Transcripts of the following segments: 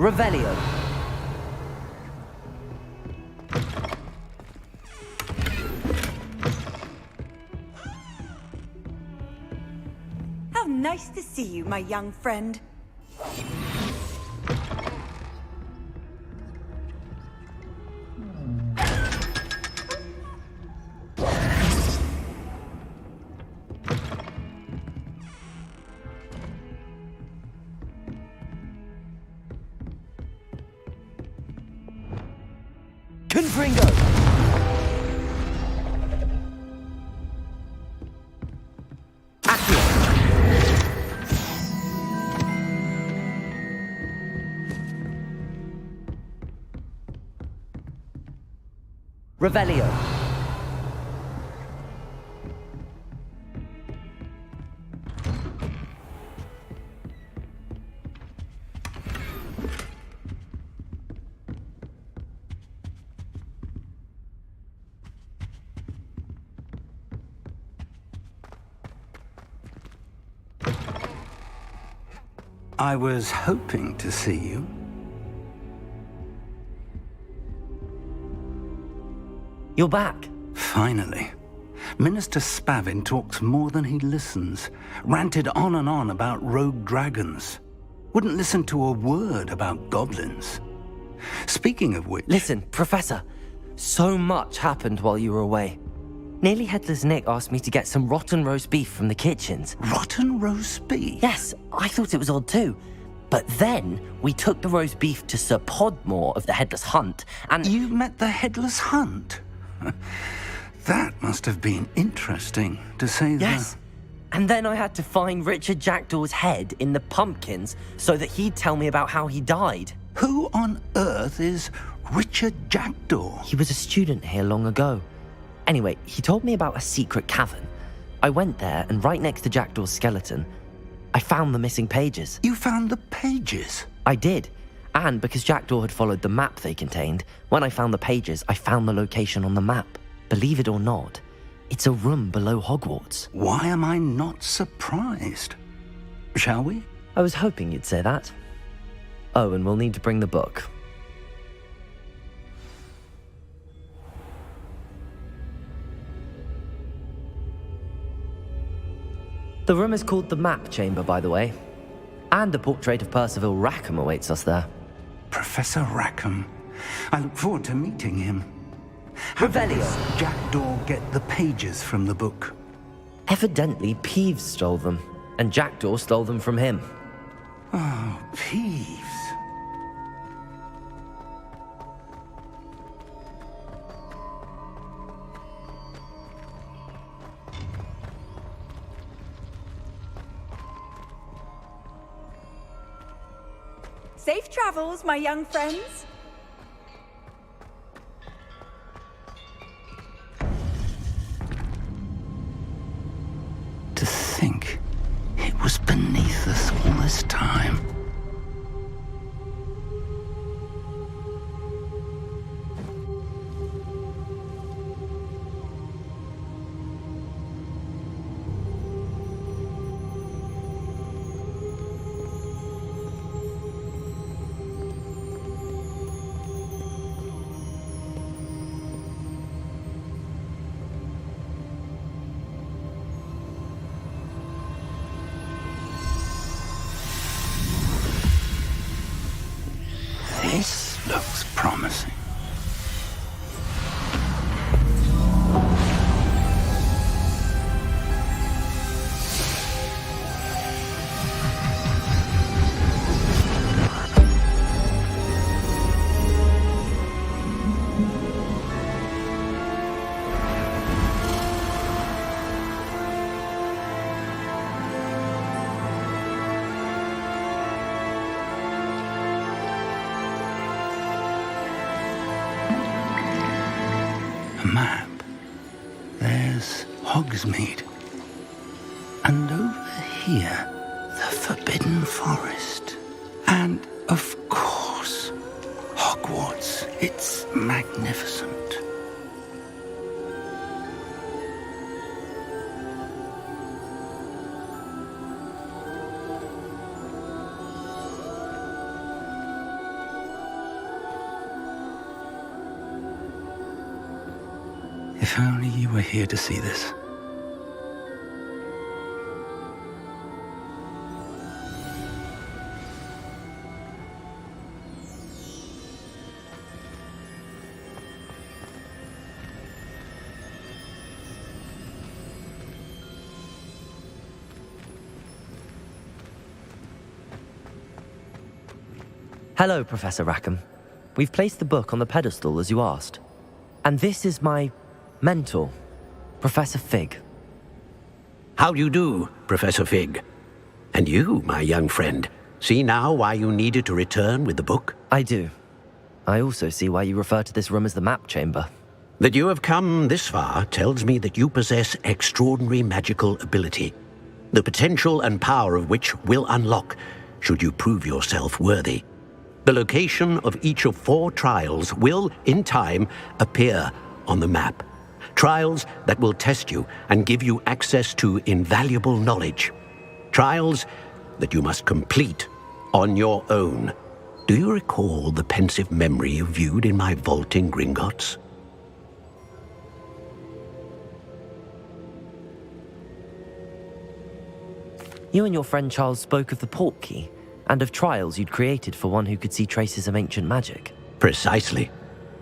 Revelio. How nice to see you, my young friend. Confringo! Accio! Revelio. I was hoping to see you. You're back. Finally. Minister Spavin talks more than he listens. Ranted on and on about rogue dragons. Wouldn't listen to a word about goblins. Speaking of which... Listen, Professor. So much happened while you were away. Nearly Headless Nick asked me to get some rotten roast beef from the kitchens. Rotten roast beef? Yes, I thought it was odd too. But then we took the roast beef to Sir Podmore of the Headless Hunt, and... You met the Headless Hunt? That must have been interesting, to say the... Yes. And then I had to find Richard Jackdaw's head in the pumpkins so that he'd tell me about how he died. Who on earth is Richard Jackdaw? He was a student here long ago. Anyway, he told me about a secret cavern. I went there, and right next to Jackdaw's skeleton, I found the missing pages. You found the pages? I did. And because Jackdaw had followed the map they contained, when I found the pages, I found the location on the map. Believe it or not, it's a room below Hogwarts. Why am I not surprised? Shall we? I was hoping you'd say that. Oh, and we'll need to bring the book. The room is called the Map Chamber, by the way. And a portrait of Percival Rackham awaits us there. Professor Rackham. I look forward to meeting him. How Revelio. does Jackdaw get the pages from the book? Evidently, Peeves stole them, and Jackdaw stole them from him. Oh, Peeves. Safe travels, my young friends. To think it was beneath us all this time. This looks promising. A map. There's Hogsmeade. And over here, the Forbidden Forest. And, of course, Hogwarts. It's magnificent. If only you were here to see this. Hello, Professor Rackham. We've placed the book on the pedestal as you asked. And this is my mentor, Professor Fig. How do you do, Professor Fig? And you, my young friend, see now why you needed to return with the book? I do. I also see why you refer to this room as the map chamber. That you have come this far tells me that you possess extraordinary magical ability, the potential and power of which will unlock should you prove yourself worthy. The location of each of 4 trials will, in time, appear on the map. Trials that will test you and give you access to invaluable knowledge. Trials that you must complete on your own. Do you recall the pensive memory you viewed in my vault in Gringotts? You and your friend Charles spoke of the portkey and of trials you'd created for one who could see traces of ancient magic. Precisely.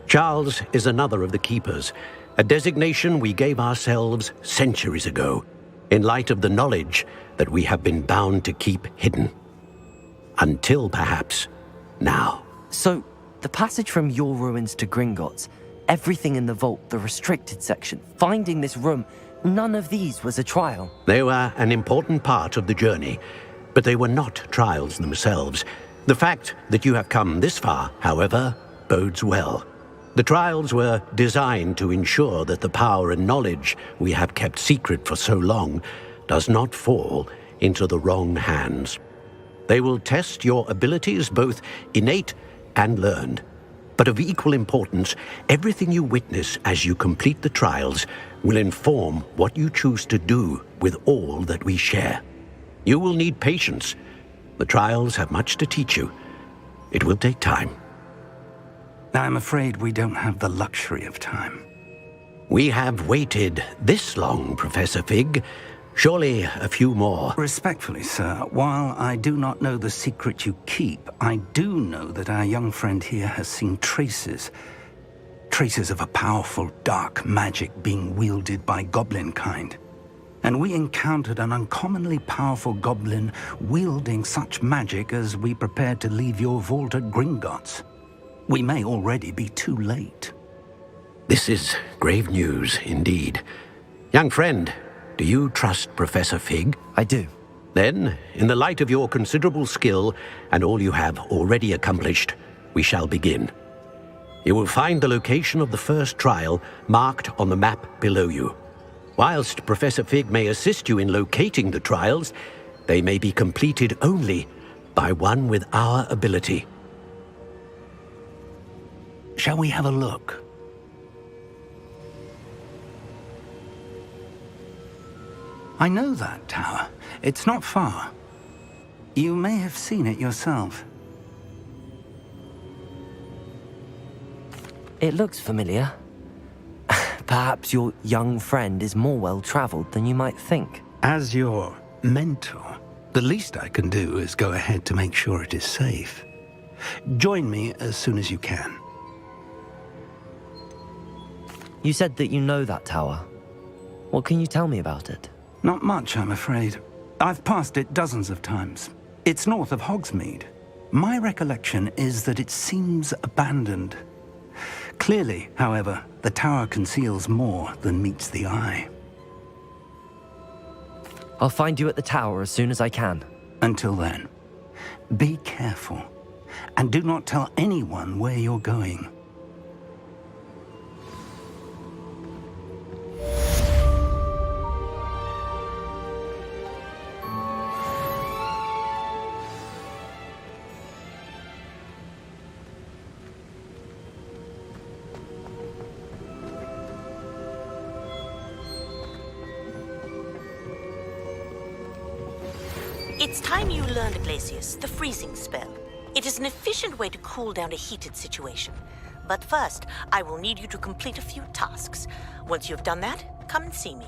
Charles is another of the Keepers, a designation we gave ourselves centuries ago, in light of the knowledge that we have been bound to keep hidden. Until, perhaps, now. So, the passage from your ruins to Gringotts, everything in the vault, the restricted section, finding this room, none of these was a trial. They were an important part of the journey, but they were not trials themselves. The fact that you have come this far, however, bodes well. The trials were designed to ensure that the power and knowledge we have kept secret for so long does not fall into the wrong hands. They will test your abilities, both innate and learned. But of equal importance, everything you witness as you complete the trials will inform what you choose to do with all that we share. You will need patience. The trials have much to teach you. It will take time. I'm afraid we don't have the luxury of time. We have waited this long, Professor Fig. Surely a few more. Respectfully, sir, while I do not know the secret you keep, I do know that our young friend here has seen traces of a powerful dark magic being wielded by goblin kind. And we encountered an uncommonly powerful goblin wielding such magic as we prepared to leave your vault at Gringotts. We may already be too late. This is grave news indeed. Young friend, do you trust Professor Fig? I do. Then, in the light of your considerable skill and all you have already accomplished, we shall begin. You will find the location of the first trial marked on the map below you. Whilst Professor Fig may assist you in locating the trials, they may be completed only by one with our ability. Shall we have a look? I know that tower. It's not far. You may have seen it yourself. It looks familiar. Perhaps your young friend is more well-traveled than you might think. As your mentor, the least I can do is go ahead to make sure it is safe. Join me as soon as you can. You said that you know that tower. What can you tell me about it? Not much, I'm afraid. I've passed it dozens of times. It's north of Hogsmeade. My recollection is that it seems abandoned. Clearly, however, the tower conceals more than meets the eye. I'll find you at the tower as soon as I can. Until then, be careful, and do not tell anyone where you're going. It's time you learned, Glacius, the freezing spell. It is an efficient way to cool down a heated situation. But first, I will need you to complete a few tasks. Once you have done that, come and see me.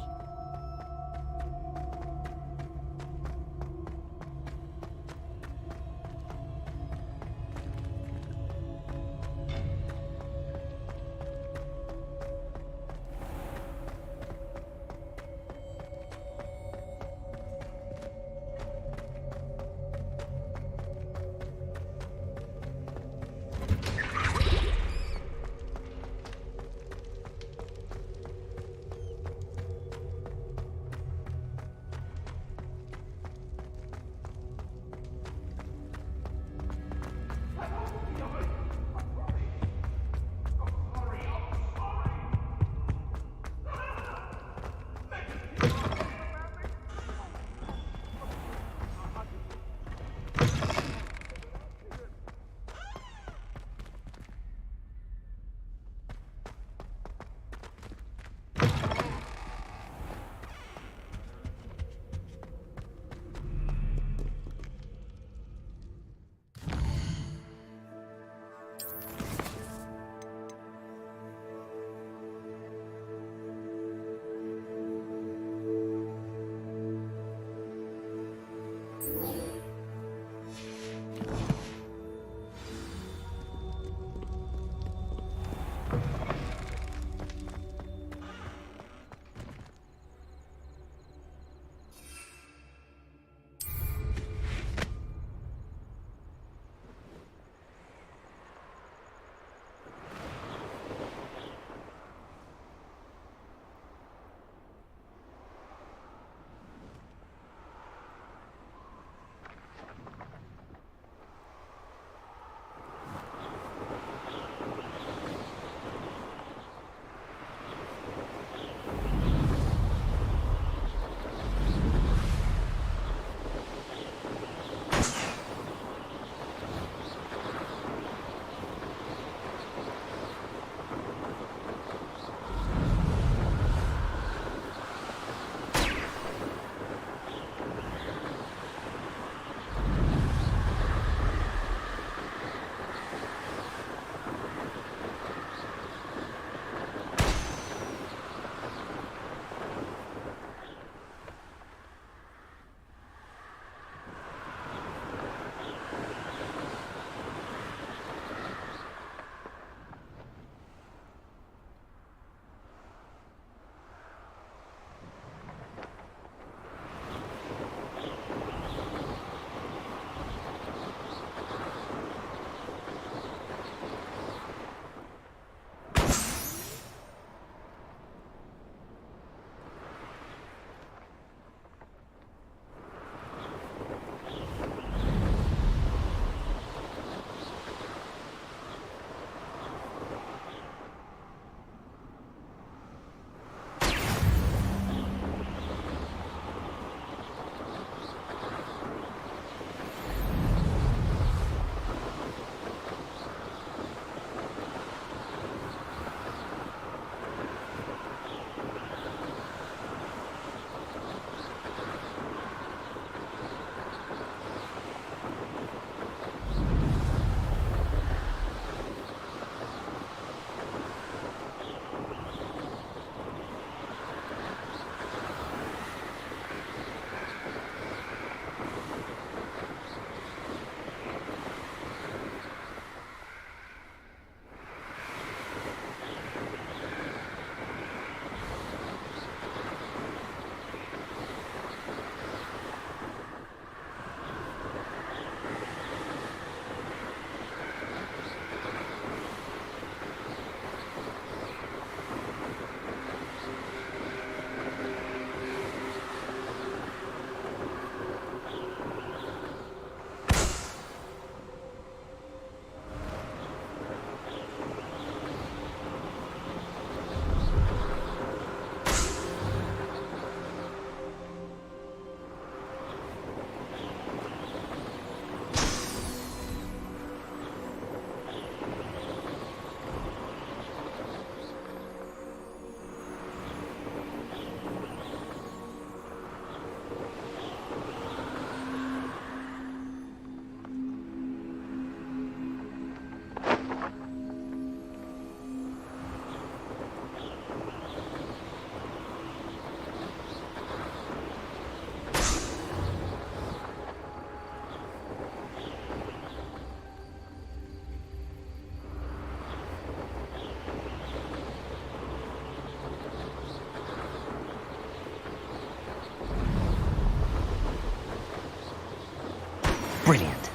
Brilliant.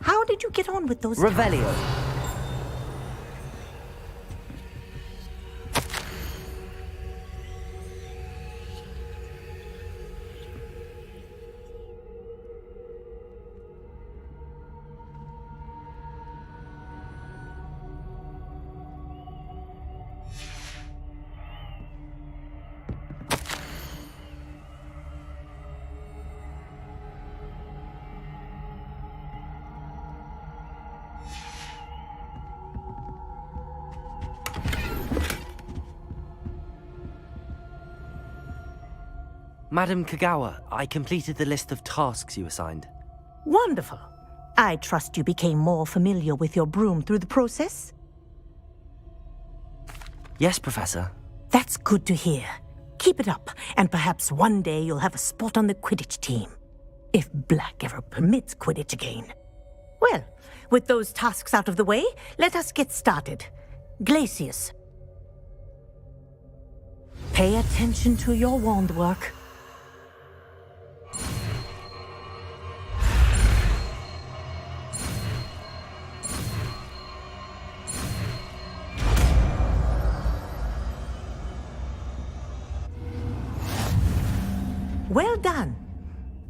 How did you get on with those? Revelio. Madam Kagawa, I completed the list of tasks you assigned. Wonderful. I trust you became more familiar with your broom through the process? Yes, Professor. That's good to hear. Keep it up, and perhaps one day you'll have a spot on the Quidditch team. If Black ever permits Quidditch again. Well, with those tasks out of the way, let us get started. Glacius. Pay attention to your wand work. Well done.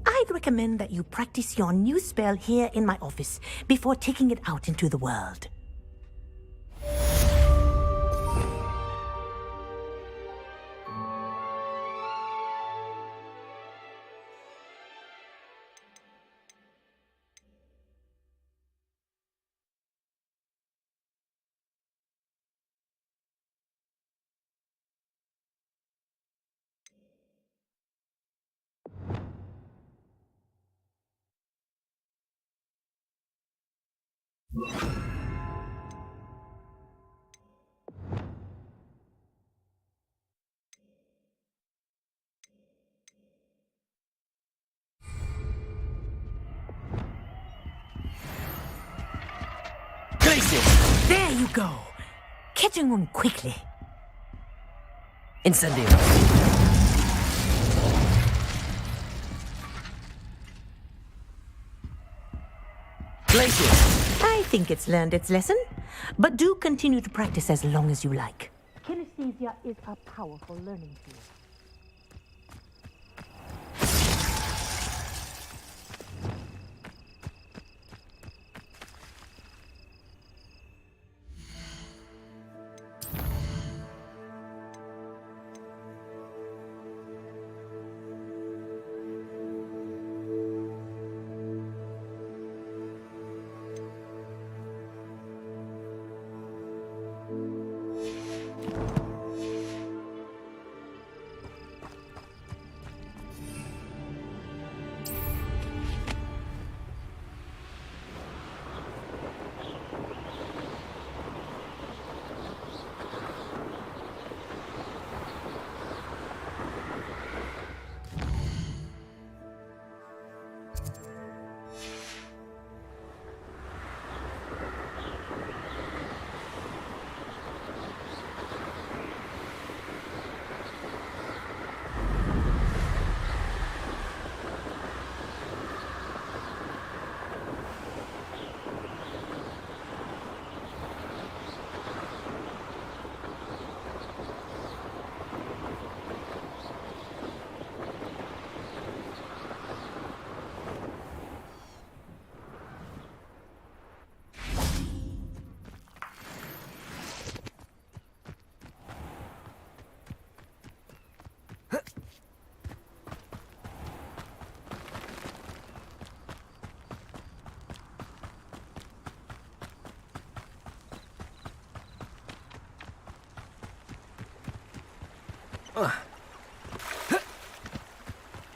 I'd recommend that you practice your new spell here in my office before taking it out into the world. Glacius! There you go. Catching on quickly. Incendio. Glacius! I think it's learned its lesson, but do continue to practice as long as you like. Kinesthesia is a powerful learning tool.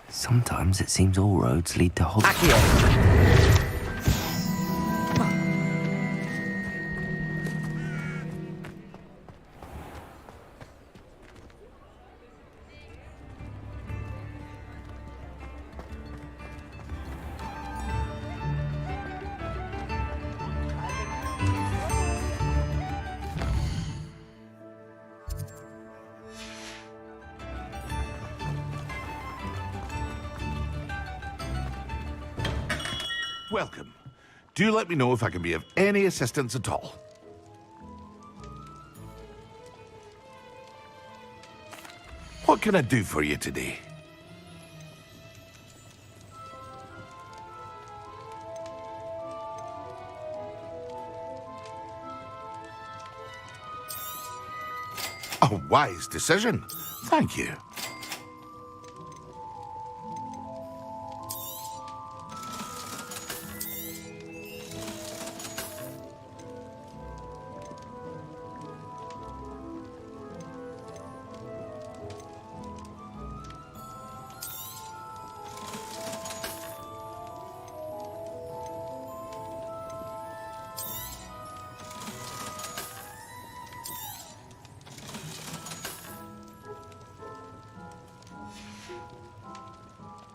Sometimes it seems all roads lead to Hogwarts. Welcome. Do let me know if I can be of any assistance at all. What can I do for you today? A wise decision. Thank you.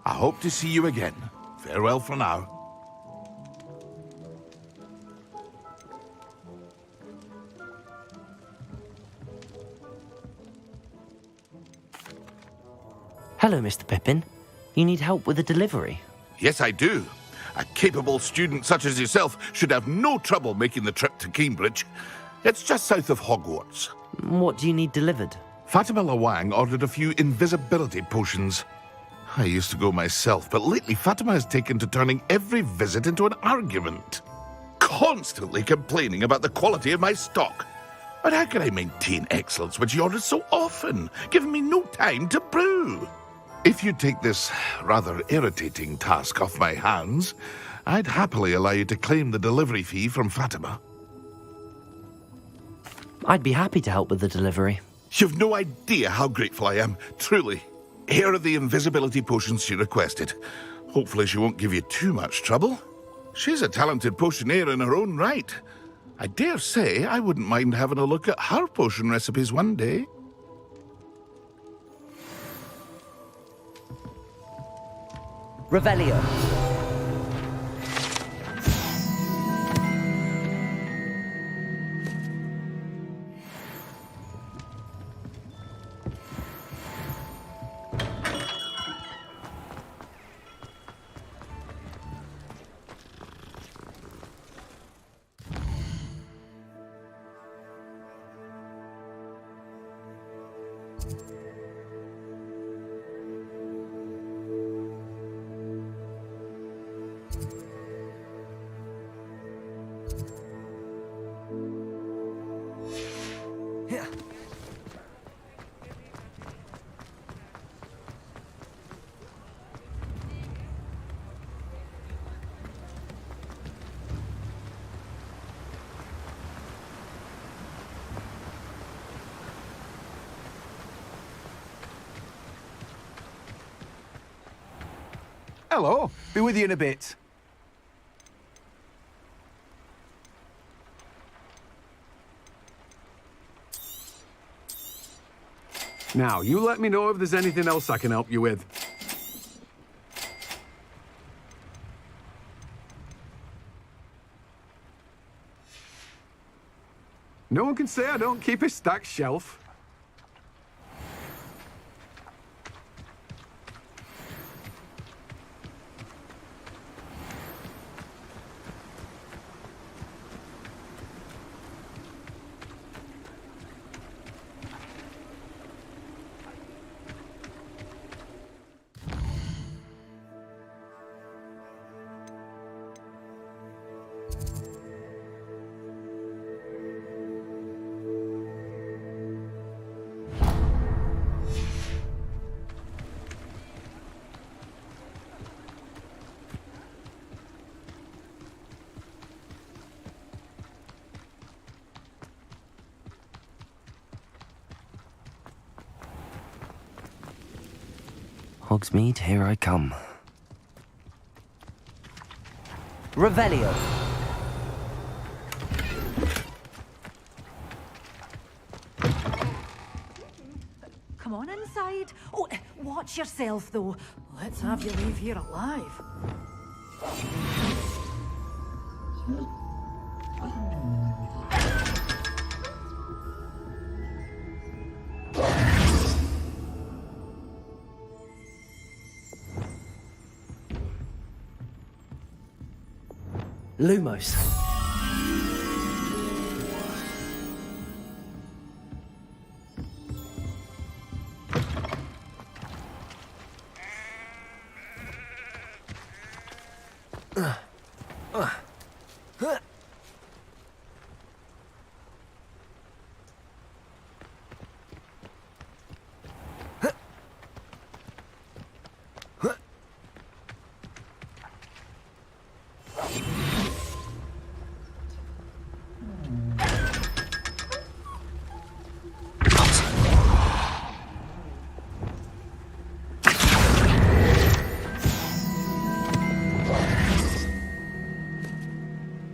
I hope to see you again. Farewell for now. Hello, Mr. Pippin. You need help with a delivery? Yes, I do. A capable student such as yourself should have no trouble making the trip to Cambridge. It's just south of Hogwarts. What do you need delivered? Fatima Lawang ordered a few invisibility potions. I used to go myself, but lately Fatima has taken to turning every visit into an argument. Constantly complaining about the quality of my stock. But how can I maintain excellence when she orders so often, giving me no time to brew? If you take this rather irritating task off my hands, I'd happily allow you to claim the delivery fee from Fatima. I'd be happy to help with the delivery. You've no idea how grateful I am, truly. Here are the invisibility potions she requested. Hopefully she won't give you too much trouble. She's a talented potioneer in her own right. I dare say I wouldn't mind having a look at her potion recipes one day. Revelio. Hello. Be with you in a bit. Now, you let me know if there's anything else I can help you with. No one can say I don't keep a stacked shelf. Hogsmeade, here I come. Revelio. Come on inside. Oh, watch yourself, though. Let's have you leave here alive. Lumos.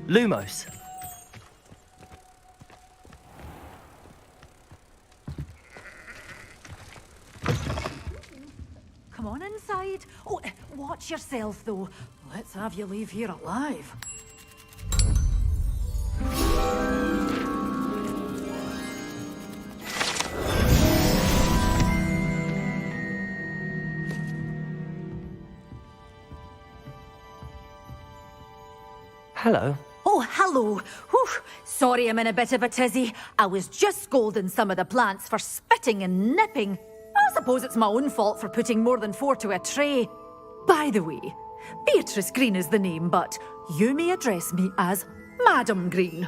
Lumos. Come on inside. Oh, watch yourself, though. Let's have you leave here alive. Hello. Oh, hello. Whew. Sorry I'm in a bit of a tizzy. I was just scolding some of the plants for spitting and nipping. I suppose it's my own fault for putting more than 4 to a tray. By the way, Beatrice Green is the name, but you may address me as Madam Green.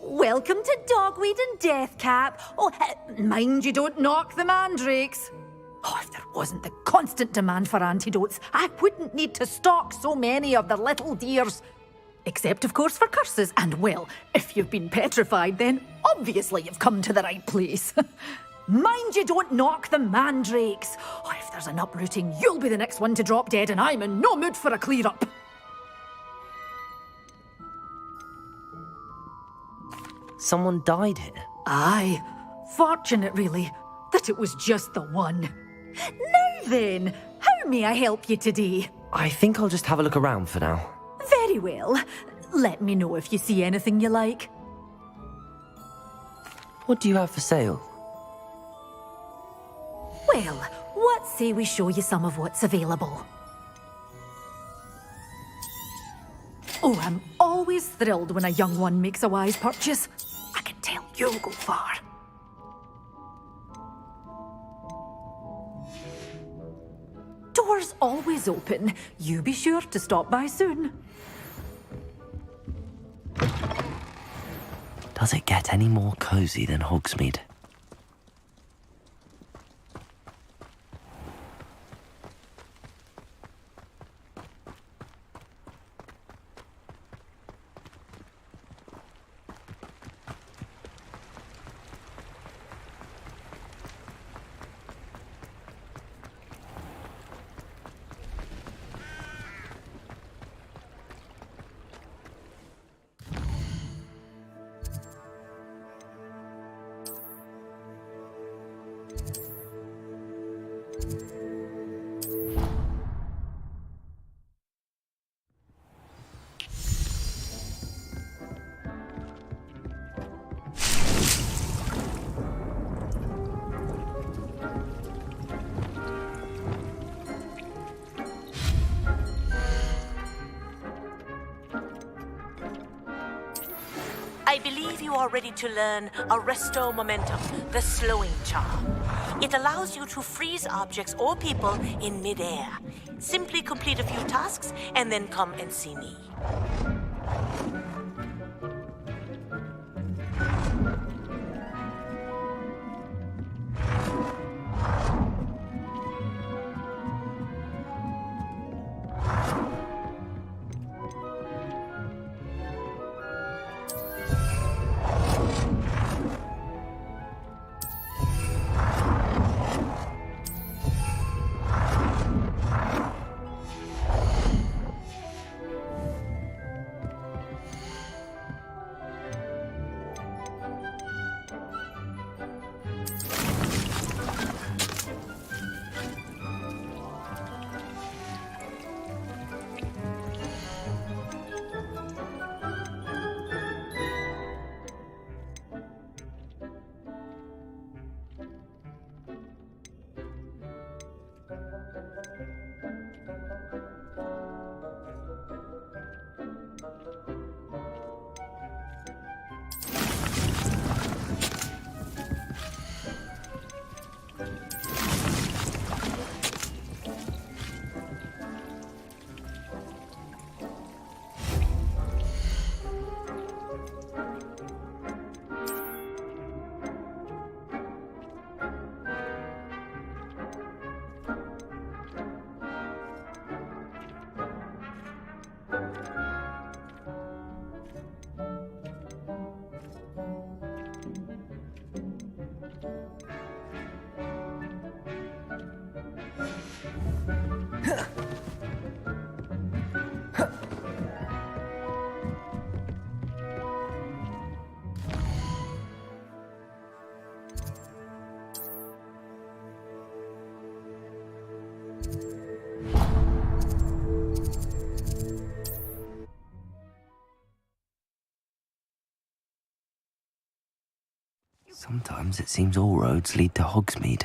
Welcome to Dogweed and Deathcap. Oh, mind you don't knock the mandrakes. Oh, if there wasn't the constant demand for antidotes, I wouldn't need to stock so many of the little dears. Except, of course, for curses. And, well, if you've been petrified, then obviously you've come to the right place. Mind you don't knock the mandrakes. Oh, if there's an uprooting, you'll be the next one to drop dead, and I'm in no mood for a clear-up. Someone died here. Aye. Fortunate, really, that it was just the one. Now then, how may I help you today? I think I'll just have a look around for now. Very well. Let me know if you see anything you like. What do you have for sale? Well, what say we show you some of what's available? Oh, I'm always thrilled when a young one makes a wise purchase. I can tell you'll go far. Doors always open. You be sure to stop by soon. Does it get any more cozy than Hogsmeade? I believe you are ready to learn Arresto Momentum, the slowing charm. It allows you to freeze objects or people in midair. Simply complete a few tasks and then come and see me. Sometimes it seems all roads lead to Hogsmeade.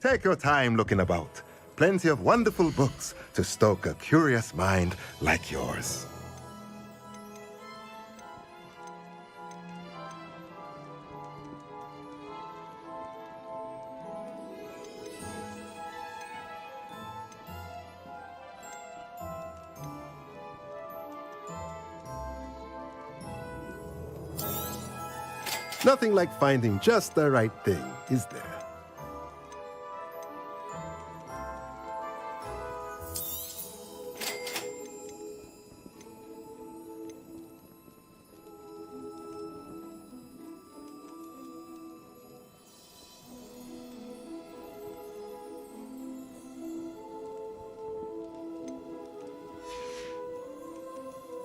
Take your time looking about. Plenty of wonderful books to stoke a curious mind like yours. Nothing like finding just the right thing, is there?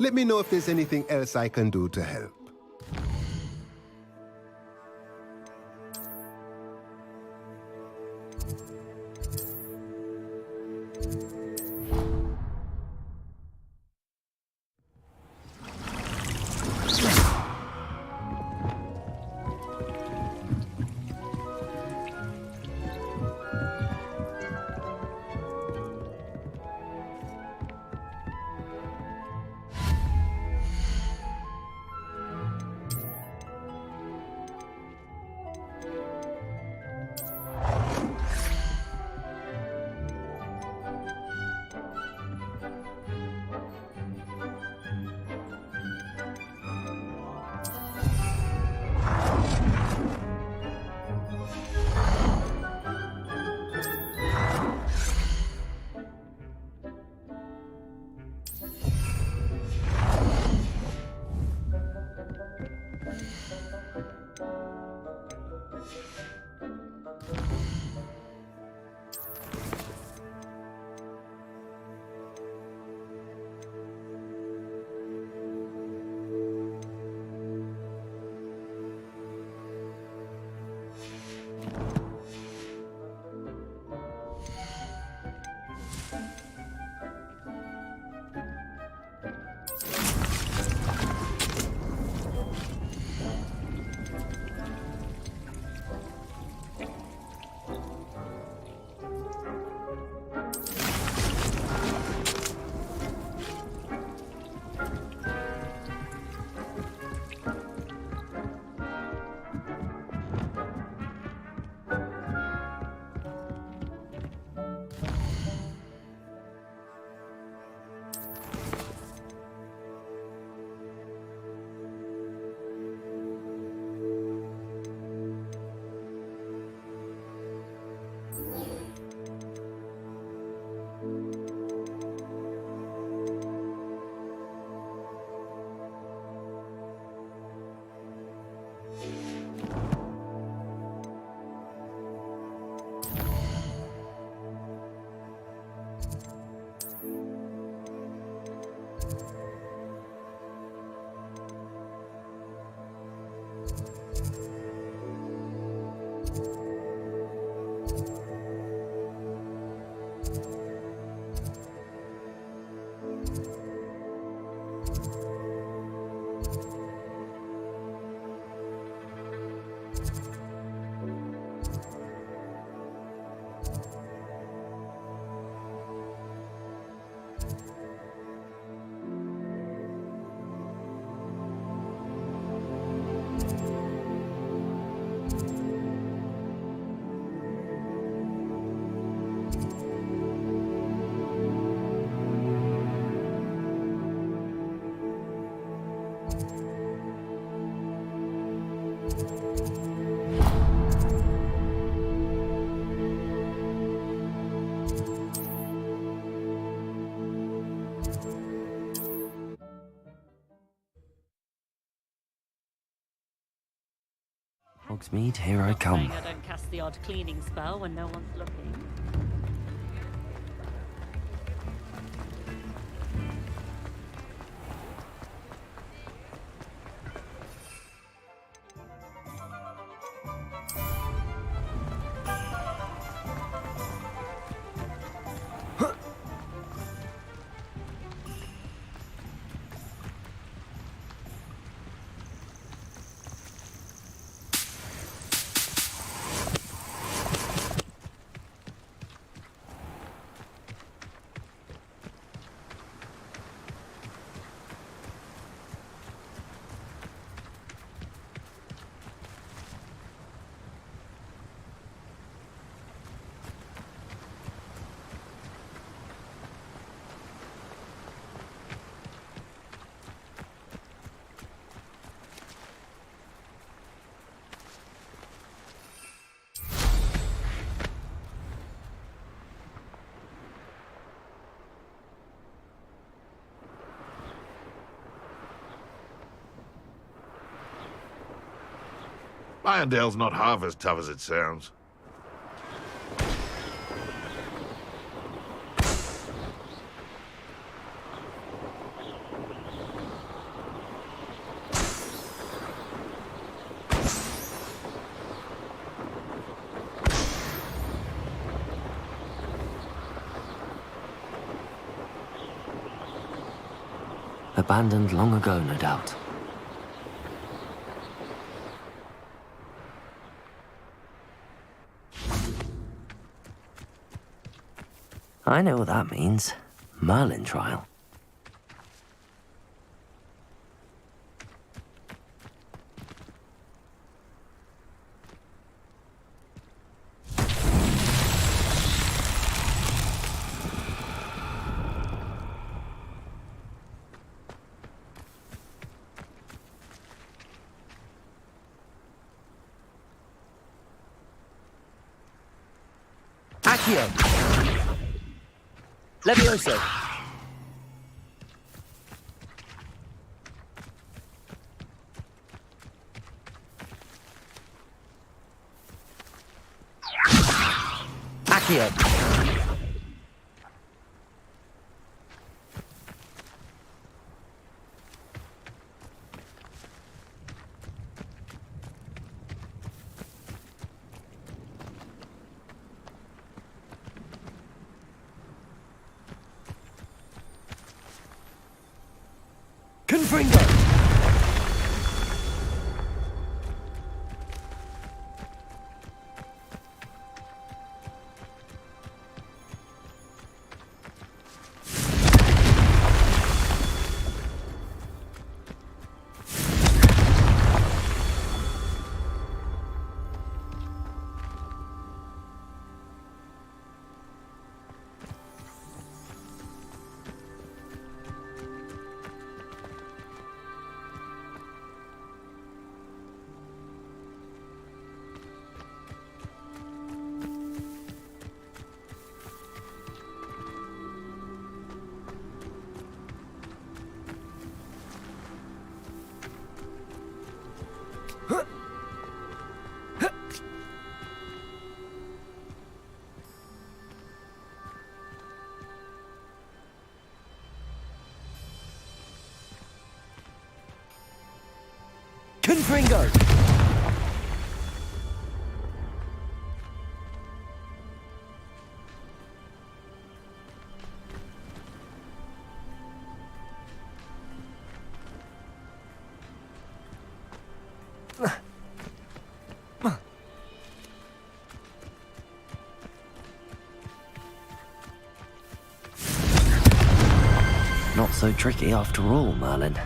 Let me know if there's anything else I can do to help. Hogsmeade, here I come. I don't cast the odd cleaning spell when no one's looking. Irondale's not half as tough as it sounds. Abandoned long ago, no doubt. I know what that means. Merlin trial. Accio! Levioso! Accio! Confringo! Confringo! Not so tricky after all, Merlin.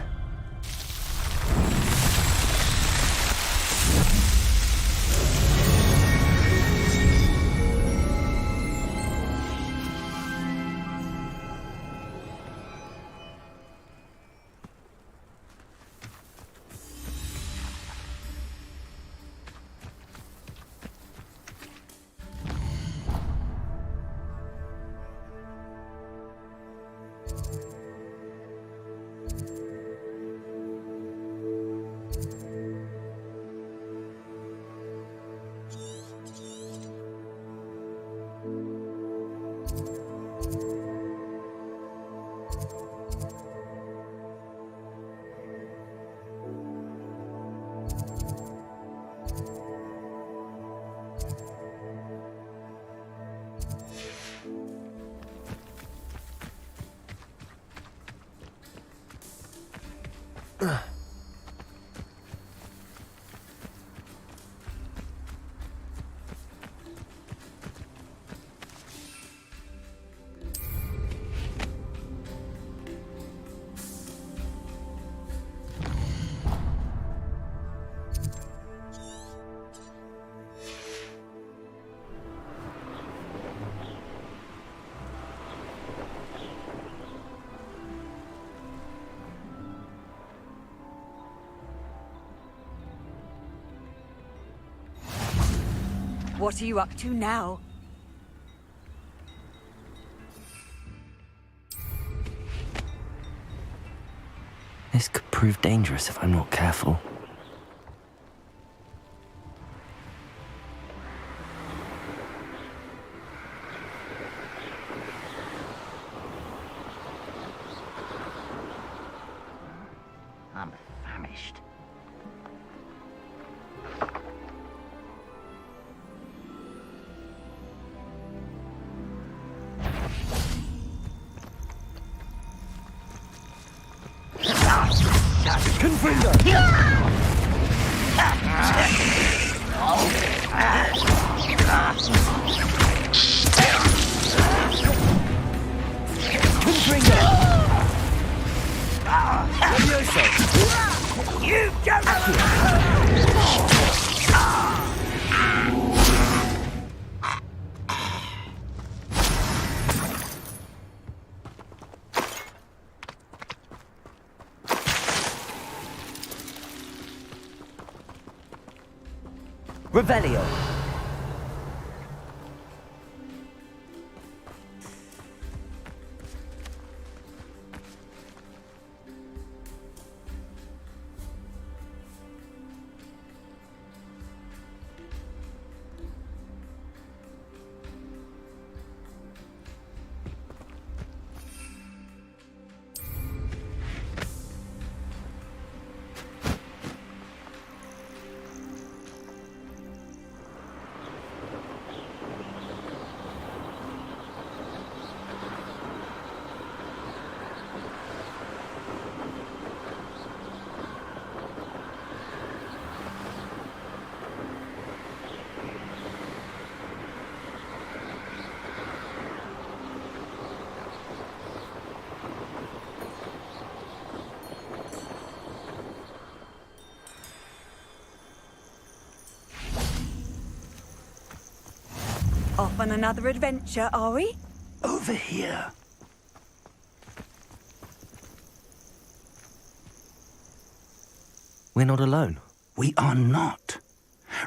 What are you up to now? This could prove dangerous if I'm not careful. Confringo! Confringo! Levioso! You Revelio. Off on another adventure, are we? Over here. We're not alone. We are not.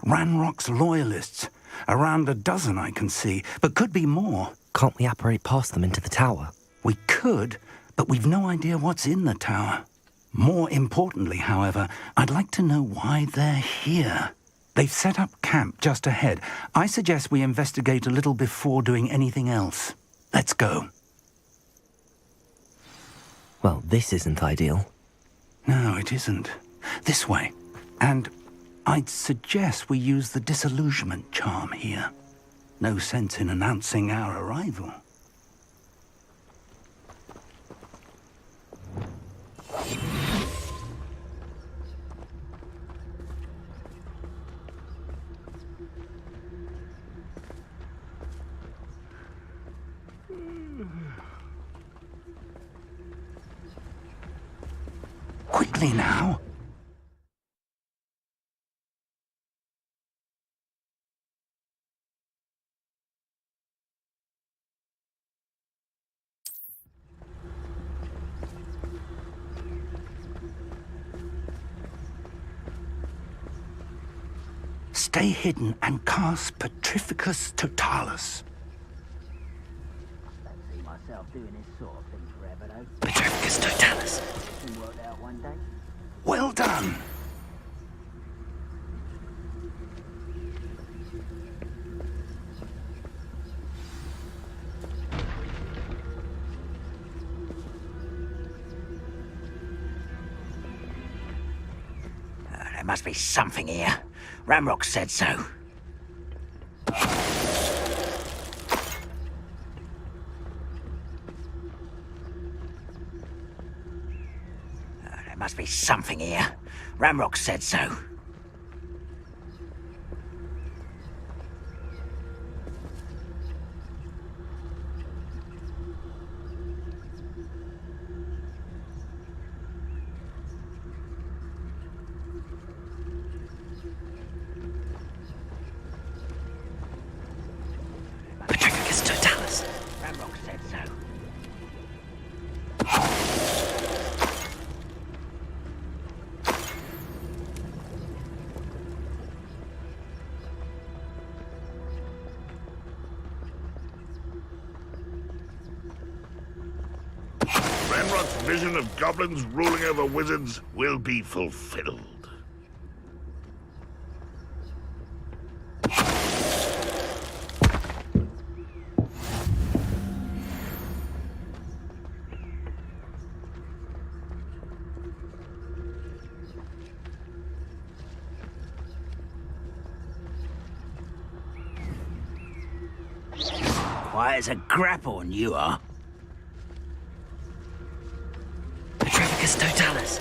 Ranrock's loyalists. Around a dozen I can see, but could be more. Can't we apparate past them into the tower? We could, but we've no idea what's in the tower. More importantly, however, I'd like to know why they're here. They've set up camp just ahead. I suggest we investigate a little before doing anything else. Let's go. Well, this isn't ideal. No, it isn't. This way. And I'd suggest we use the disillusionment charm here. No sense in announcing our arrival. Quickly now. Stay hidden and cast Petrificus Totalis. Don't see myself doing this sort of thing forever, though. Petrificus Totalis. Can work out one day. Well done. There must be something here. Ramrock said so. There must be something here. Ramrock said so. Petrificus Totalis. Ramrock said so. Ranrock's vision of goblins ruling over wizards will be fulfilled. Quiet as a grapple, you are. Petrificus Totalis.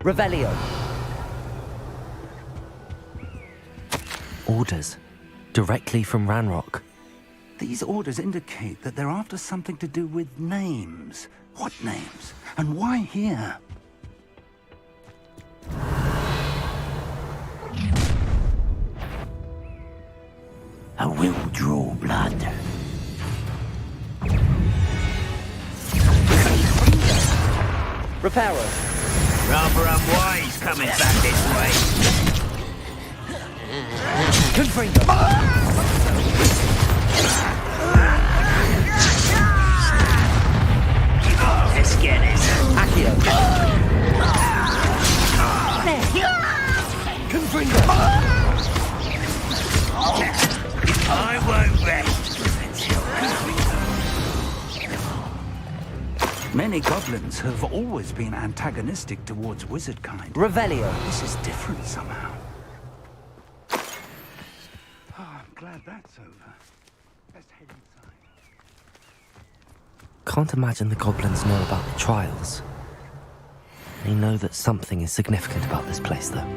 Revelio. Orders. Directly from Ranrock. These orders indicate that they're after something to do with names. What names? And why here? I will draw blood. Reparo. Rather unwise coming back this way. Confringo. Let's get it. Accio. Confringo. I won't rest until Many goblins have always been antagonistic towards wizard kind. Revelio. This is different somehow. Oh, I'm glad that's over. Let's head inside. Can't imagine the goblins know about the trials. They know that something is significant about this place, though.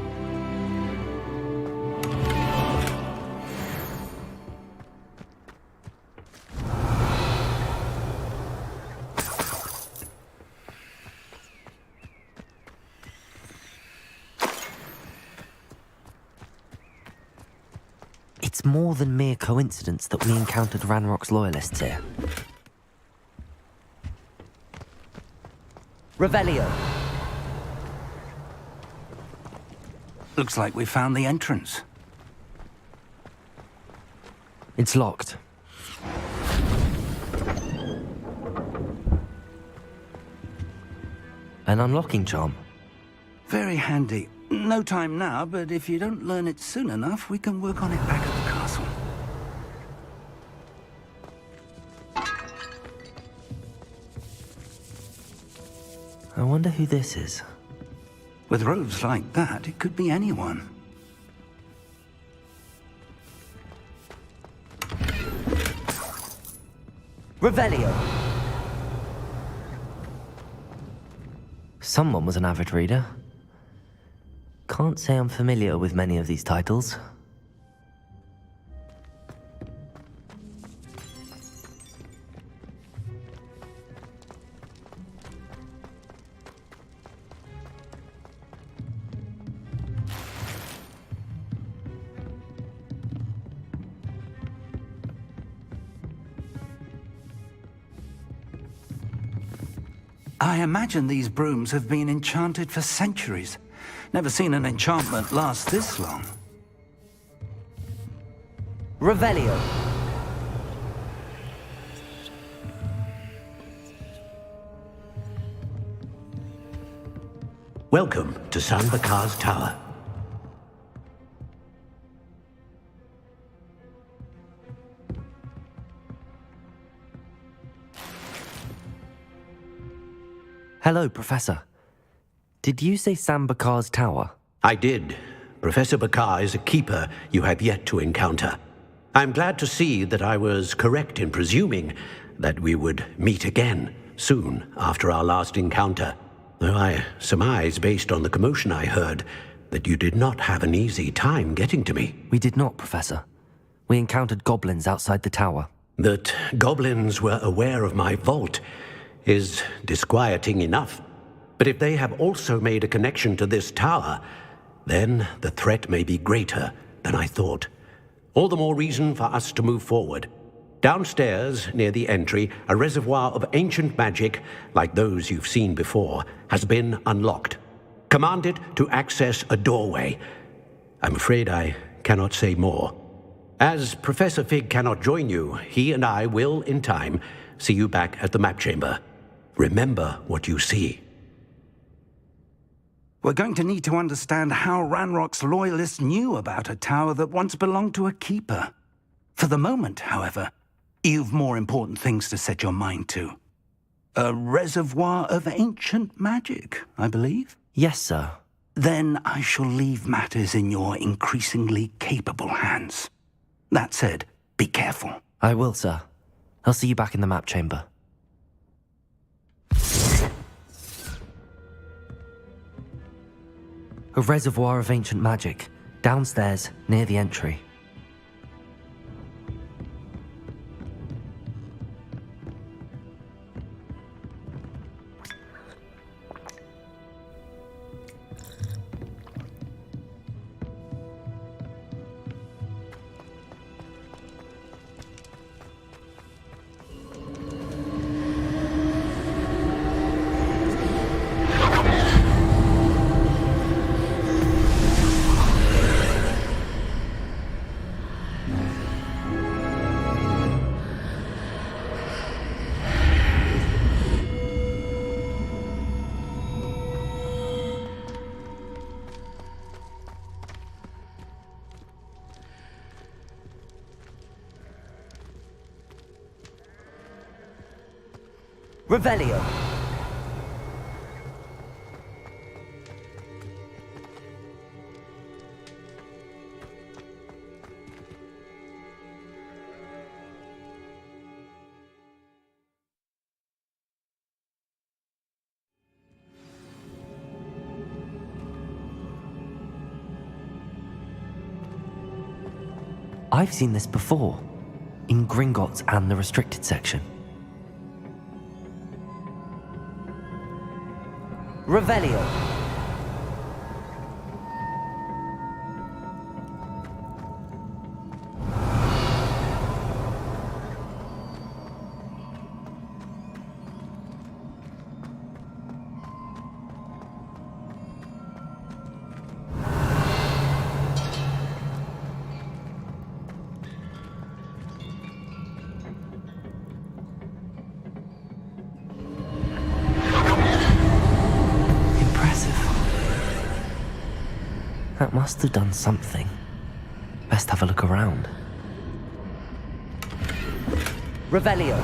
It's more than mere coincidence that we encountered Ranrock's loyalists here. Revelio. Looks like we found the entrance. It's locked. An unlocking charm. Very handy. No time now, but if you don't learn it soon enough, we can work on it back at the castle. I wonder who this is. With robes like that, it could be anyone. Revelio. Someone was an avid reader. Can't say I'm familiar with many of these titles. I imagine these brooms have been enchanted for centuries. Never seen an enchantment last this long. Revelio. Welcome to San Bakar's Tower. Hello, Professor. Did you say San Bakar's Tower? I did. Professor Bakar is a keeper you have yet to encounter. I'm glad to see that I was correct in presuming that we would meet again soon after our last encounter, though I surmise, based on the commotion I heard, that you did not have an easy time getting to me. We did not, Professor. We encountered goblins outside the tower. That goblins were aware of my vault is disquieting enough. But if they have also made a connection to this tower, then the threat may be greater than I thought. All the more reason for us to move forward. Downstairs, near the entry, a reservoir of ancient magic, like those you've seen before, has been unlocked. Command it to access a doorway. I'm afraid I cannot say more. As Professor Fig cannot join you, he and I will, in time, see you back at the map chamber. Remember what you see. We're going to need to understand how Ranrock's loyalists knew about a tower that once belonged to a keeper. For the moment, however, you've more important things to set your mind to. A reservoir of ancient magic, I believe? Yes, sir. Then I shall leave matters in your increasingly capable hands. That said, be careful. I will, sir. I'll see you back in the map chamber. A reservoir of ancient magic, downstairs near the entry. Revelio. I've seen this before, in Gringotts and the restricted section. Revelio. That must have done something. Best have a look around. Revelio.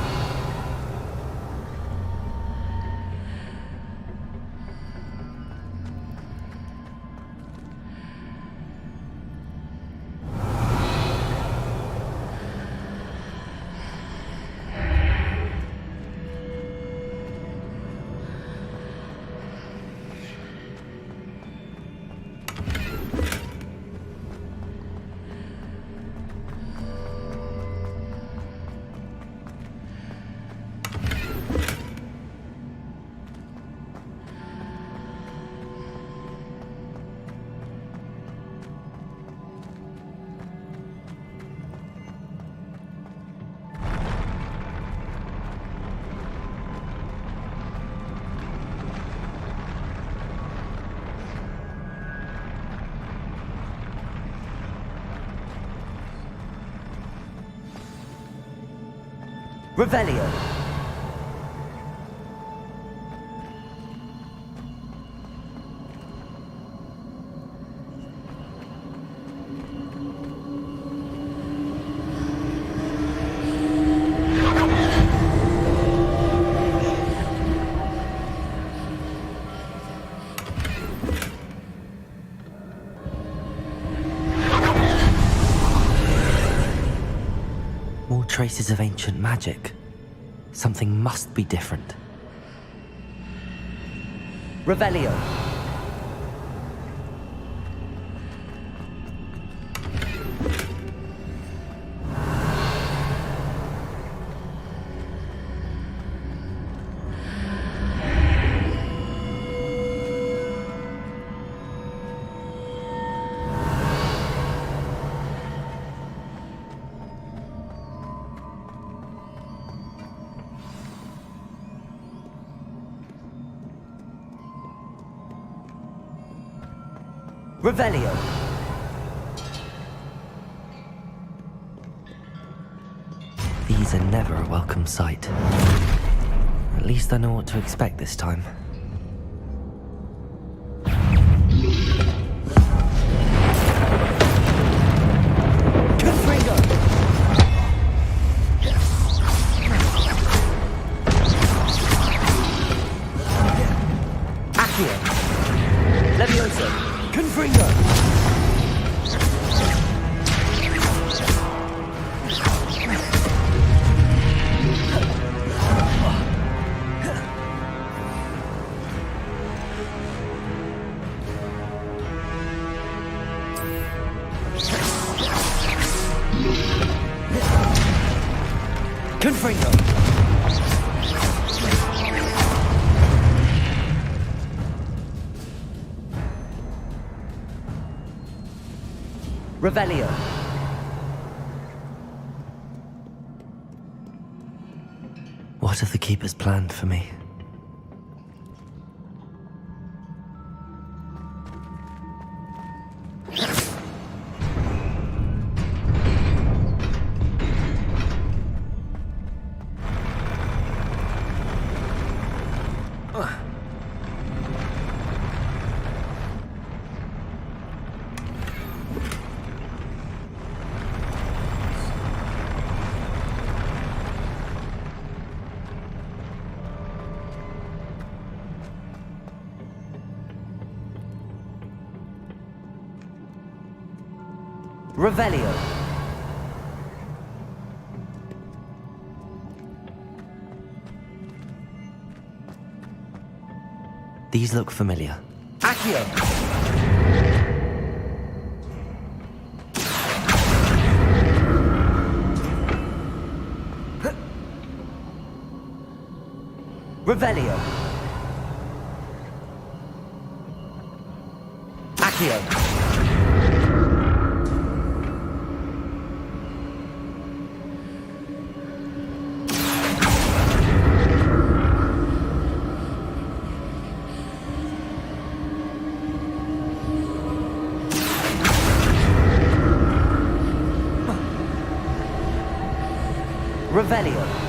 Revelio. More traces of ancient magic. Something must be different. Revelio. Revelio. These are never a welcome sight. At least I know what to expect this time. Revelio. What have the Keepers planned for me? Revelio. These look familiar. Accio! Revelio. Accio. Revelio.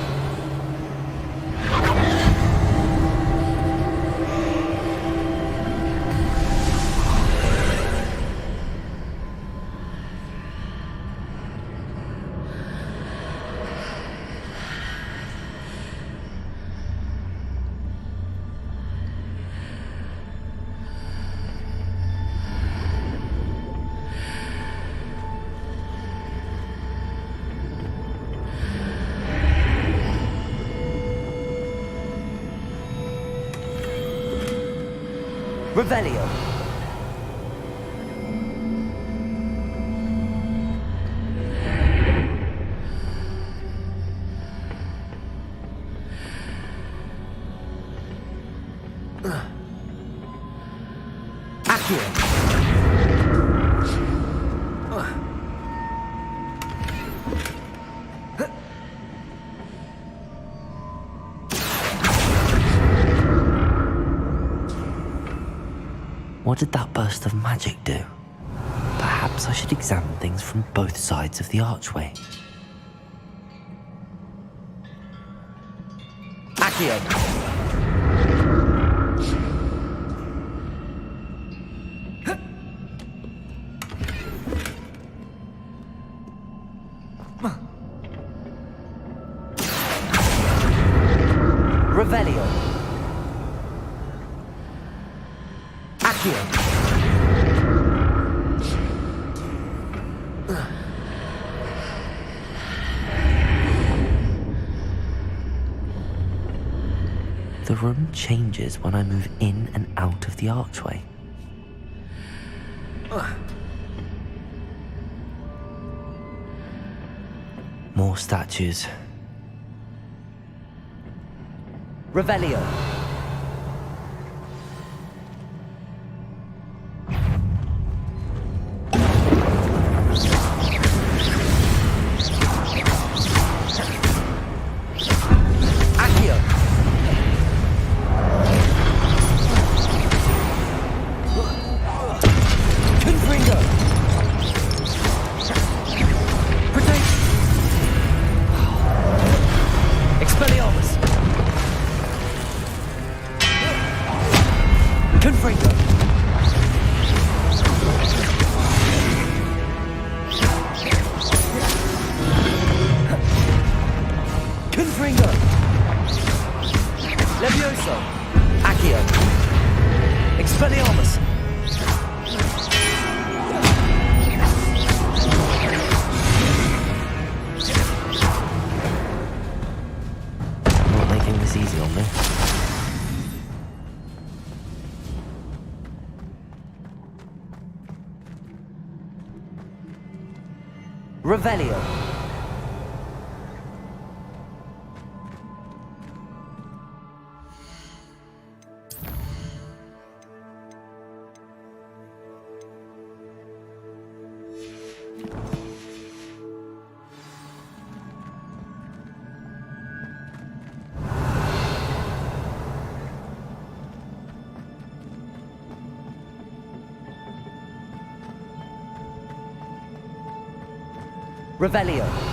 Revelio. Accio. What did that burst of magic do? Perhaps I should examine things from both sides of the archway. Accio! Revelio! Accio! The room changes when I move in and out of the archway. More statues. Revelio. Revelio. Revelio.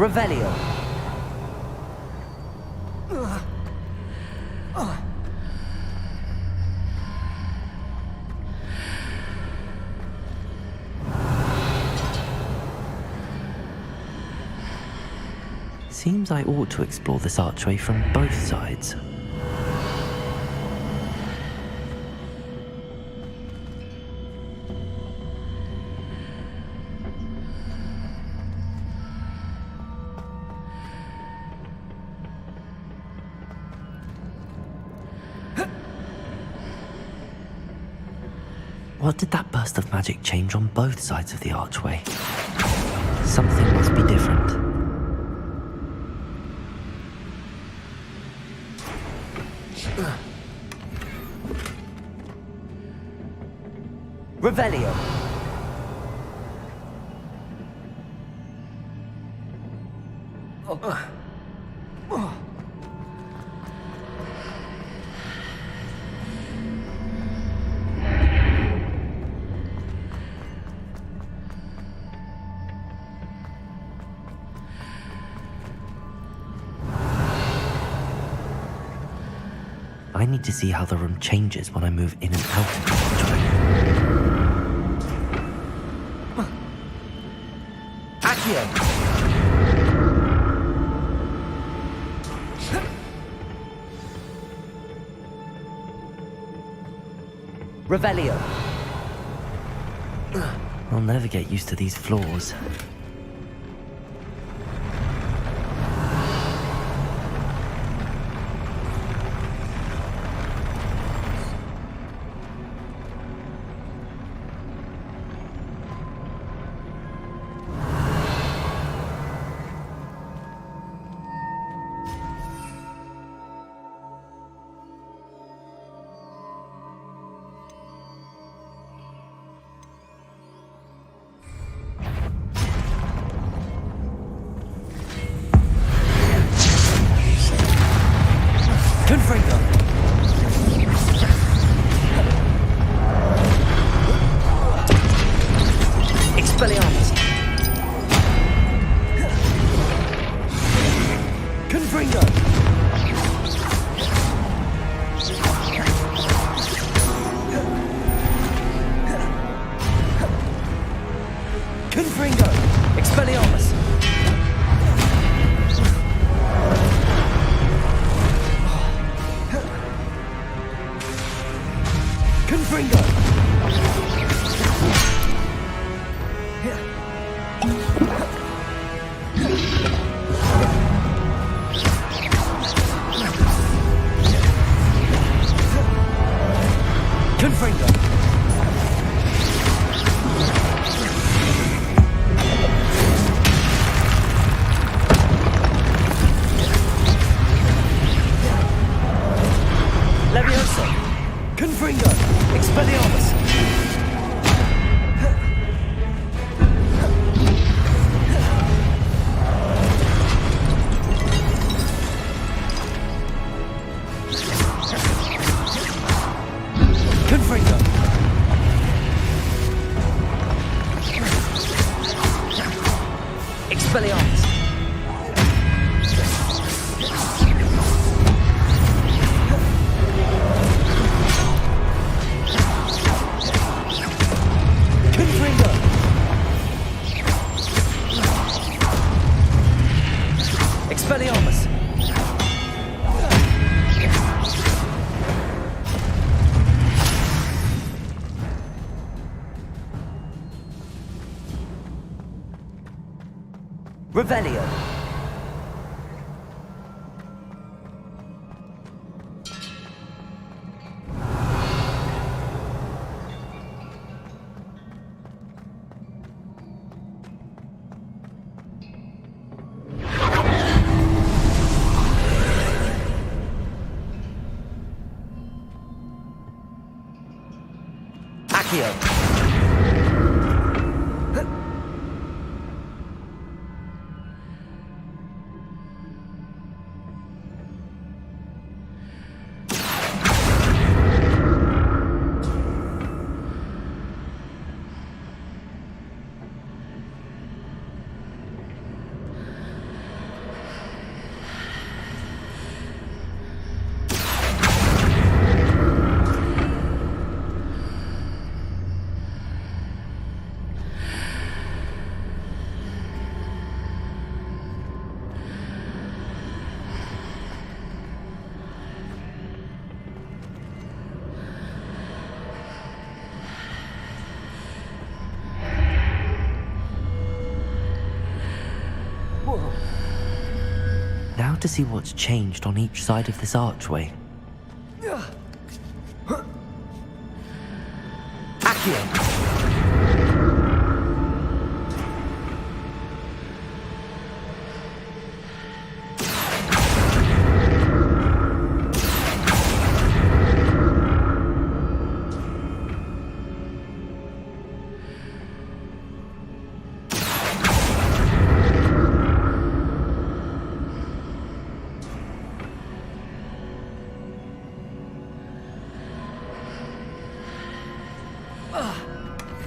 Revelio. Seems I ought to explore this archway from both sides. What did that burst of magic change on both sides of the archway? Something must be different. Revelio. I need to see how the room changes when I move in and out of the archway. Accio! Revelio. I'll never get used to these floors. Revelio. Accio. Now to see what's changed on each side of this archway. Accio!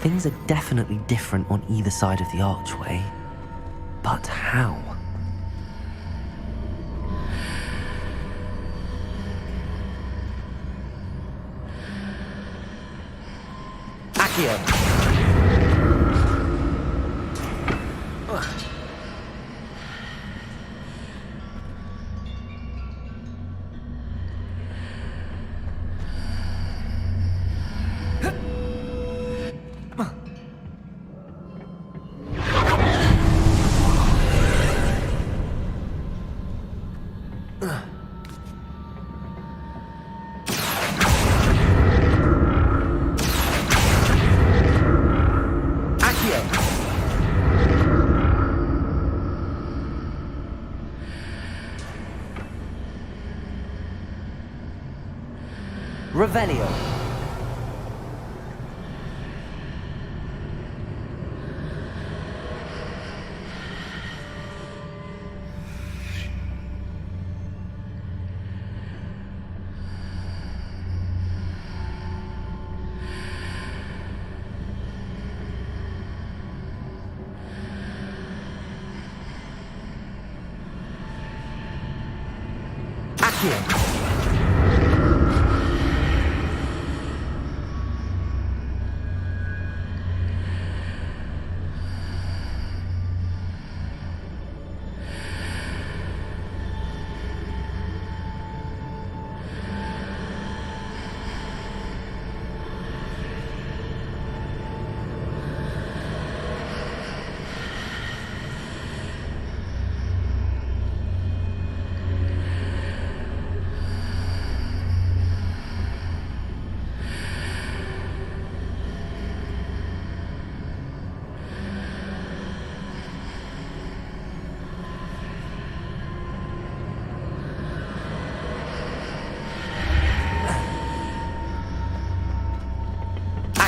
Things are definitely different on either side of the archway. But how? Accio! Revelio. Accio.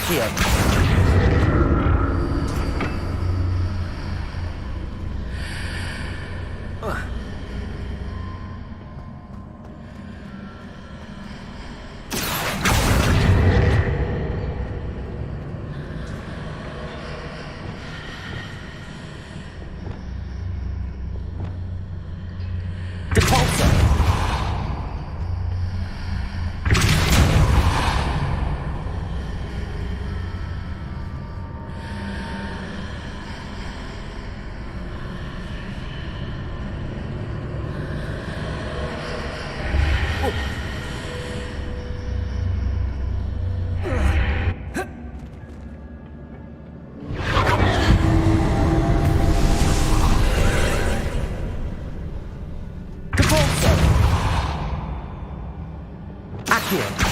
Accio. Accio.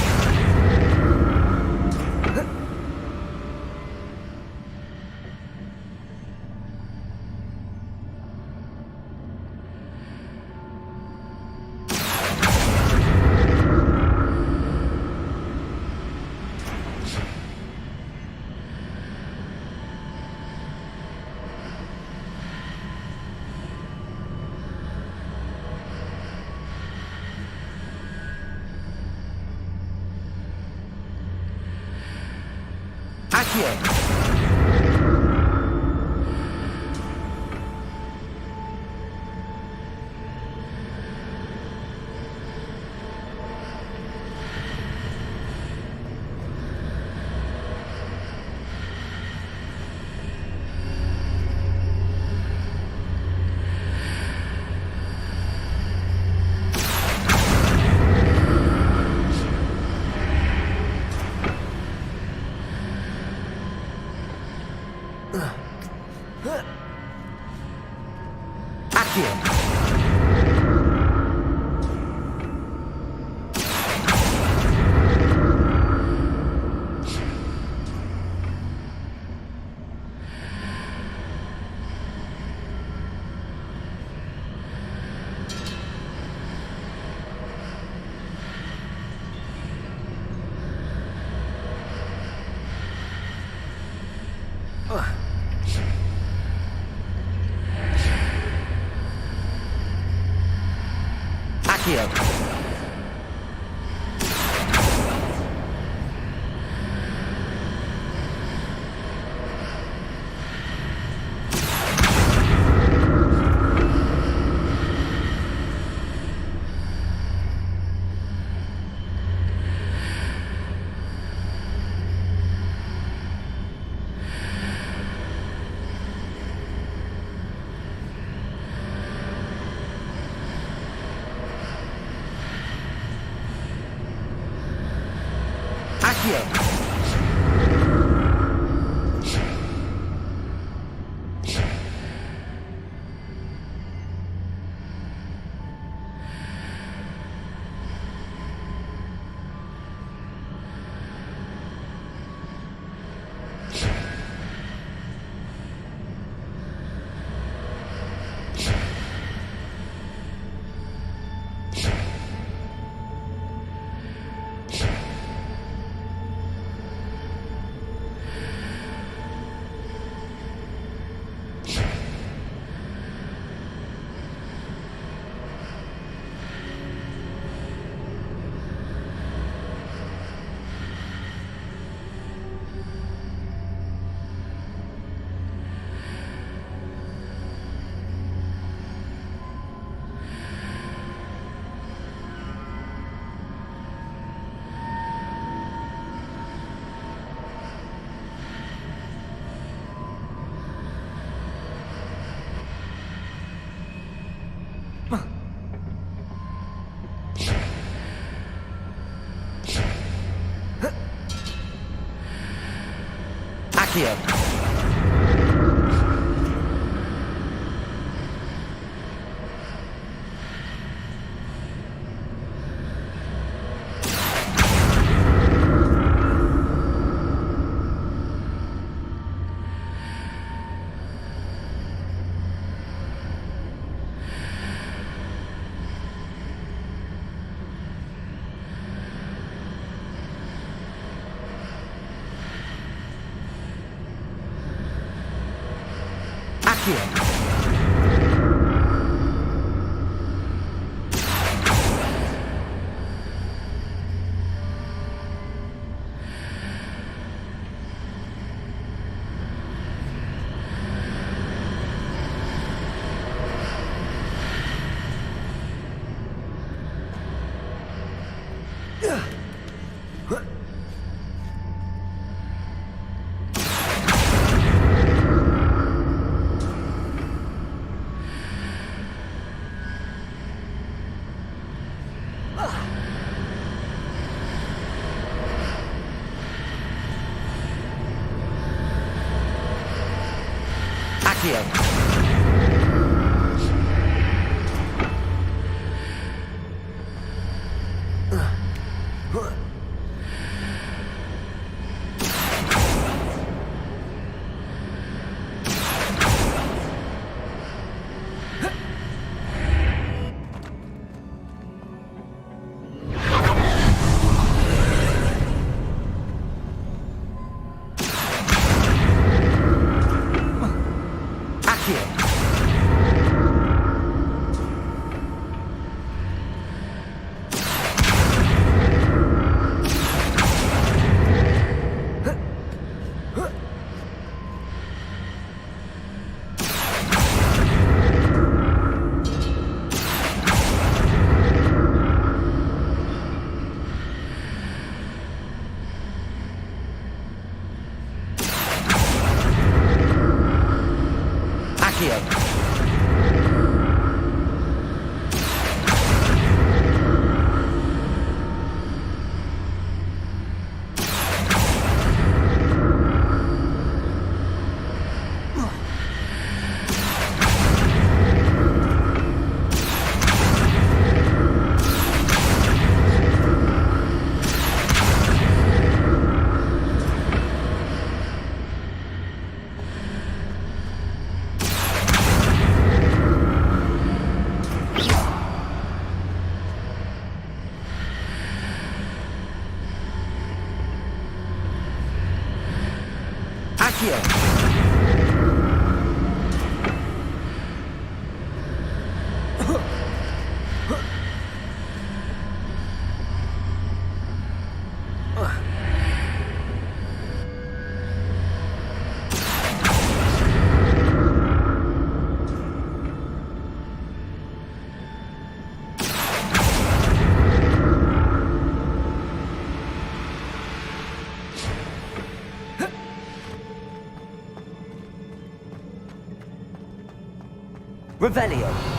Revelio.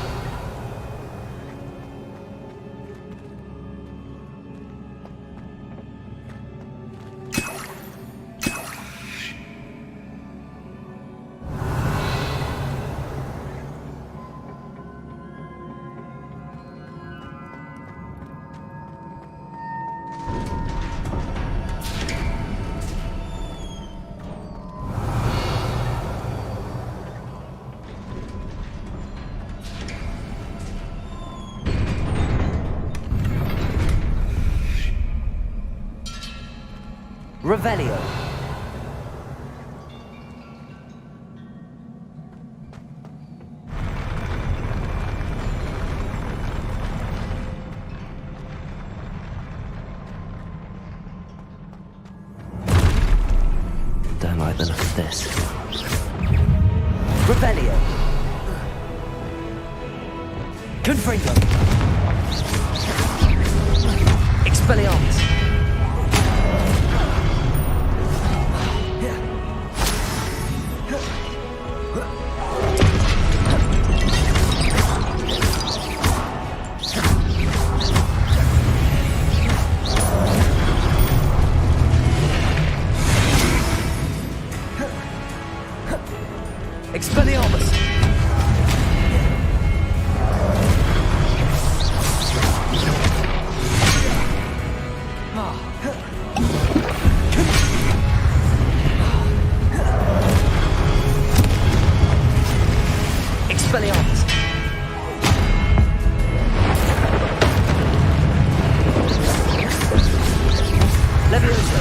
Revelio. Don't like the look of this. Revelio. Confringo. Expelliarmus. Expelliarmus! Expelliarmus! Leviosa!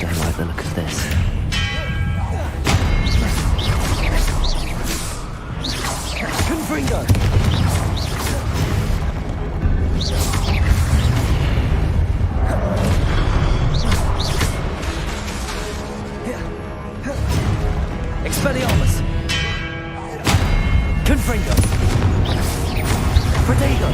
Don't like the look of this. Confringo! Expelliarmus! Confringo! Protego!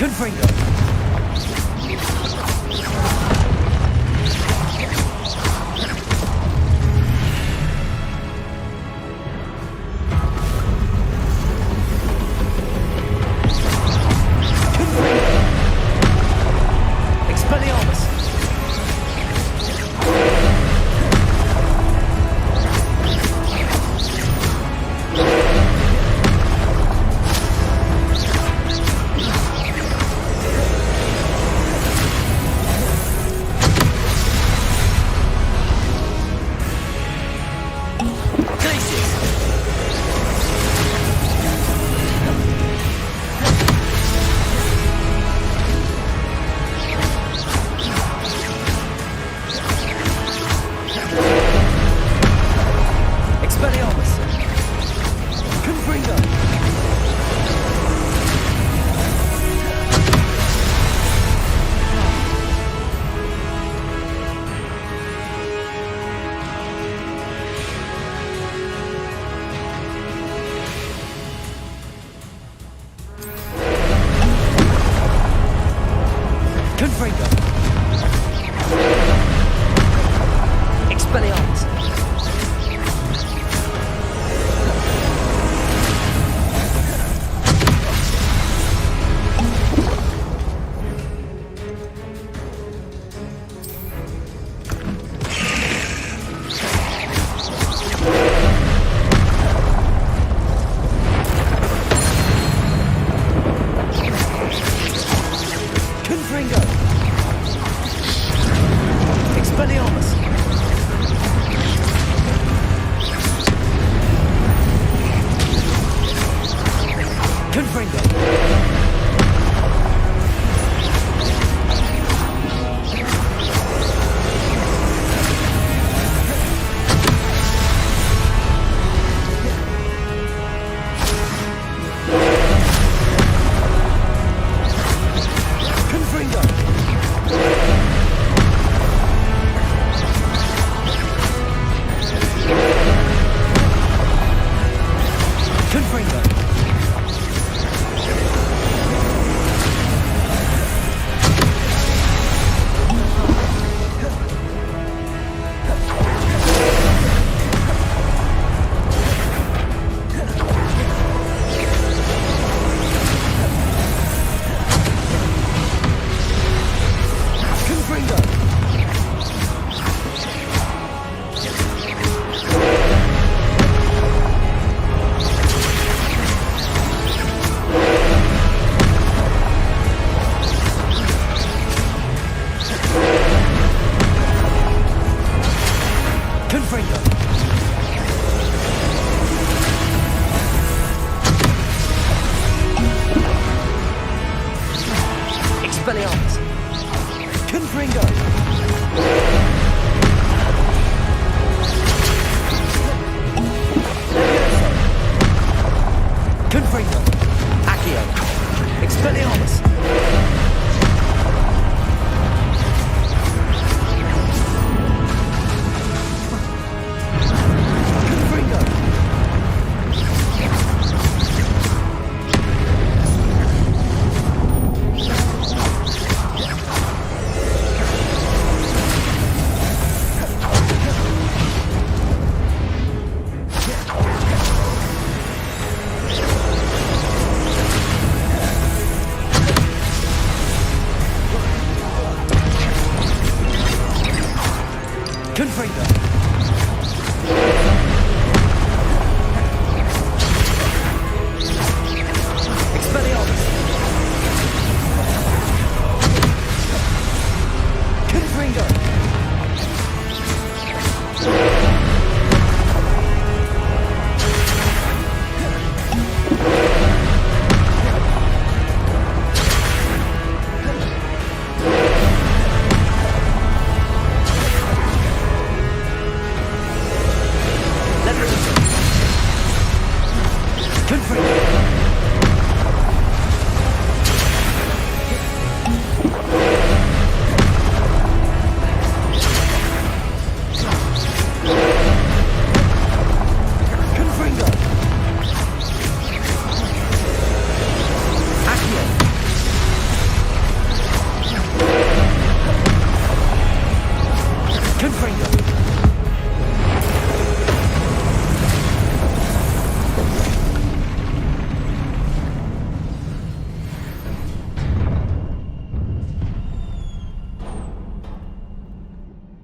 Confringo.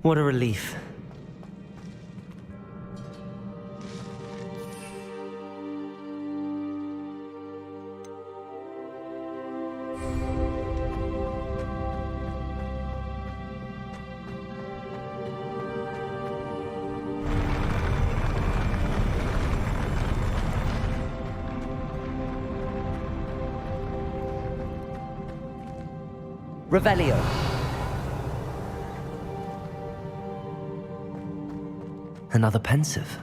What a relief. Revelio. Another pensive.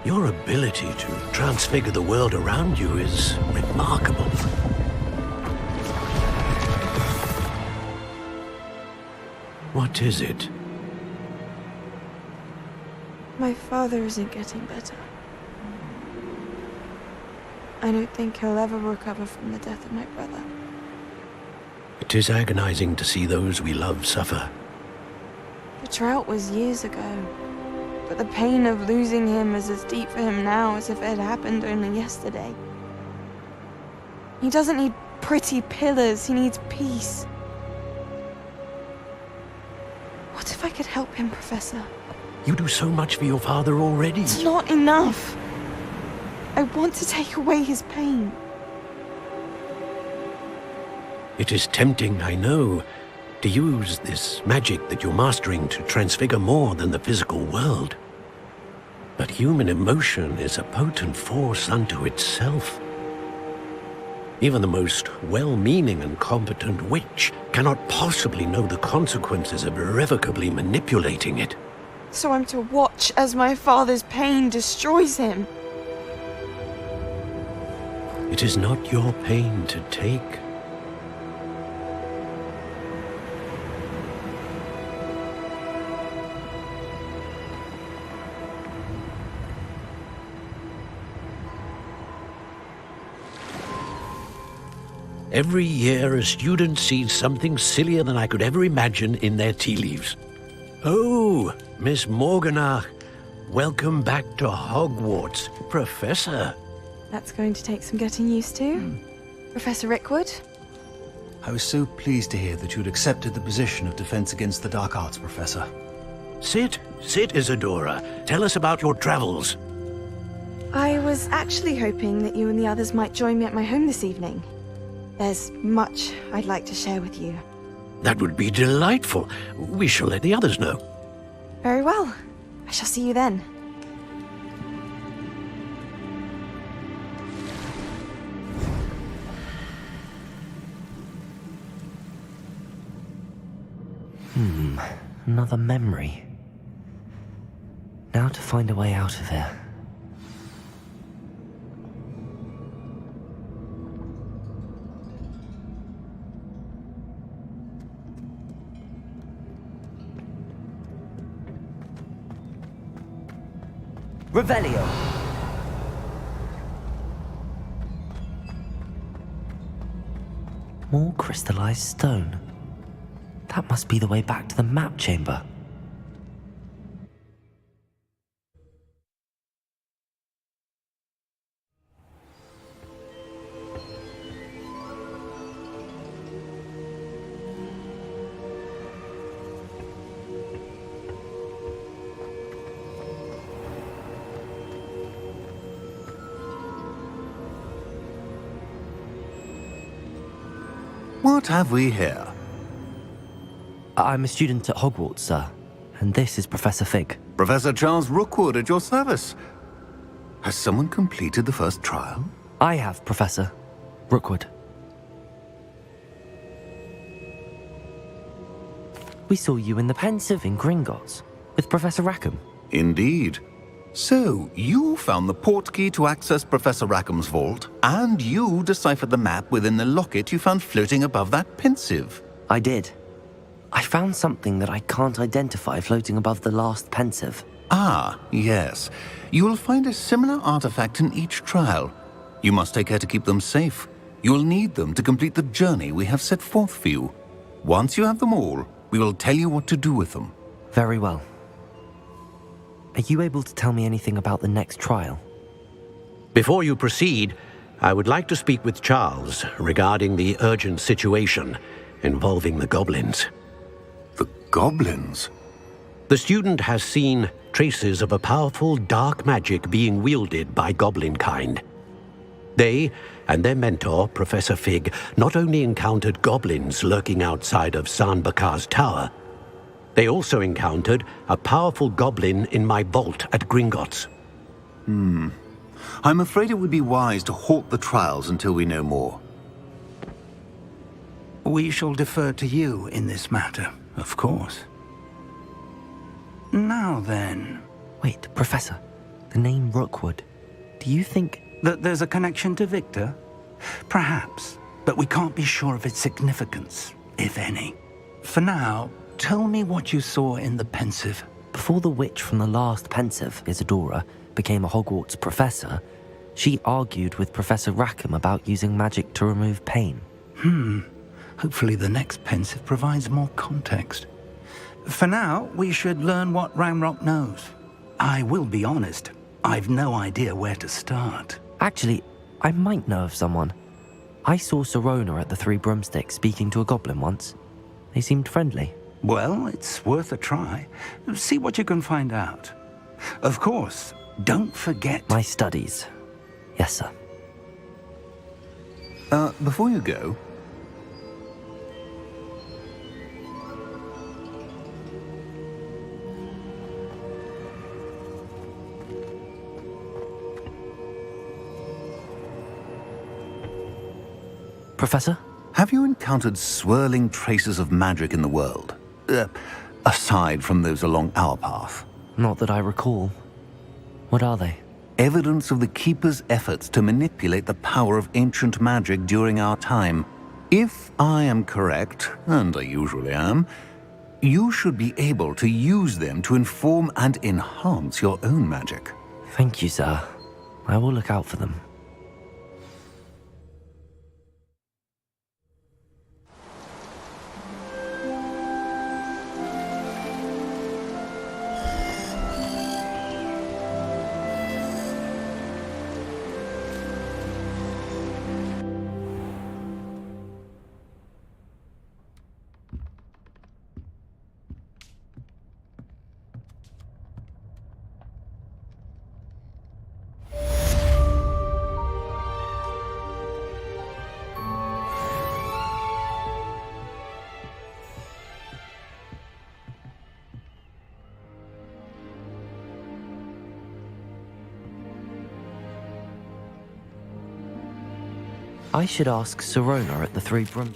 Your ability to transfigure the world around you is remarkable. What is it? My father isn't getting better. I don't think he'll ever recover from the death of my brother. It is agonizing to see those we love suffer. The drought was years ago, but the pain of losing him is as deep for him now as if it had happened only yesterday. He doesn't need pretty pillars, he needs peace. What if I could help him, Professor? You do so much for your father already. It's not enough. I want to take away his pain. It is tempting, I know, to use this magic that you're mastering to transfigure more than the physical world. But human emotion is a potent force unto itself. Even the most well-meaning and competent witch cannot possibly know the consequences of irrevocably manipulating it. So I'm to watch as my father's pain destroys him. It is not your pain to take. Every year, a student sees something sillier than I could ever imagine in their tea leaves. Oh, Miss Morganach, welcome back to Hogwarts, Professor. That's going to take some getting used to. Professor Rickwood? I was so pleased to hear that you'd accepted the position of Defense Against the Dark Arts, Professor. Sit, Isadora. Tell us about your travels. I was actually hoping that you and the others might join me at my home this evening. There's much I'd like to share with you. That would be delightful. We shall let the others know. Very well. I shall see you then. Another memory. Now to find a way out of here. Revelio. More crystallized stone. That must be the way back to the map chamber. What have we here? I'm a student at Hogwarts, sir. And this is Professor Fig. Professor Charles Rookwood at your service. Has someone completed the first trial? I have, Professor Rookwood. We saw you in the Pensive in Gringotts with Professor Rackham. Indeed. So, you found the portkey to access Professor Rackham's vault, and you deciphered the map within the locket you found floating above that Pensive. I did. I found something that I can't identify floating above the last Pensive. Ah, yes. You will find a similar artifact in each trial. You must take care to keep them safe. You will need them to complete the journey we have set forth for you. Once you have them all, we will tell you what to do with them. Very well. Are you able to tell me anything about the next trial? Before you proceed, I would like to speak with Charles regarding the urgent situation involving the goblins. The goblins? The student has seen traces of a powerful dark magic being wielded by goblin kind. They and their mentor, Professor Fig, not only encountered goblins lurking outside of Sanbakar's tower, they also encountered a powerful goblin in my vault at Gringotts. I'm afraid it would be wise to halt the trials until we know more. We shall defer to you in this matter, of course. Now then... Wait, Professor. The name Rookwood. Do you think... that there's a connection to Victor? Perhaps, but we can't be sure of its significance, if any. For now, tell me what you saw in the Pensive. Before the witch from the last Pensive, Isadora, became a Hogwarts professor, she argued with Professor Rackham about using magic to remove pain. Hopefully the next Pensive provides more context. For now, we should learn what Ramrock knows. I will be honest, I've no idea where to start. Actually, I might know of someone. I saw Sirona at the Three Broomsticks speaking to a goblin once. They seemed friendly. Well, it's worth a try. See what you can find out. Of course, don't forget... My studies. Yes, sir. Before you go... Professor? Have you encountered swirling traces of magic in the world? Aside from those along our path? Not that I recall. What are they? Evidence of the Keeper's efforts to manipulate the power of ancient magic during our time. If I am correct, and I usually am, you should be able to use them to inform and enhance your own magic. Thank you, sir. I will look out for them. I should ask Sirona at the Three Broom...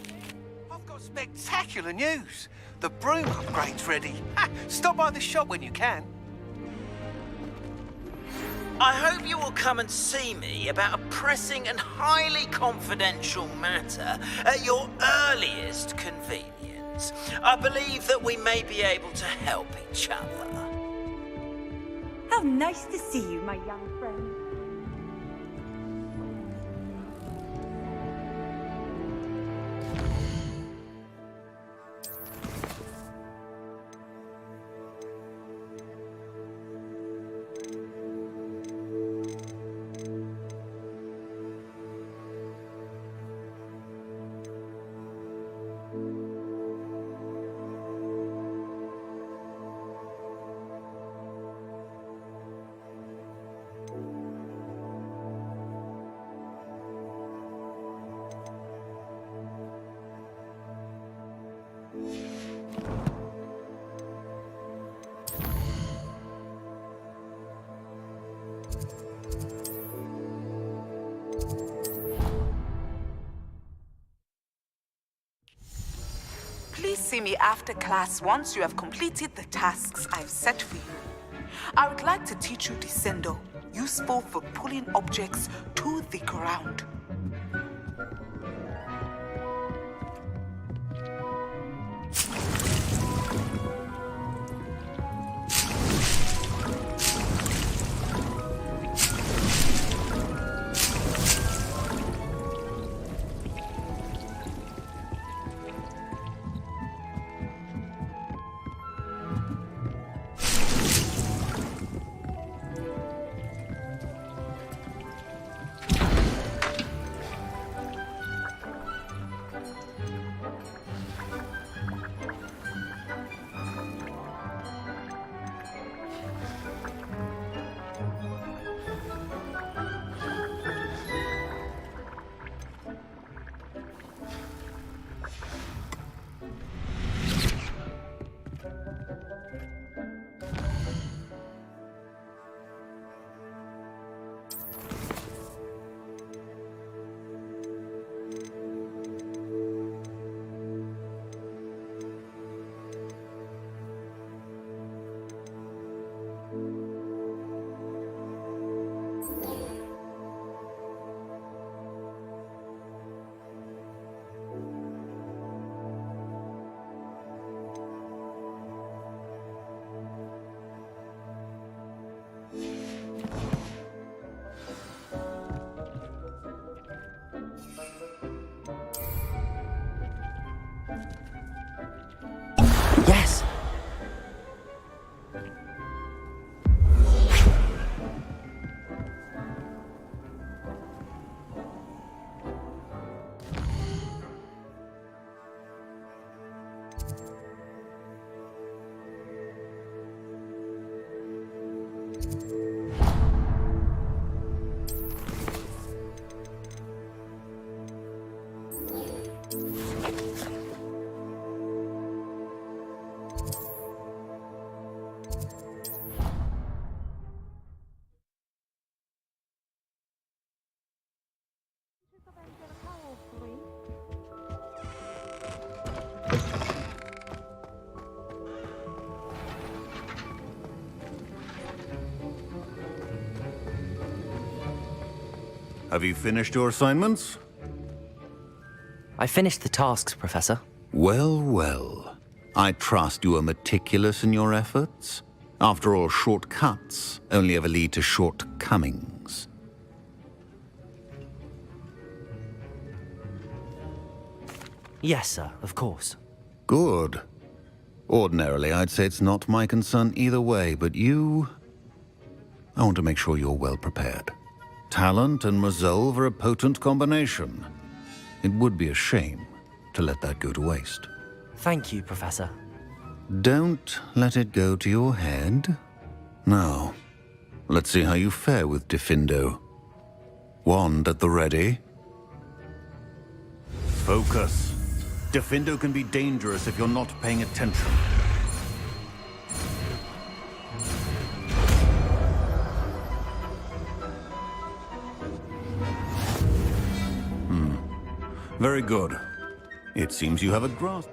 I've got spectacular news. The broom upgrade's ready. Stop by the shop when you can. I hope you will come and see me about a pressing and highly confidential matter at your earliest convenience. I believe that we may be able to help each other. How nice to see you, my young friend. see me after class once you have completed the tasks I've set for you. I would like to teach you Descendo, useful for pulling objects to the ground. Yes! Have you finished your assignments? I finished the tasks, Professor. Well, well. I trust you are meticulous in your efforts. After all, shortcuts only ever lead to shortcomings. Yes, sir, of course. Good. Ordinarily, I'd say it's not my concern either way, but you... I want to make sure you're well prepared. Talent and resolve are a potent combination. It would be a shame to let that go to waste. Thank you, Professor. Don't let it go to your head. Now, let's see how you fare with Defendo. Wand at the ready. Focus. Defendo can be dangerous if you're not paying attention. Very good. It seems you have a grasp.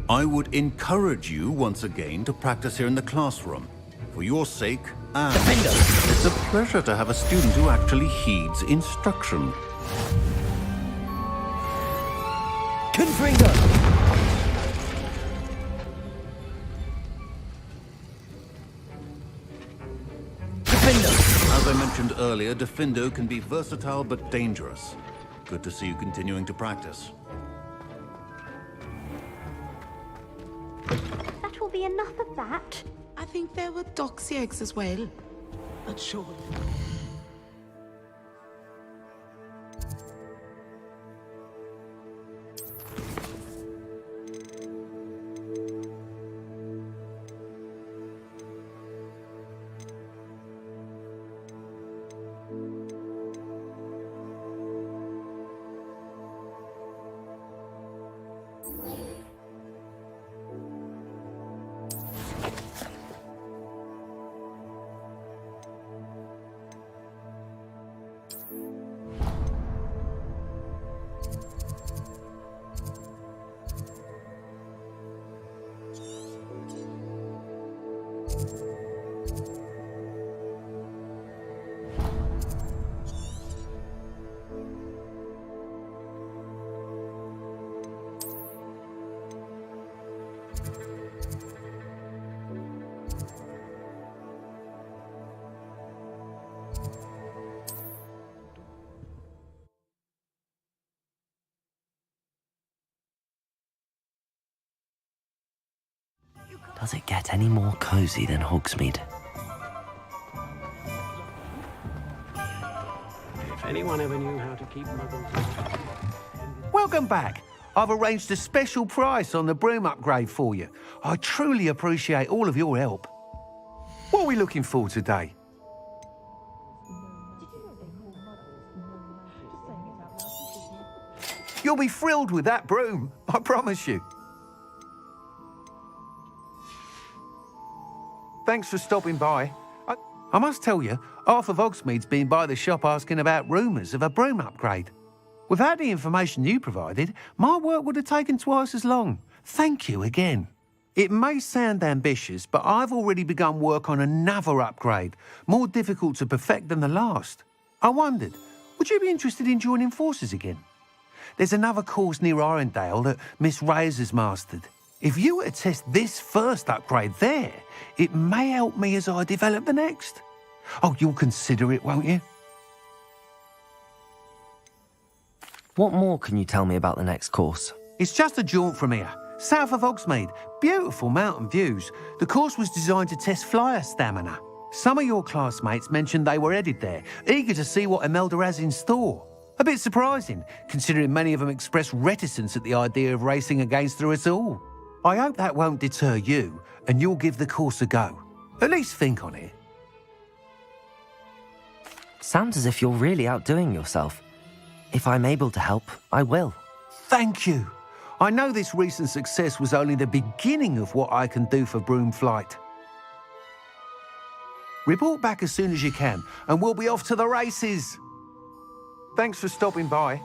I would encourage you once again to practice here in the classroom. For your sake, and it's a pleasure to have a student who actually heeds instruction. Confringo! As I mentioned earlier, Defendo can be versatile but dangerous. Good to see you continuing to practice. That will be enough of that. I think there were doxy eggs as well. But sure. Does it get any more cozy than Hogsmeade? If anyone ever knew how to keep muggles... Welcome back. I've arranged a special price on the broom upgrade for you. I truly appreciate all of your help. What are we looking for today? You'll be thrilled with that broom, I promise you. Thanks for stopping by. I must tell you, half of Hogsmeade's been by the shop asking about rumours of a broom upgrade. Without the information you provided, my work would have taken twice as long. Thank you again. It may sound ambitious, but I've already begun work on another upgrade, more difficult to perfect than the last. I wondered, would you be interested in joining forces again? There's another course near Arendelle that Miss Reyes has mastered. If you were to test this first upgrade there, it may help me as I develop the next. Oh, you'll consider it, won't you? What more can you tell me about the next course? It's just a jaunt from here, south of Hogsmeade. Beautiful mountain views. The course was designed to test flyer stamina. Some of your classmates mentioned they were headed there, eager to see what Imelda has in store. A bit surprising, considering many of them expressed reticence at the idea of racing against her at all. I hope that won't deter you, and you'll give the course a go. At least think on it. Sounds as if you're really outdoing yourself. If I'm able to help, I will. Thank you. I know this recent success was only the beginning of what I can do for Broomflight. Report back as soon as you can, and we'll be off to the races. Thanks for stopping by.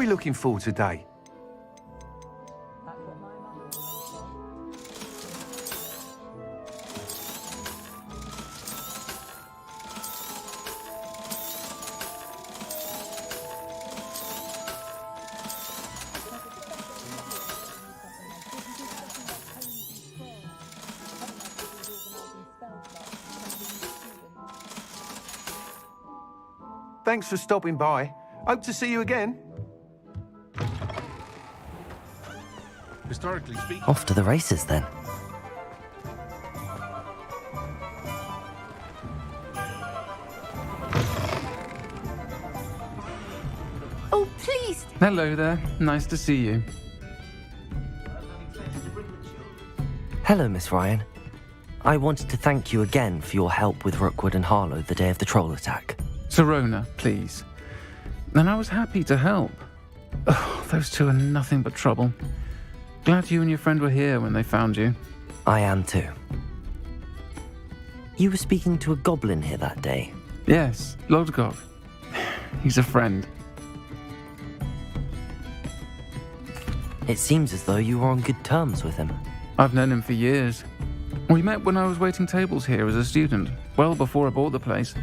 are we looking for today? Thanks for stopping by. Hope to see you again. Historically speaking... Off to the races, then. Oh, please! Hello there. Nice to see you. Hello, Miss Ryan. I wanted to thank you again for your help with Rookwood and Harlow the day of the troll attack. Sirona, please. And I was happy to help. Oh, those two are nothing but trouble. Glad you and your friend were here when they found you. I am too. You were speaking to a goblin here that day? Yes, Lodgok. He's a friend. It seems as though you were on good terms with him. I've known him for years. We met when I was waiting tables here as a student, well before I bought the place.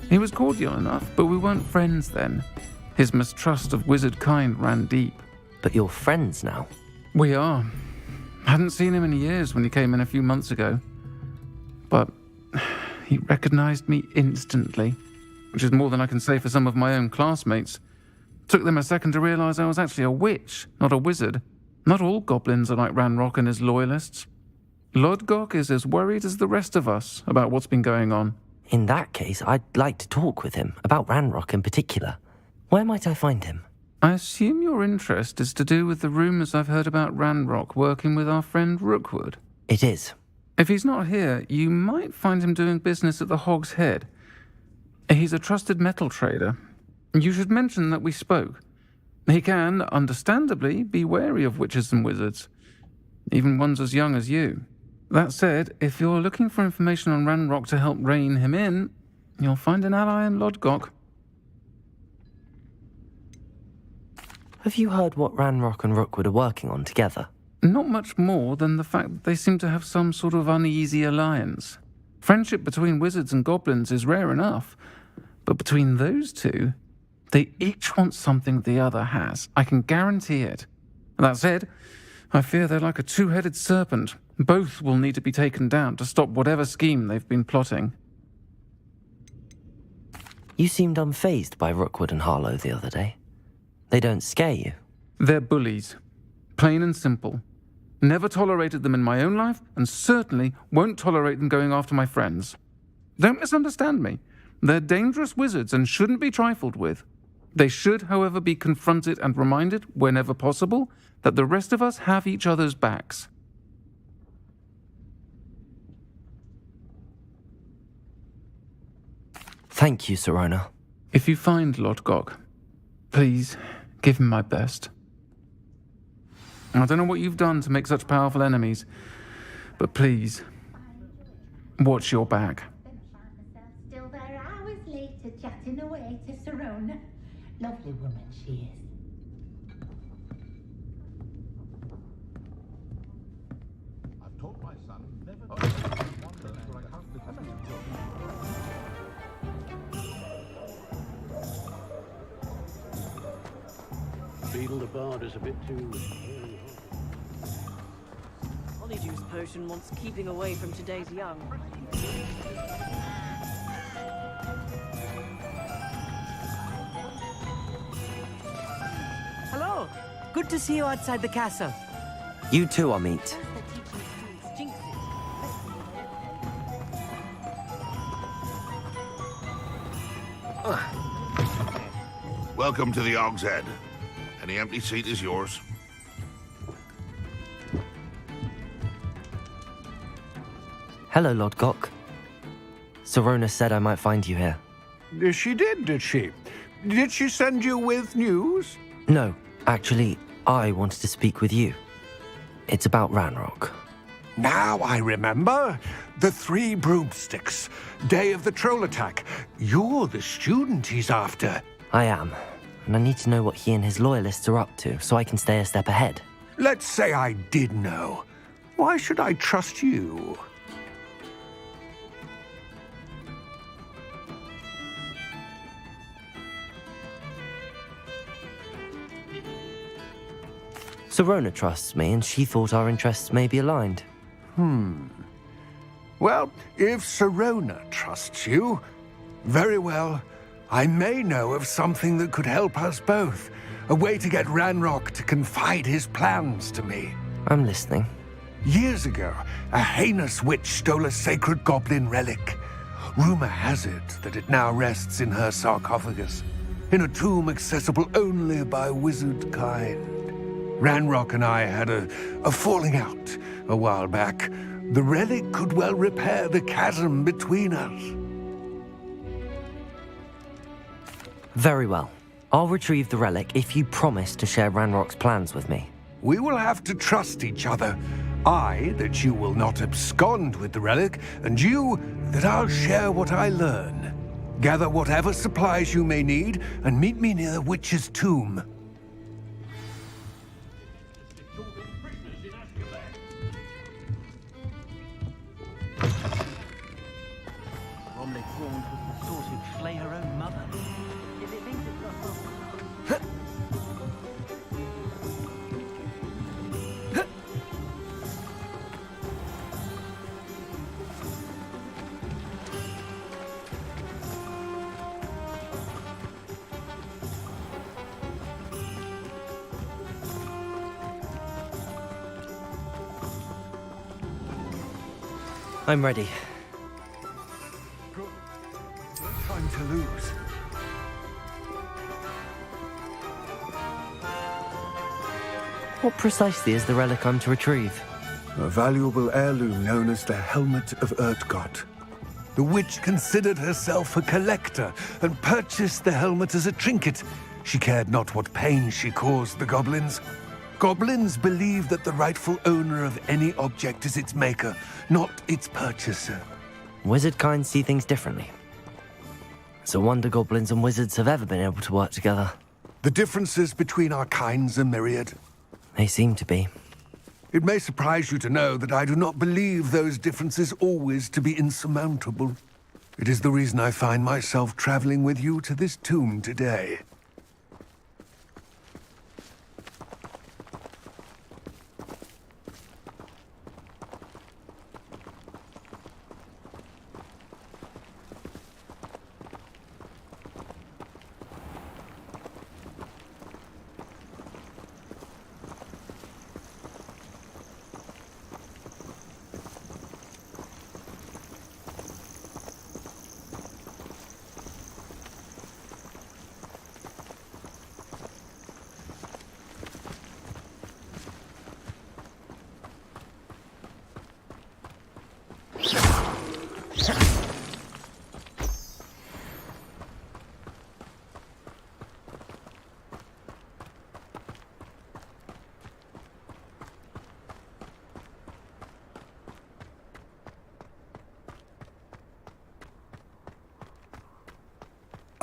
He was cordial enough, but we weren't friends then. His mistrust of wizard kind ran deep. But you're friends now? We are. Hadn't seen him in years when he came in a few months ago. But he recognized me instantly, which is more than I can say for some of my own classmates. Took them a second to realize I was actually a witch, not a wizard. Not all goblins are like Ranrock and his loyalists. Lodgok is as worried as the rest of us about what's been going on. In that case, I'd like to talk with him, about Ranrock in particular. Where might I find him? I assume your interest is to do with the rumours I've heard about Ranrock working with our friend Rookwood. It is. If he's not here, you might find him doing business at the Hog's Head. He's a trusted metal trader. You should mention that we spoke. He can, understandably, be wary of witches and wizards, even ones as young as you. That said, if you're looking for information on Ranrock to help rein him in, you'll find an ally in Lodgok. Have you heard what Ranrock and Rookwood are working on together? Not much more than the fact that they seem to have some sort of uneasy alliance. Friendship between wizards and goblins is rare enough, but between those two, they each want something the other has. I can guarantee it. That said, I fear they're like a two-headed serpent. Both will need to be taken down to stop whatever scheme they've been plotting. You seemed unfazed by Rookwood and Harlow the other day. They don't scare you. They're bullies. Plain and simple. Never tolerated them in my own life, and certainly won't tolerate them going after my friends. Don't misunderstand me. They're dangerous wizards and shouldn't be trifled with. They should, however, be confronted and reminded, whenever possible, that the rest of us have each other's backs. Thank you, Sirona. If you find Lodgok, please give him my best. I don't know what you've done to make such powerful enemies, but please, watch your back. Still there hours later chatting away to Sirona. Lovely woman she is. I've taught my son never Beetle the Bard is a bit too... Honeydews potion wants keeping away from today's young. Hello. Good to see you outside the castle. You too, Amit. Welcome to the Hog's Head. Any empty seat is yours. Hello, Lodgok. Sirona said I might find you here. She did she? Did she send you with news? No, actually, I wanted to speak with you. It's about Ranrock. Now I remember. The 3 broomsticks. Day of the troll attack. You're the student he's after. I am. and I need to know what he and his loyalists are up to so I can stay a step ahead. Let's say I did know. Why should I trust you? Serona trusts me, and she thought our interests may be aligned. Well, if Serona trusts you, very well. I may know of something that could help us both. A way to get Ranrock to confide his plans to me. I'm listening. Years ago, a heinous witch stole a sacred goblin relic. Rumor has it that it now rests in her sarcophagus, in a tomb accessible only by wizard kind. Ranrock and I had a falling out a while back. The relic could well repair the chasm between us. Very well. I'll retrieve the relic if you promise to share Ranrock's plans with me. We will have to trust each other. I, that you will not abscond with the relic, and you, that I'll share what I learn. Gather whatever supplies you may need, and meet me near the witch's tomb. Bromley Thorns was the sort who'd slay her own mother. I'm ready. No time to lose. What precisely is the relic I'm to retrieve? A valuable heirloom known as the Helmet of Urtkot. The witch considered herself a collector and purchased the helmet as a trinket. She cared not what pain she caused the goblins. Goblins believe that the rightful owner of any object is its maker, not its purchaser. Wizard kind see things differently. It's a wonder goblins and wizards have ever been able to work together. The differences between our kinds are myriad. They seem to be. It may surprise you to know that I do not believe those differences always to be insurmountable. It is the reason I find myself traveling with you to this tomb today.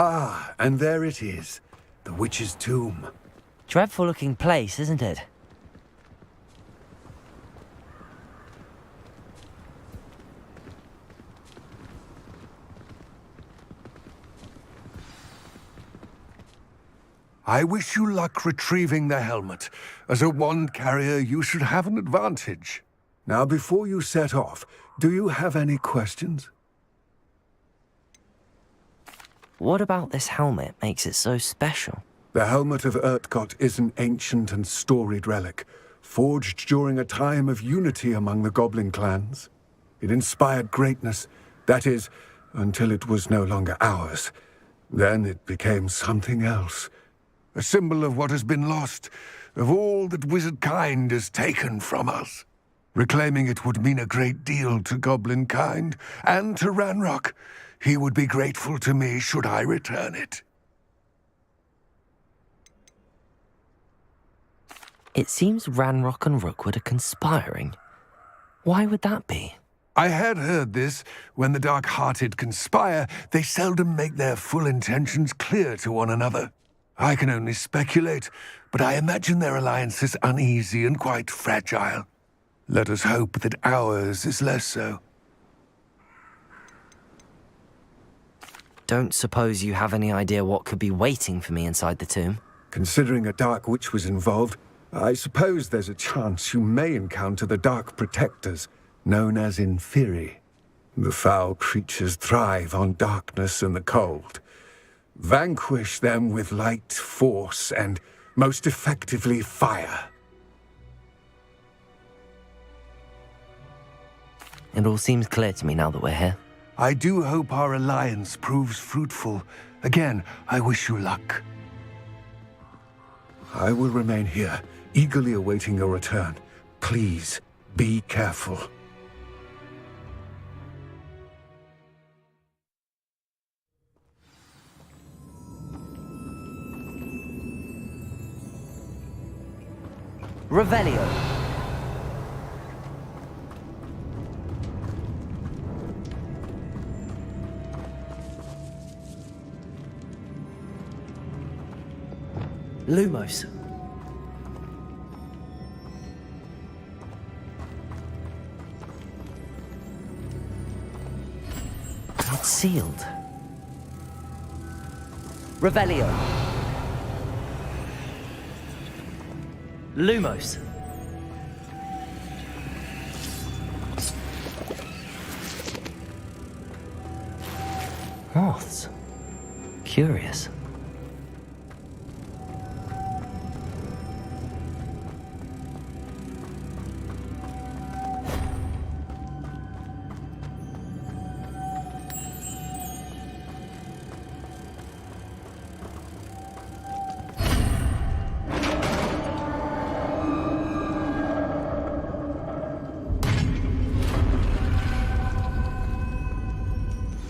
Ah, and there it is, the witch's tomb. Dreadful looking place, isn't it? I wish you luck retrieving the helmet. As a wand carrier, you should have an advantage. Now, before you set off, do you have any questions? What about this helmet makes it so special? The Helmet of Urtkot is an ancient and storied relic, forged during a time of unity among the goblin clans. It inspired greatness, that is, until it was no longer ours. Then it became something else. A symbol of what has been lost, of all that wizard kind has taken from us. Reclaiming it would mean a great deal to goblin kind, and to Ranrock. He would be grateful to me should I return it. It seems Ranrock and Rookwood are conspiring. Why would that be? I had heard this. When the dark-hearted conspire, they seldom make their full intentions clear to one another. I can only speculate, but I imagine their alliance is uneasy and quite fragile. Let us hope that ours is less so. Don't suppose you have any idea what could be waiting for me inside the tomb? Considering a Dark Witch was involved, I suppose there's a chance you may encounter the Dark Protectors, known as Inferi. The foul creatures thrive on darkness and the cold. Vanquish them with light, force, and, most effectively, fire. It all seems clear to me now that we're here. I do hope our alliance proves fruitful. Again, I wish you luck. I will remain here, eagerly awaiting your return. Please, be careful. Revelio. Lumos. It's sealed. Revelio. Lumos. Moths. Curious.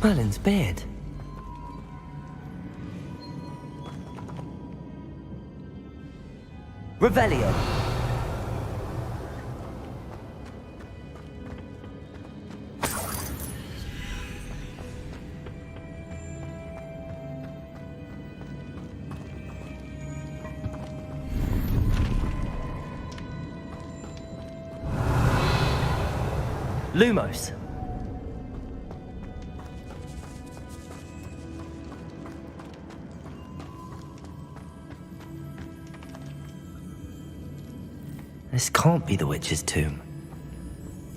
Merlin's beard. Revelio. Lumos. This can't be the witch's tomb.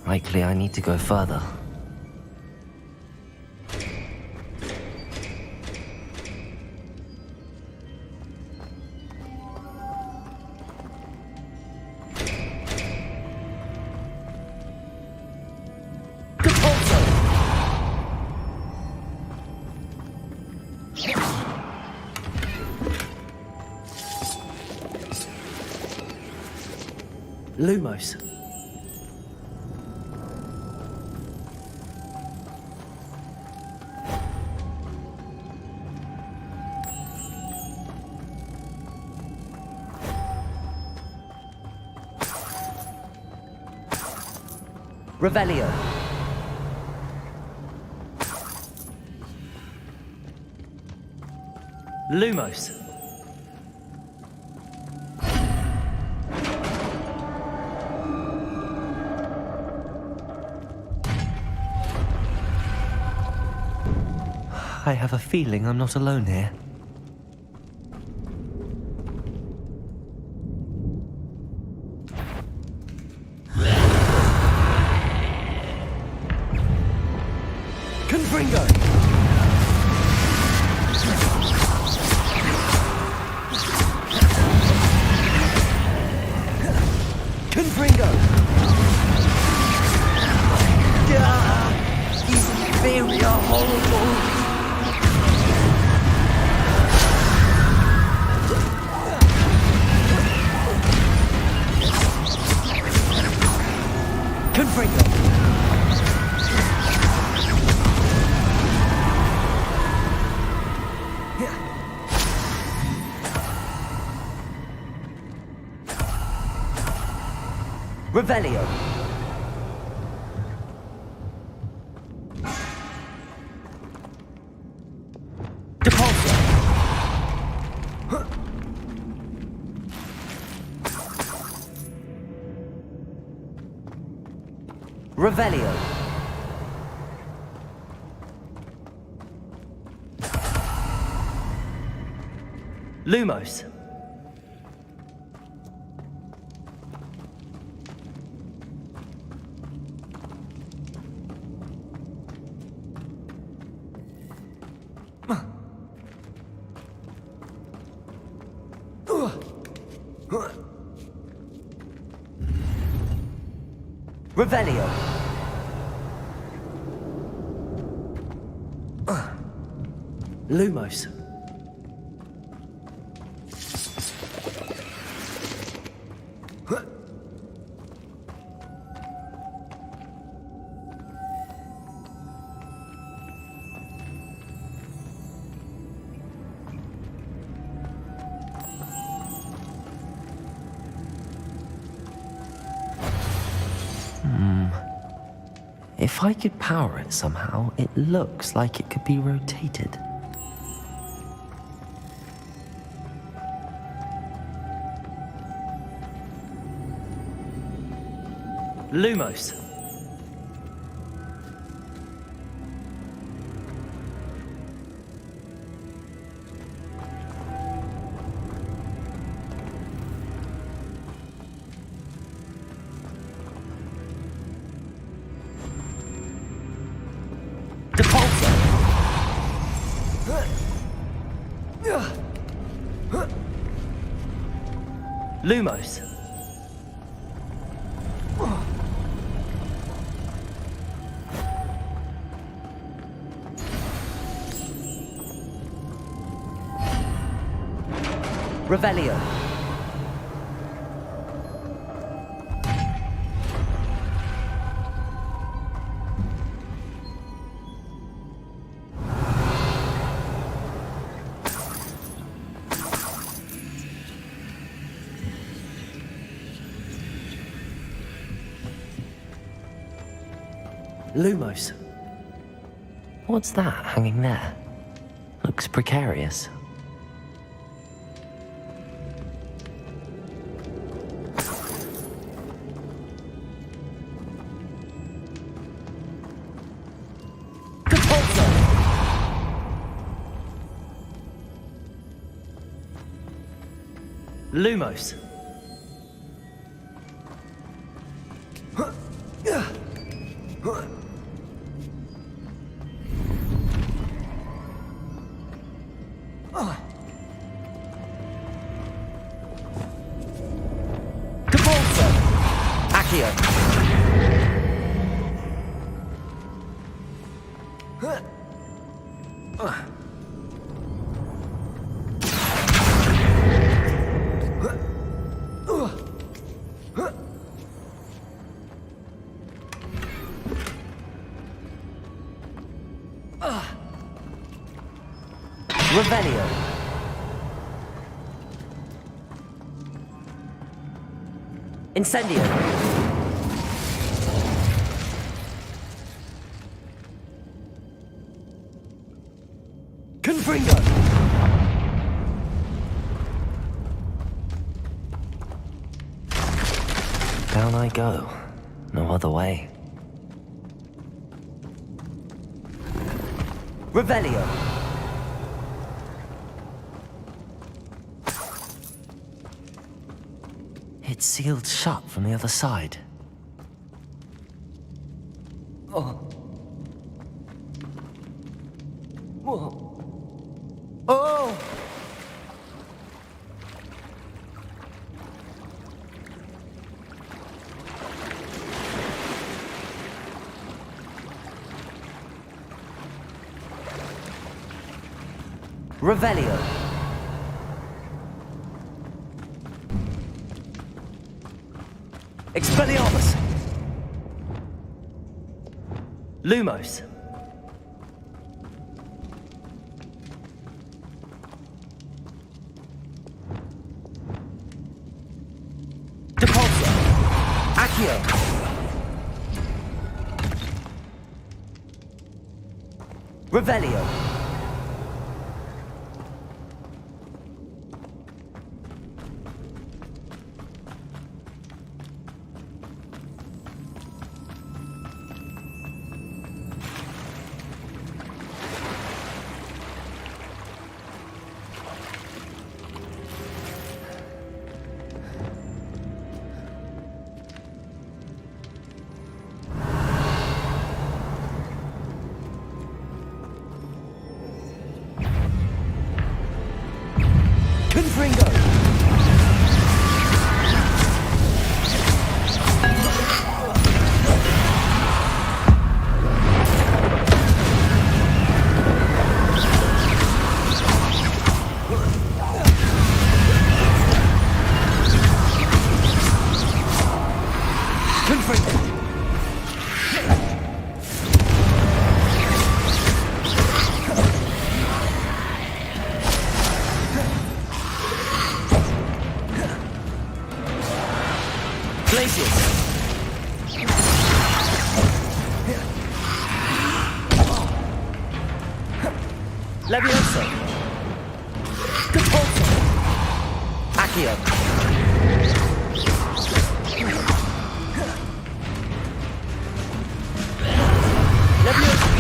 Likely I need to go further. Lumos. Revelio. Lumos. I have a feeling I'm not alone here. Confringo! Confringo! These inferior horrible! Confringo! Revelio. Depulso. Revelio. Lumos. Revelio. Lumos. If I could power it somehow, it looks like it could be rotated. Lumos. Lumos. Revelio. Lumos. What's that hanging there? Looks precarious. Lumos. Revelio. Incendio. Confringo. Down I go. No other way. Revelio. It's sealed shut from the other side. Oh. Whoa. Oh! Revelio. Expelliarmus! Lumos. Depulso. Accio. Revelio. Levioso! Depulso! Accio! Levioso!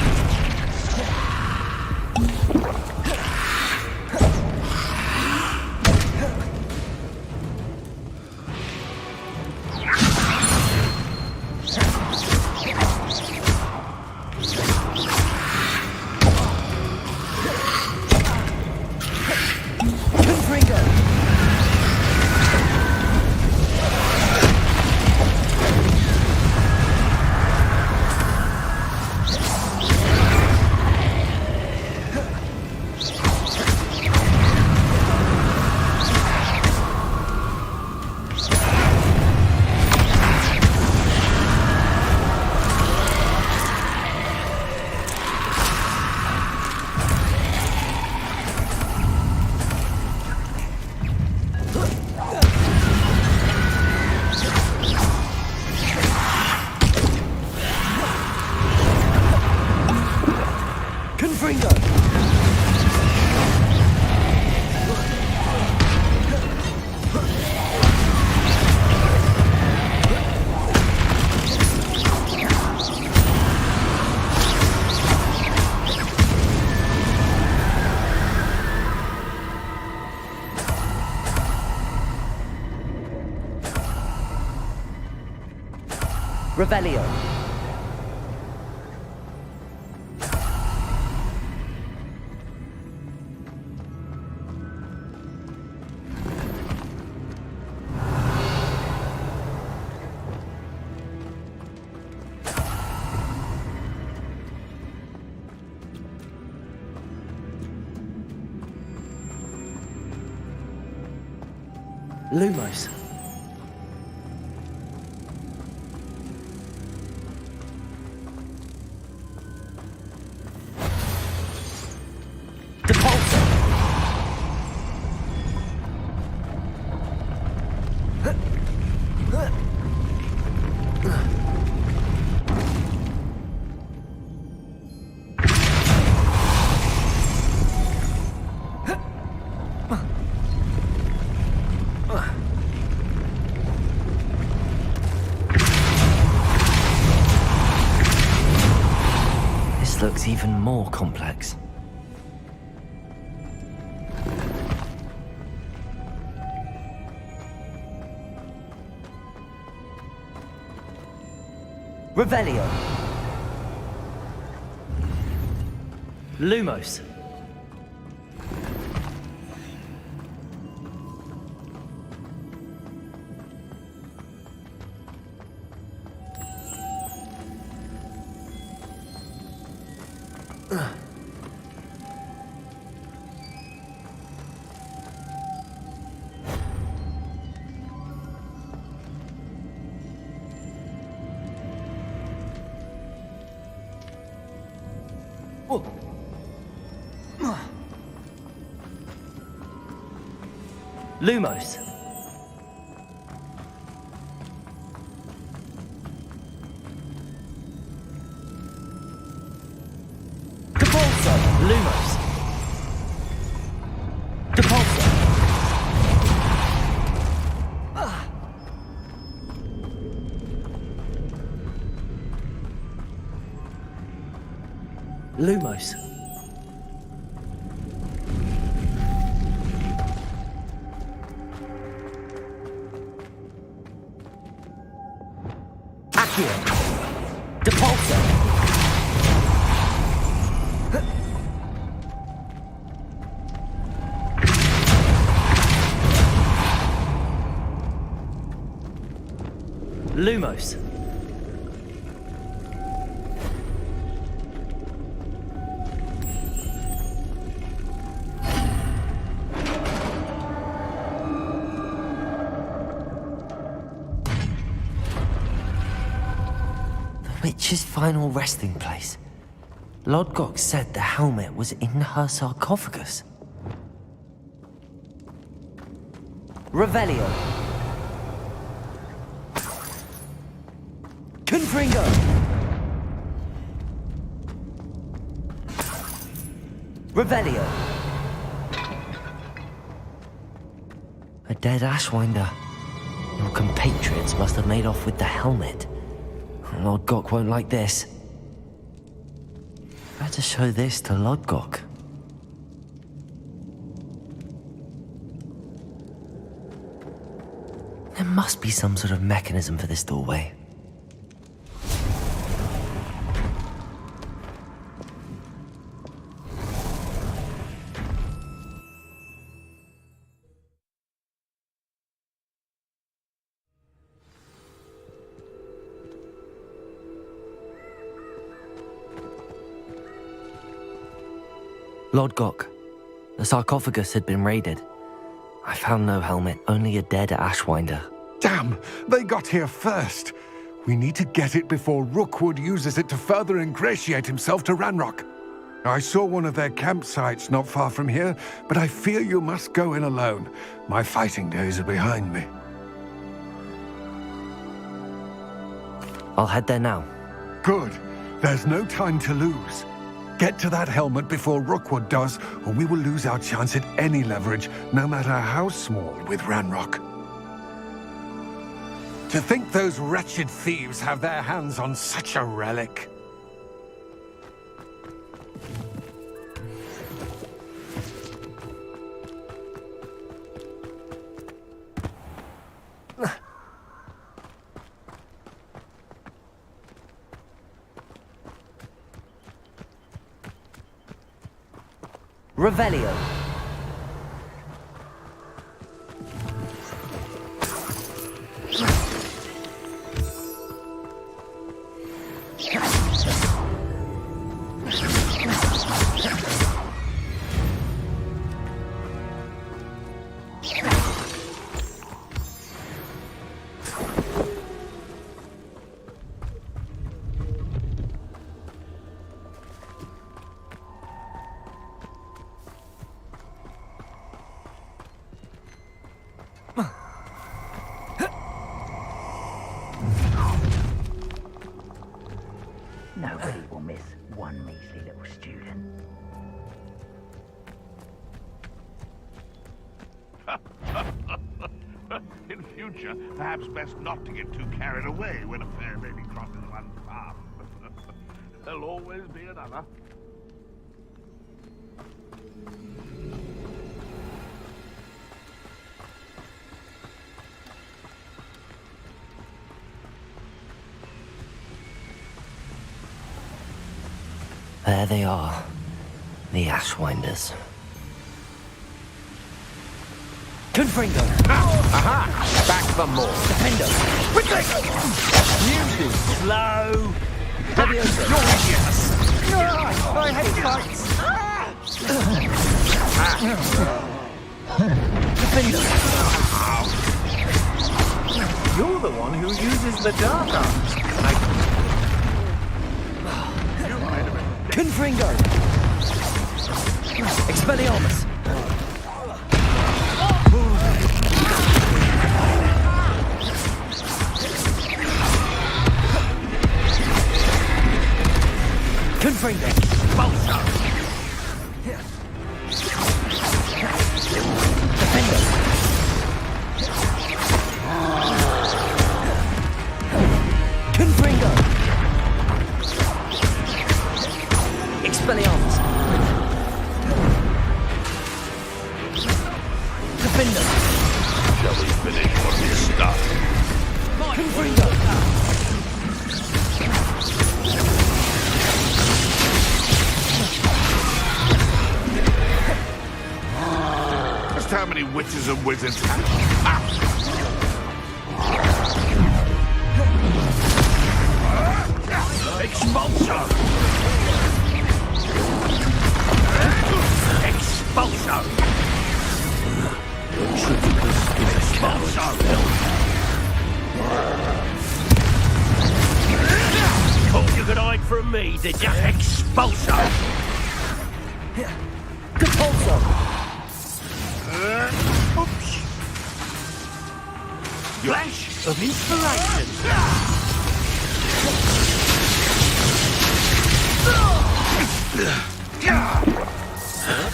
Revelio. Lumos. Looks even more complex. Revelio. Lumos. Lumos. Depulso. Lumos. Depulso. Lumos. Accio. Depulso. Lumos. Witch's final resting place. Lodgok said the helmet was in her sarcophagus. Revelio. Confringo. Revelio. A dead Ashwinder. Your compatriots must have made off with the helmet. Lord Gok won't like this. Better show this to Lord Gok. There must be some sort of mechanism for this doorway. Lord Gok, the sarcophagus had been raided. I found no helmet, only a dead Ashwinder. Damn! They got here first! We need to get it before Rookwood uses it to further ingratiate himself to Ranrock. I saw one of their campsites not far from here, but I fear you must go in alone. My fighting days are behind me. I'll head there now. Good. There's no time to lose. Get to that helmet before Rookwood does, or we will lose our chance at any leverage, no matter how small, with Ranrock. To think those wretched thieves have their hands on such a relic. Revelio. Nobody will miss one measly little student. In future, perhaps best not to get too carried away when a fair lady crosses one's path. There'll always be another. There they are, the Ashwinders. Confringo! Aha! Back for more. Defendo! Quickly! Music! Slow! Leviosa! You're idiots! I hate fights! Defendo! You're the one who uses the dark arts. Confringo! Expelliarmus! Confringo! Expulsar! Defendo! Confringo! Expelliarmus! Defender! Shall we finish what we started? Confringo! Just how many witches and wizards Expulsar! Expulsar! Expulsar! Thought you could hide from me, did you? Expulsar! Compulsor! Oops! Flash of inspiration!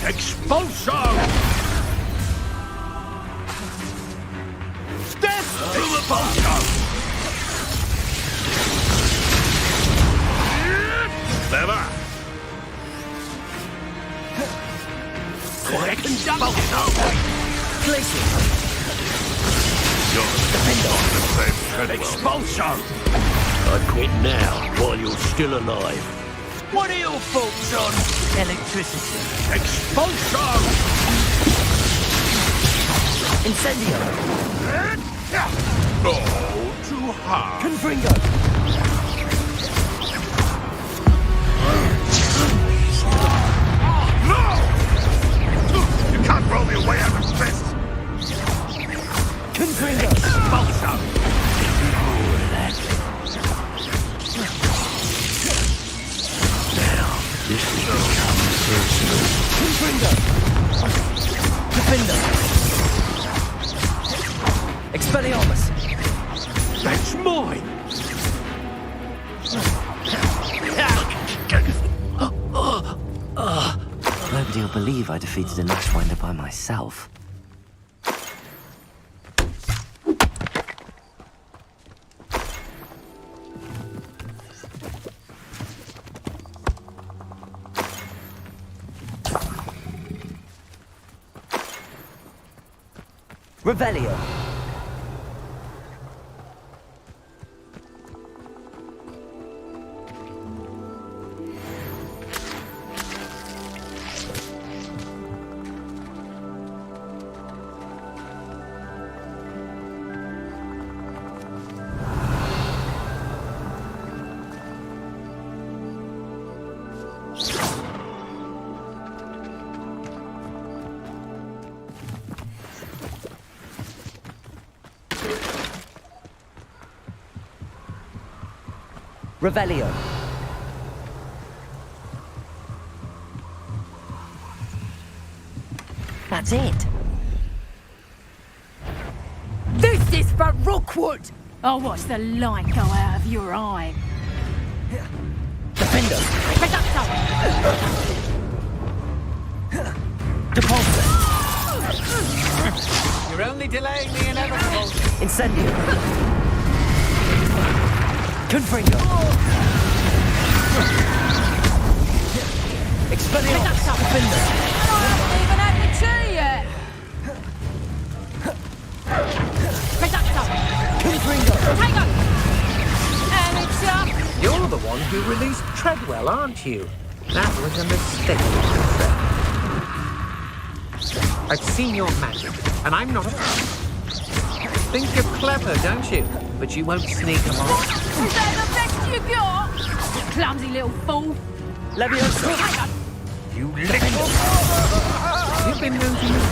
Expulso! Death! Expulso! Clever! Expulso! Glacier! You're the same Expulso! I quit now, while you're still alive. What are your thoughts on electricity? Expulso! Incendio! Oh, too hard. Confringo! No! You can't roll me away out of fist! Confringo! Expulso! This has become personal. Confringo! Defender! Expelliarmus! That's mine! Nobody will believe I defeated an Ashwinder by myself. Revelio! Revelio. That's it. This is for Rookwood! I'll watch the light go out of your eye. Defender. Reducto! Depulsor. You're only delaying the inevitable. Incendio. Confringo. Expelliarmus. Defender. I haven't even had the tea yet! Reducto! Confringo. Take on! And it's up! You're the one who released Treadwell, aren't you? That was a mistake, I've seen your magic, and I'm not a... Think you're clever, don't you? But you won't sneak along. Is that the best you got? You clumsy little fool! Leviosa. Take on! You little... You've been known to use...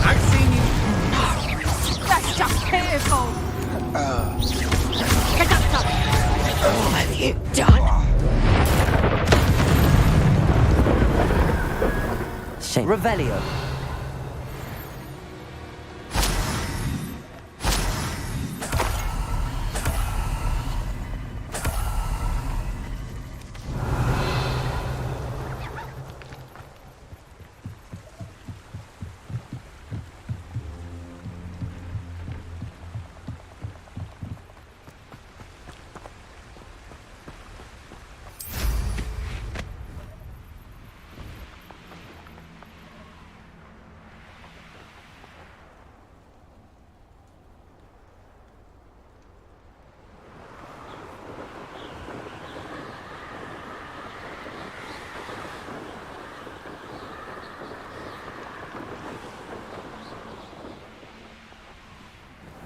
I've seen you... That's just pitiful! Reducto! What have you done? Shame. Revelio.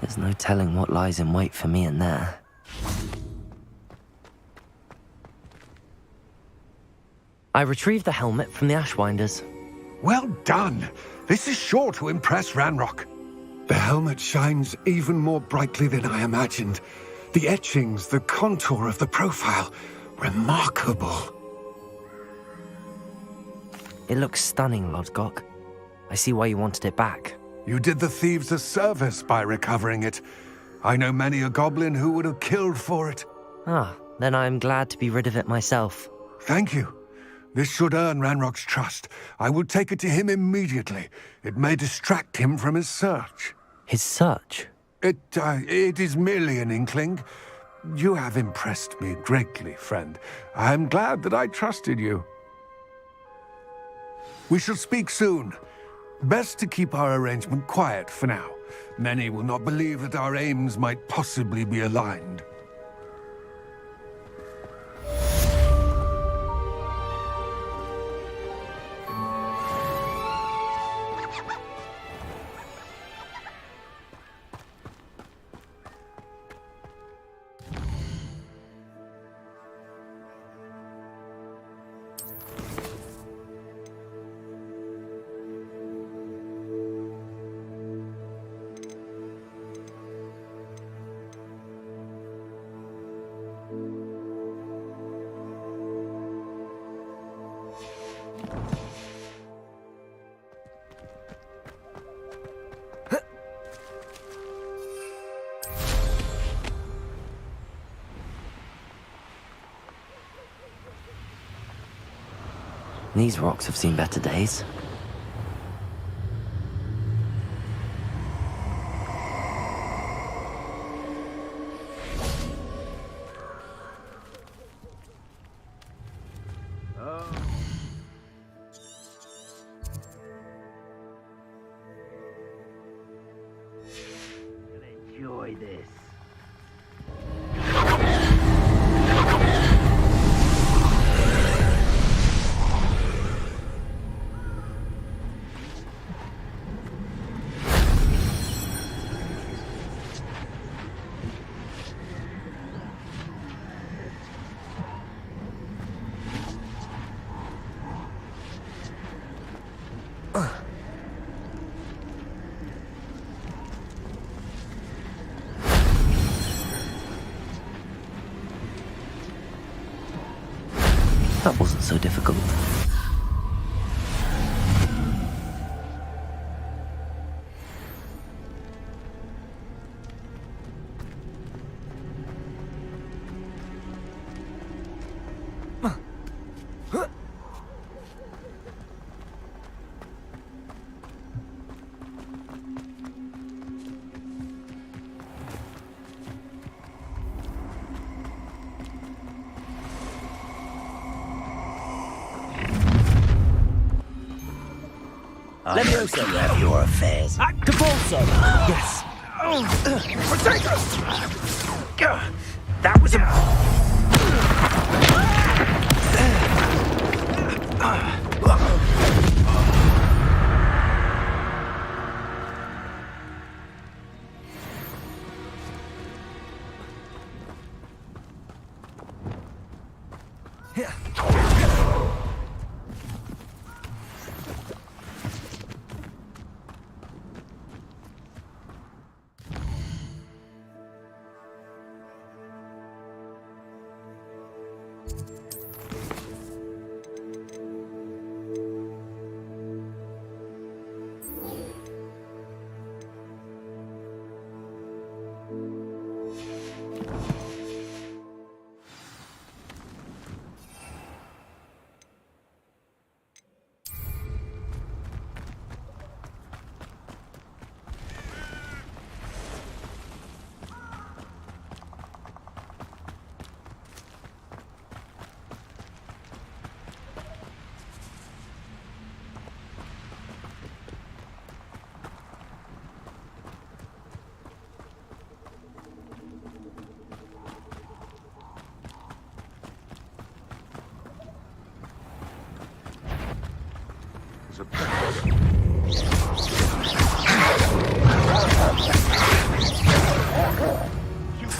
There's no telling what lies in wait for me in there. I retrieved the helmet from the Ashwinders. Well done. This is sure to impress Ranrock. The helmet shines even more brightly than I imagined. The etchings, the contour of the profile, remarkable. It looks stunning, Lodgok. I see why you wanted it back. You did the thieves a service by recovering it. I know many a goblin who would have killed for it. Then I'm glad to be rid of it myself. Thank you. This should earn Ranrock's trust. I will take it to him immediately. It may distract him from his search. His search? It is merely an inkling. You have impressed me greatly, friend. I am glad that I trusted you. We shall speak soon. Best to keep our arrangement quiet for now. Many will not believe that our aims might possibly be aligned. These rocks have seen better days. Enjoy this. That wasn't so difficult. Let me also have your affairs. Capulso! Yes. Protect us! That was a...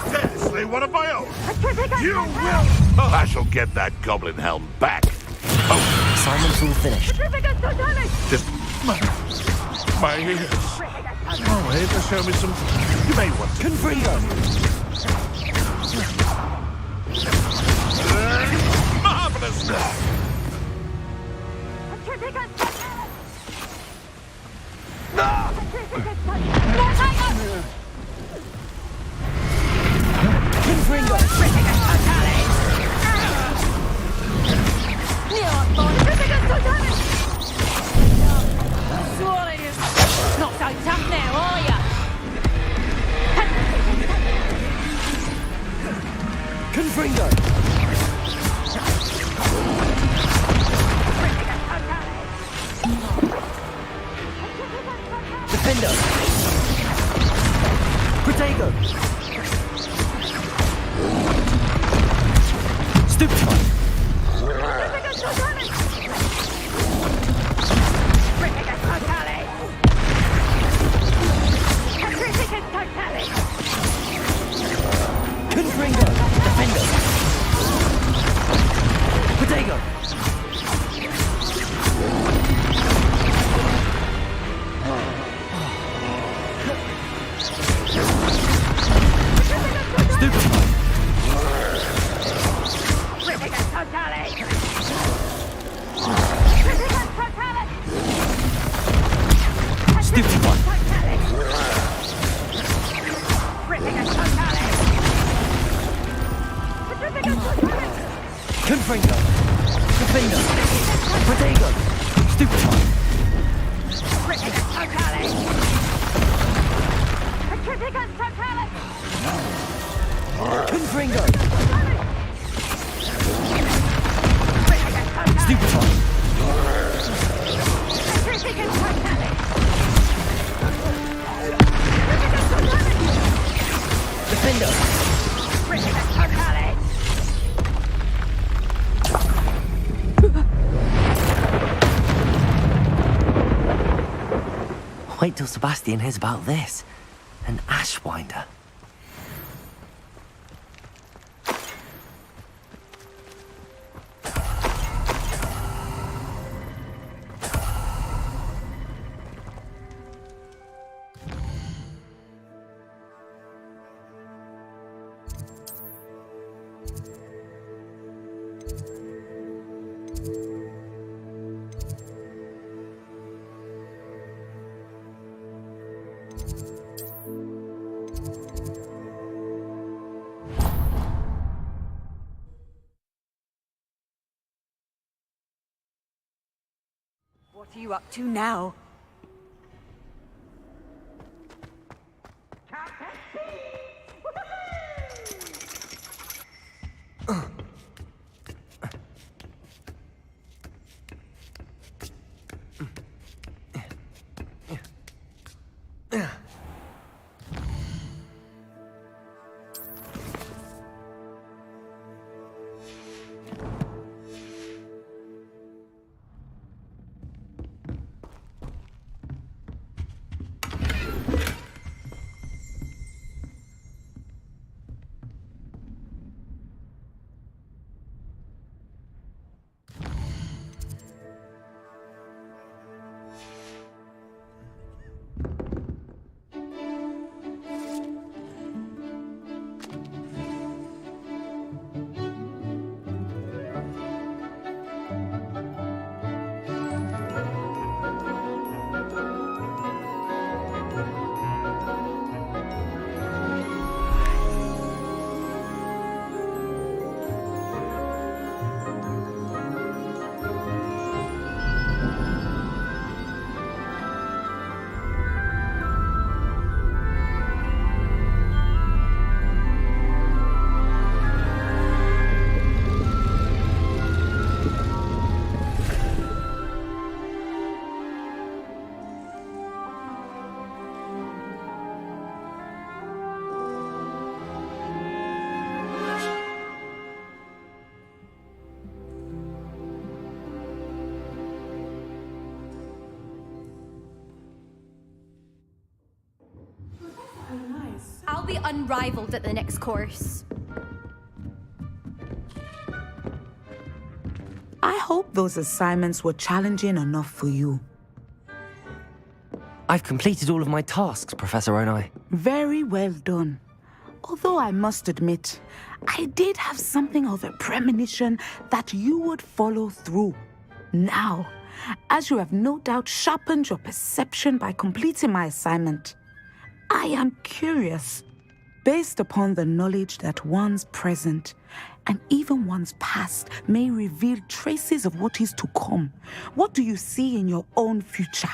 Seriously, one of my own? You will! Oh, I shall get that goblin helm back. Oh, Simon's all finished. just my ears. Oh, here to show me some. You may want to. Marvelous! So tough now, are ya? Confringo! Defender! Protego! Stupefy! Confringo! Defender! Protego! Confringo! Defender! Protego! Stupefy! Confringo! Stupefy! Defender! Wait till Sebastian hears about this. An Ashwinder. What are you up to now? I'll be unrivaled at the next course. I hope those assignments were challenging enough for you. I've completed all of my tasks, Professor Onai. Very well done. Although I must admit, I did have something of a premonition that you would follow through. Now, as you have no doubt sharpened your perception by completing my assignment, I am curious, based upon the knowledge that one's present and even one's past may reveal traces of what is to come. What do you see in your own future?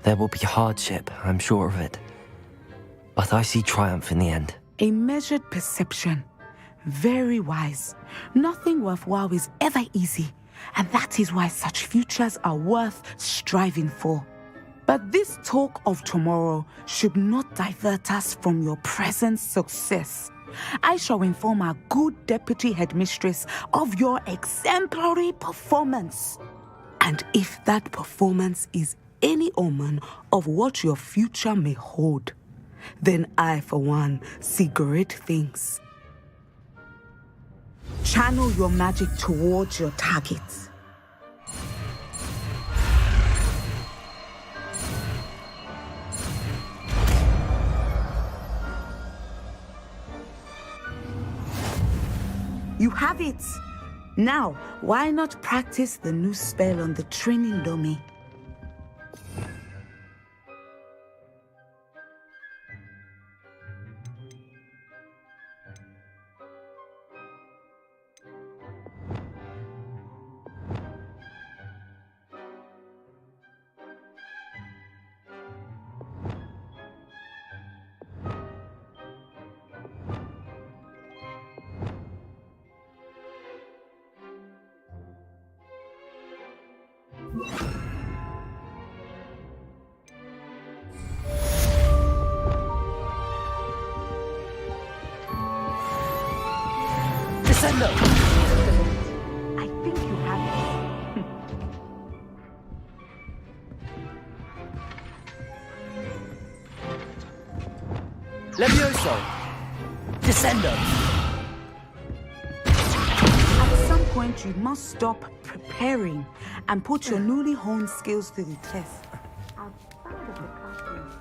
There will be hardship, I'm sure of it. But I see triumph in the end. A measured perception. Very wise. Nothing worthwhile is ever easy, and that is why such futures are worth striving for. But this talk of tomorrow should not divert us from your present success. I shall inform our good deputy headmistress of your exemplary performance. And if that performance is any omen of what your future may hold, then I, for one, see great things. Channel your magic towards your targets. You have it! Now, why not practice the new spell on the training dummy? Descendo! I think you have it. Levioso! Descendo! At some point, you must stop preparing and put your newly honed skills to the test. Outside of the classroom.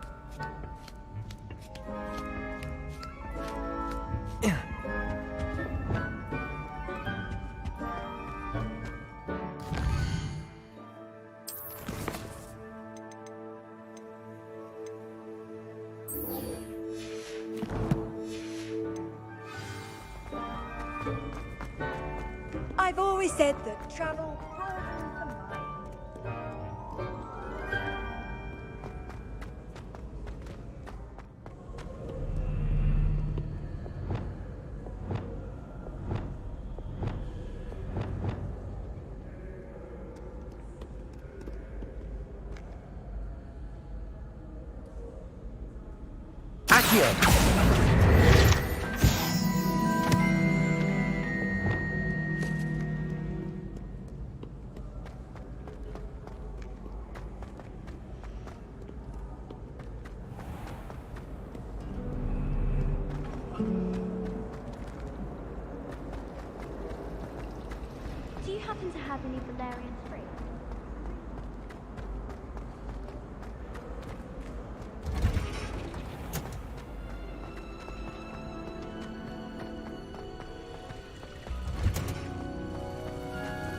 I've always said that travel broadens the mind. Accio! Do you happen to have any Valerian free?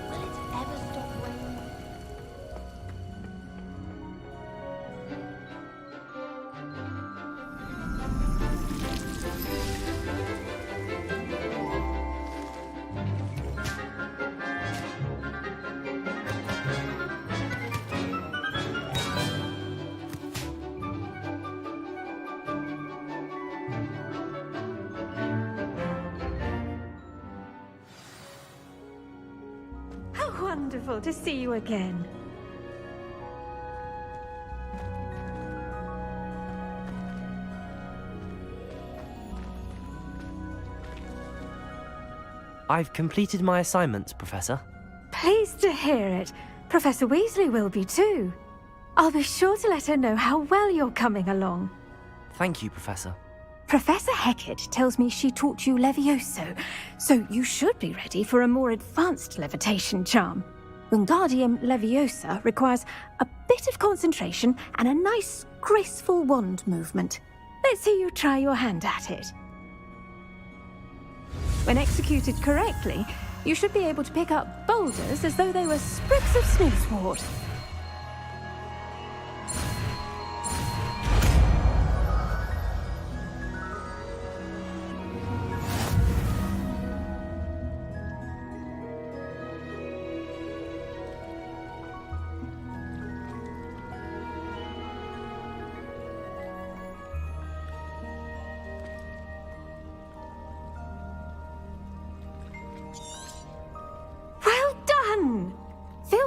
Will it ever stop raining? How wonderful to see you again. I've completed my assignments, Professor. Pleased to hear it. Professor Weasley will be too. I'll be sure to let her know how well you're coming along. Thank you, Professor. Professor Hecat tells me she taught you Levioso, so you should be ready for a more advanced levitation charm. Wingardium Leviosa requires a bit of concentration and a nice, graceful wand movement. Let's see you try your hand at it. When executed correctly, you should be able to pick up boulders as though they were sprigs of snowsword.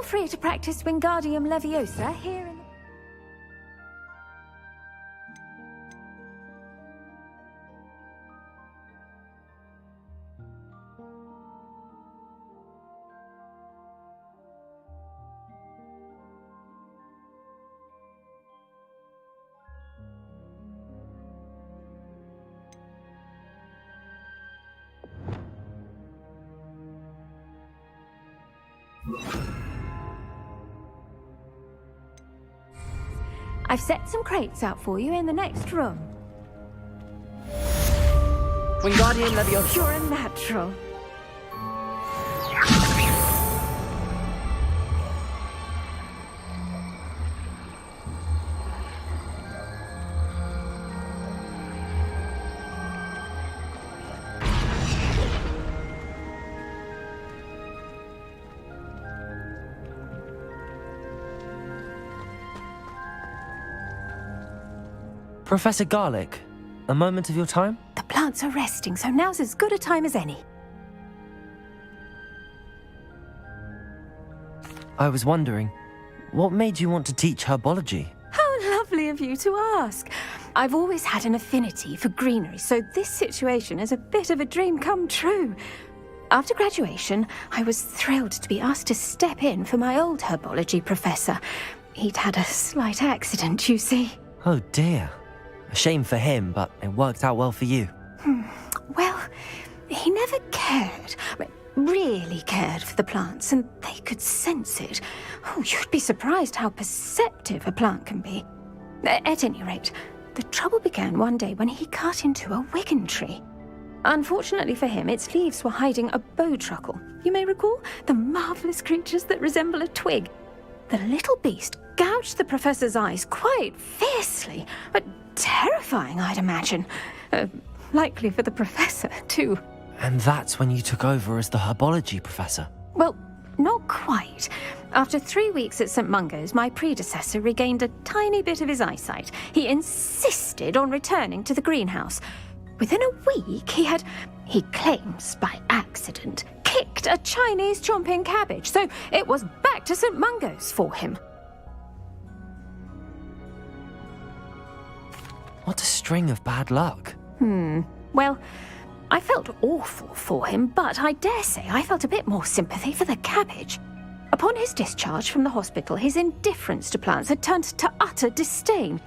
feel free to practice Wingardium Leviosa here in the... I've set some crates out for you in the next room. Wingardium Leviosa. You're a natural. Professor Garlick, a moment of your time? The plants are resting, so now's as good a time as any. I was wondering, what made you want to teach herbology? How lovely of you to ask. I've always had an affinity for greenery, so this situation is a bit of a dream come true. After graduation, I was thrilled to be asked to step in for my old herbology professor. He'd had a slight accident, you see. Oh dear. A shame for him, but it worked out well for you. Well, he never really cared for the plants, and they could sense it. Oh, you'd be surprised how perceptive a plant can be. At any rate, the trouble began one day when he cut into a wigan tree. Unfortunately for him, its leaves were hiding a bowtruckle. You may recall the marvellous creatures that resemble a twig. The little beast gouged the professor's eyes quite fiercely, but terrifying, I'd imagine. Likely for the professor, too. And that's when you took over as the herbology professor? Well, not quite. After 3 weeks at St. Mungo's, my predecessor regained a tiny bit of his eyesight. He insisted on returning to the greenhouse. Within a week, he claims by accident, kicked a Chinese chomping cabbage, so it was back to St. Mungo's for him. What a string of bad luck. Well, I felt awful for him, but I dare say I felt a bit more sympathy for the cabbage. Upon his discharge from the hospital, his indifference to plants had turned to utter disdain.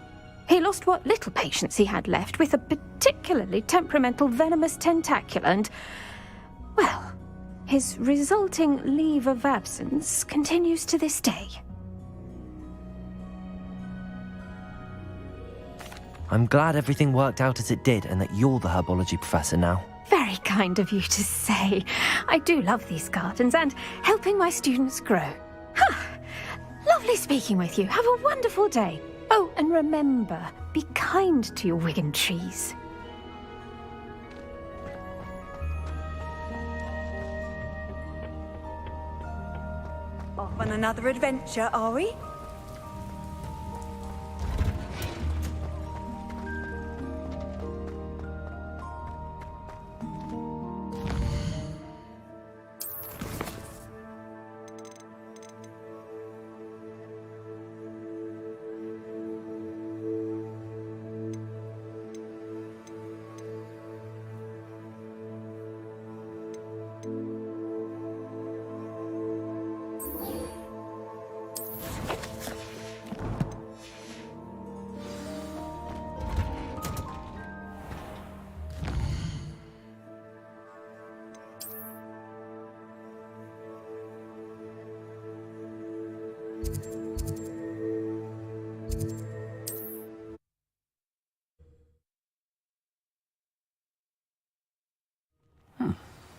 He lost what little patience he had left with a particularly temperamental venomous tentacula and, well, his resulting leave of absence continues to this day. I'm glad everything worked out as it did and that you're the herbology professor now. Very kind of you to say. I do love these gardens and helping my students grow. Lovely speaking with you. Have a wonderful day. Oh, and remember, be kind to your wigan trees. Off on another adventure, are we?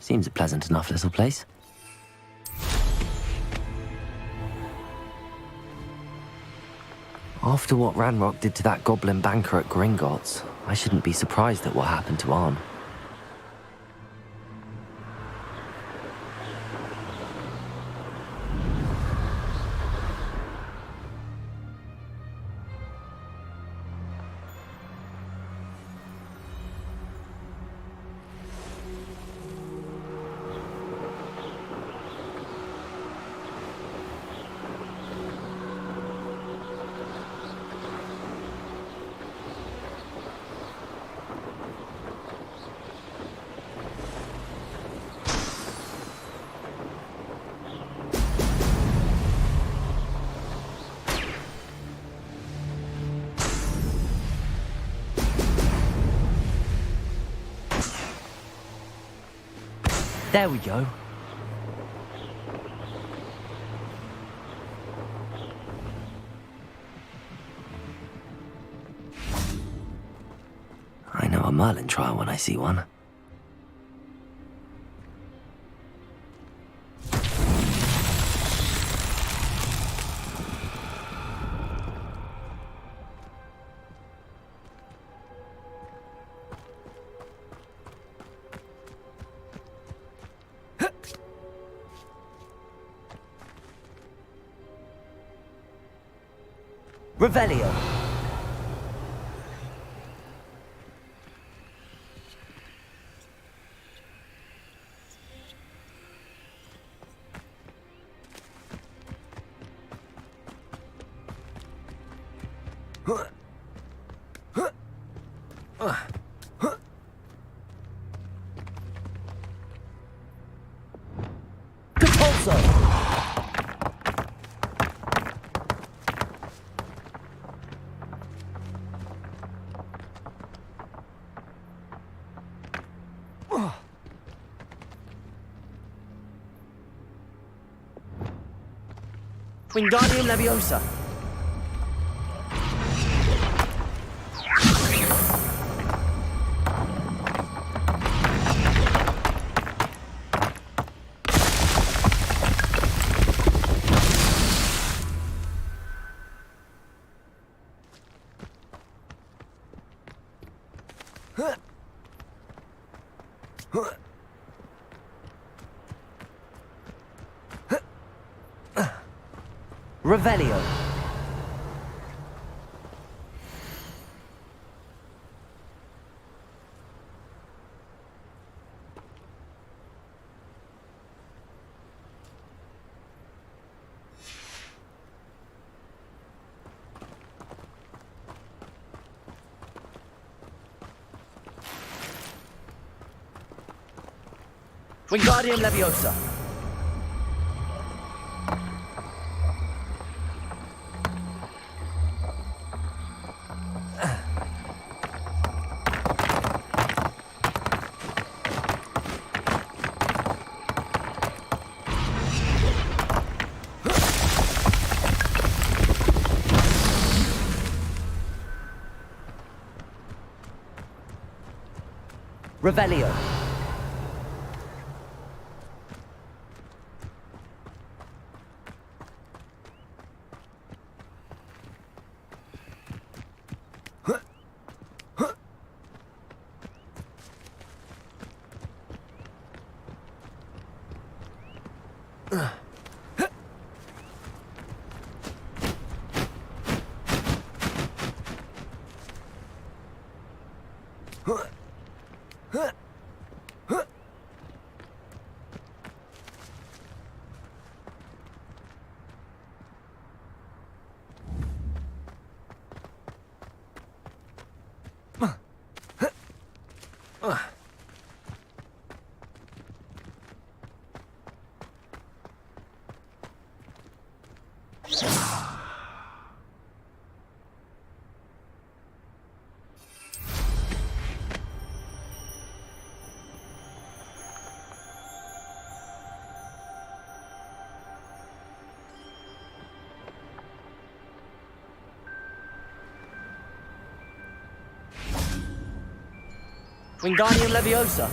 Seems a pleasant enough little place. After what Ranrock did to that goblin banker at Gringotts, I shouldn't be surprised at what happened to Arn. There we go. I know a Merlin trial when I see one. Revelio. Wingardium Leviosa. Revelio. Wingardium Leviosa. Revelio. Wingardium Leviosa.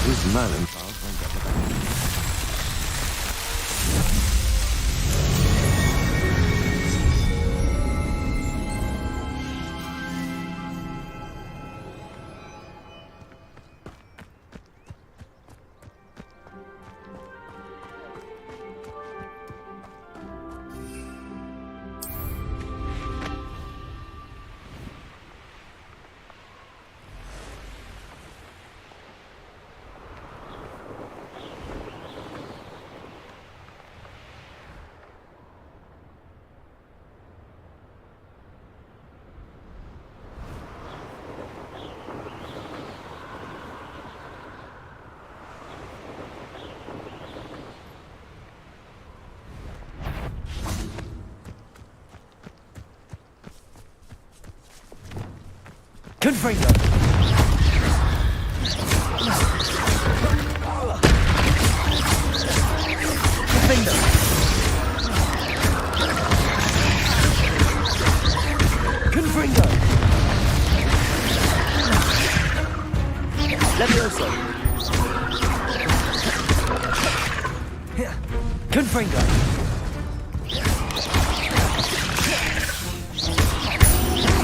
This Merlin trials won't get the better. Confringo! Defender! Confringo! Levioso! Confringo!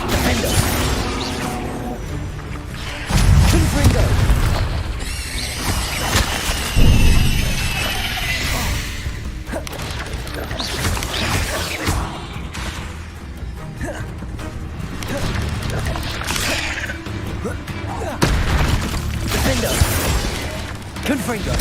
Defender! Confringo! Defender! Confringo!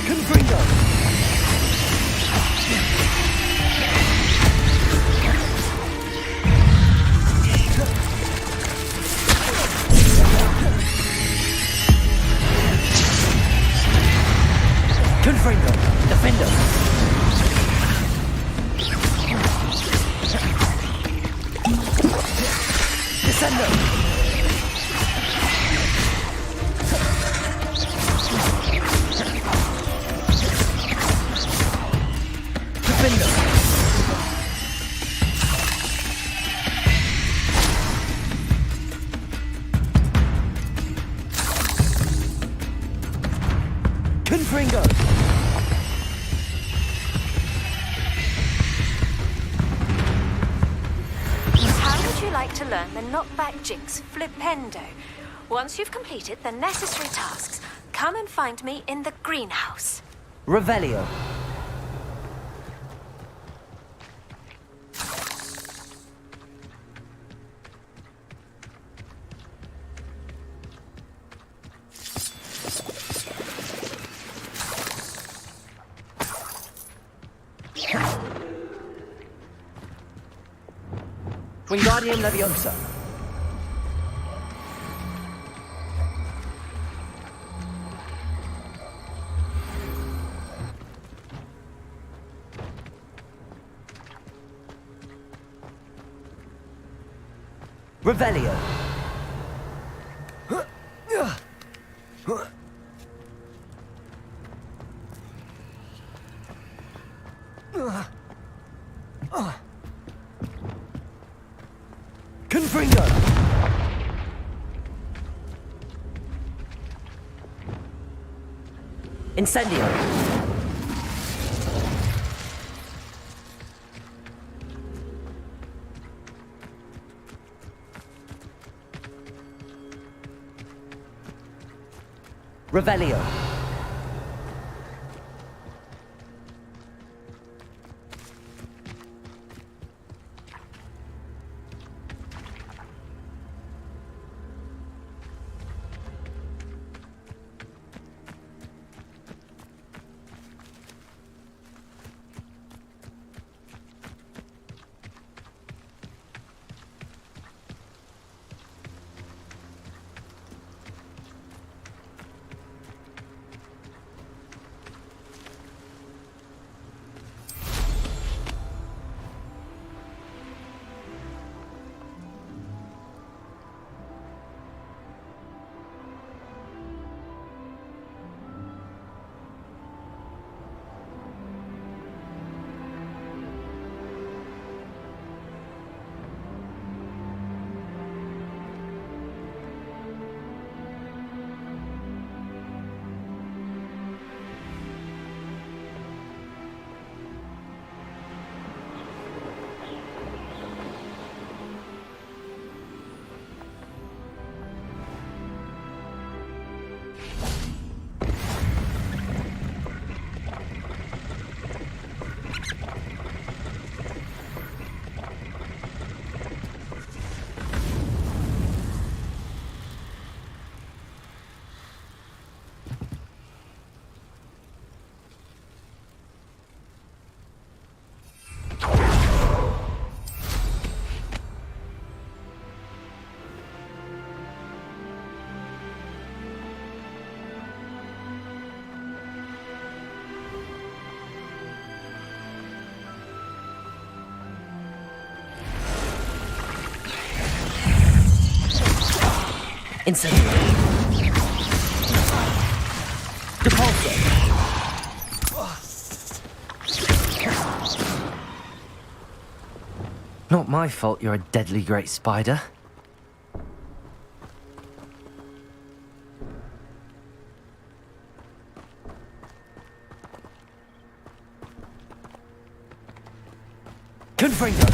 Confringo! Confringo! Defender! Descendo! Defender! Confringo! How would you like to learn the knockback jinx flipendo? Once you've completed the necessary tasks, come and find me in the greenhouse. Revelio! Wingardium Leviosa! Revelio! Confringo! Incendio! Revelio! Incendiary. Depulso. Not my fault you're a deadly great spider. Confringo!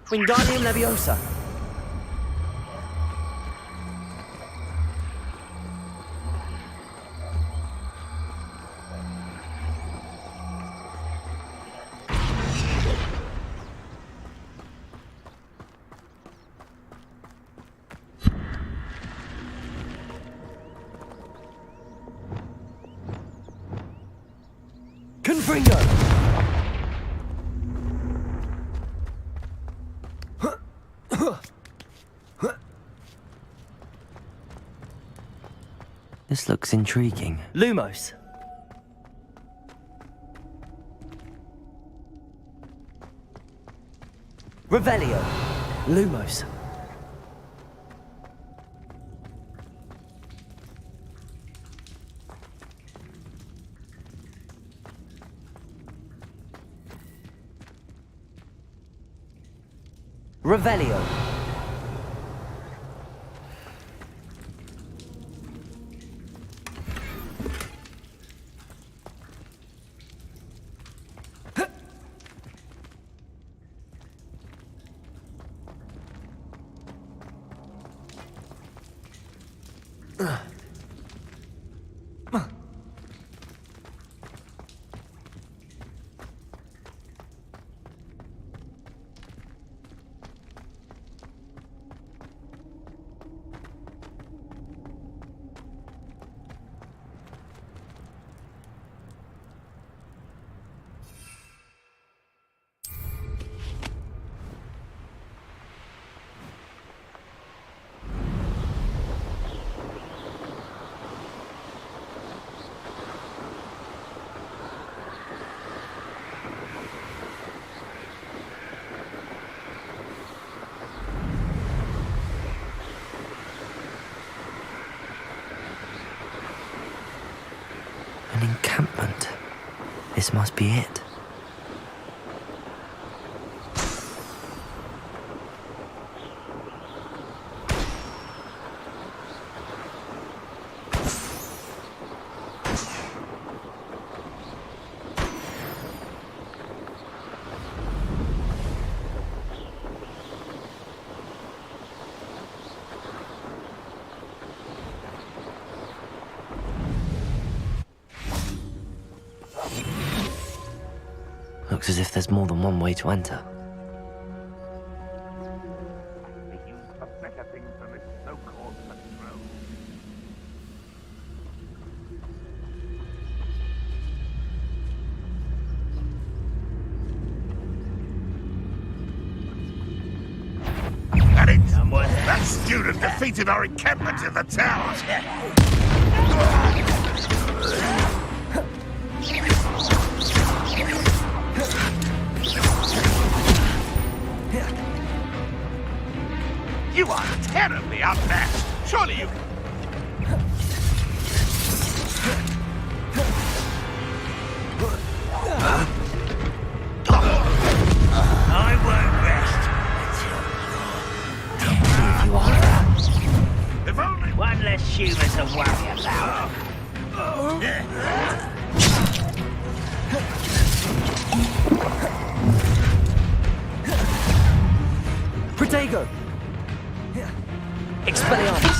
Wingardium Leviosa. Confringo! This looks intriguing. Lumos. Revelio. Lumos. Revelio. An encampment. This must be it. Looks as if there's more than one way to enter. At it! That student defeated our encampment in the tower! You are terribly outmatched! Surely you... I won't rest until you are. If only... One less human to worry about. Protego! Expelliarmus!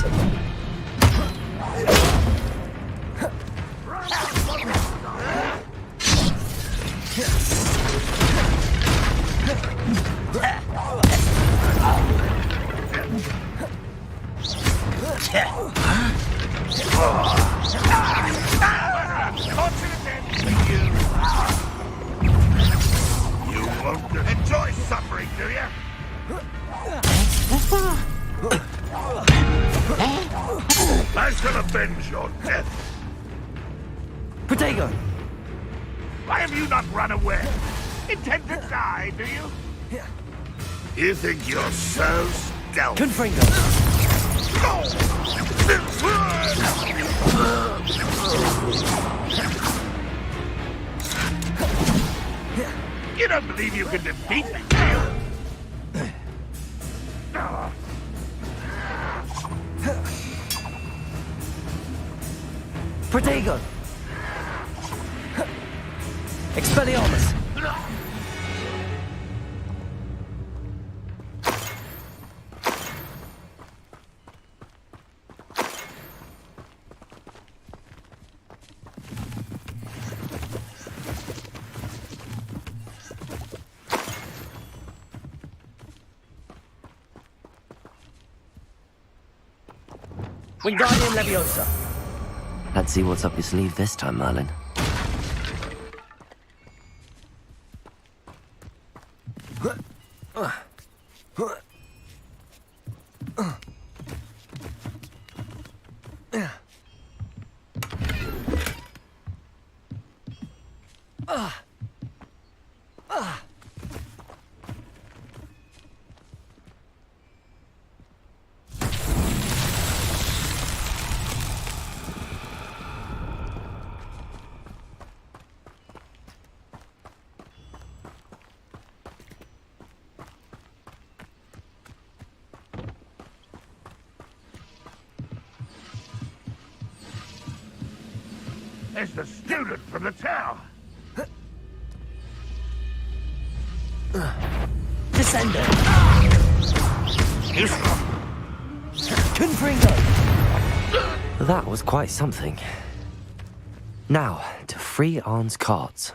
You won't enjoy suffering, do you? I shall avenge your death. Protego! Why have you not run away? Intend to die, do you? You think you're so stealthy? Confringo! You don't believe you can defeat me, do you? Protego! Expelliarmus! Wingardium Leviosa! Let's see what's up your sleeve this time, Merlin. There's the student from the tower. Descender! Useful. Confringo! That was quite something. Now, to free Arn's cards.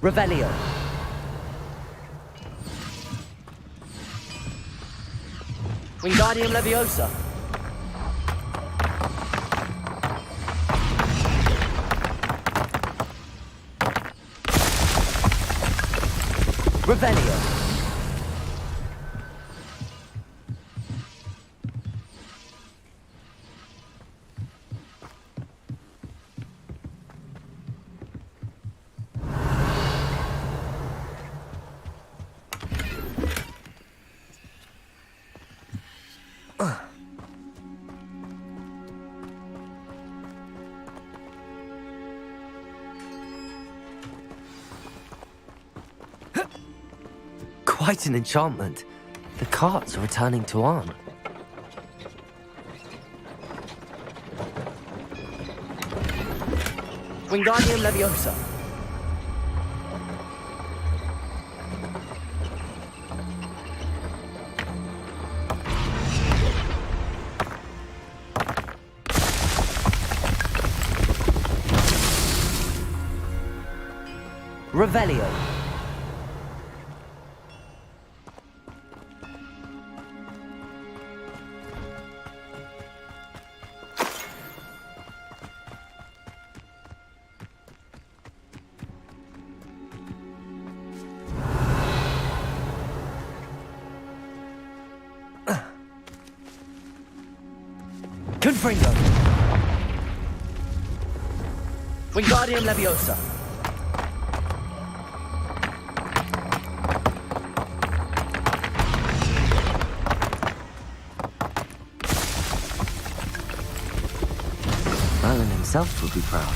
Revelio. Wingardium Leviosa. Revelio. Quite an enchantment. The carts are returning to Arn. Wingardium Leviosa. Revelio. Confringo. Wingardium Leviosa. Merlin himself will be proud.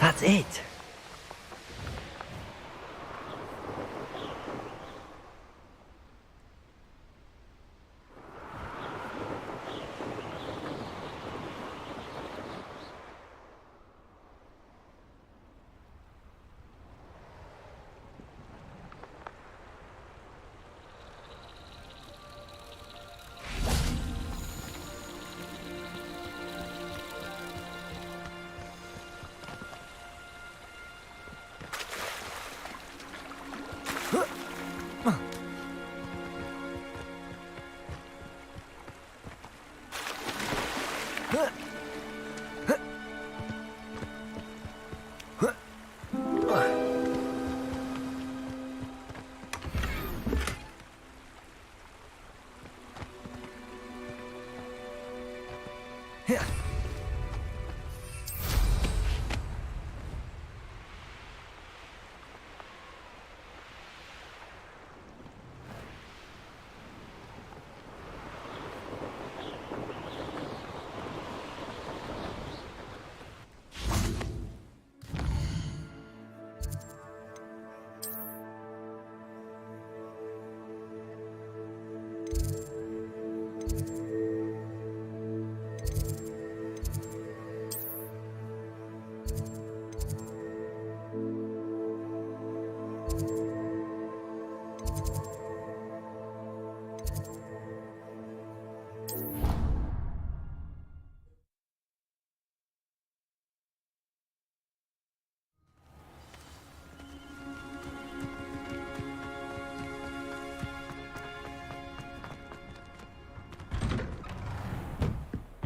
That's it.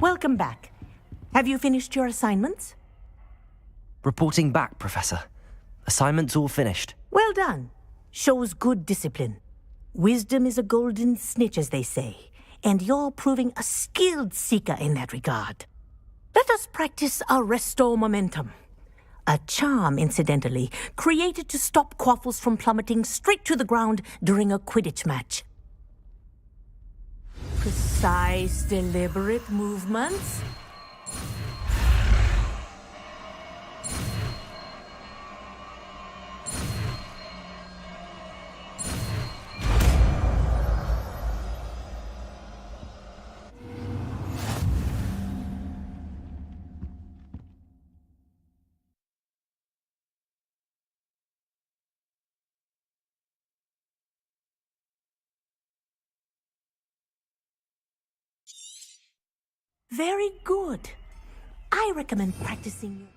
Welcome back. Have you finished your assignments? Reporting back, Professor. Assignment's all finished. Well done. Shows good discipline. Wisdom is a golden snitch, as they say, and you're proving a skilled seeker in that regard. Let us practice our Restore Momentum. A charm, incidentally, created to stop quaffles from plummeting straight to the ground during a Quidditch match. Precise, deliberate movements. Very good. I recommend practicing your...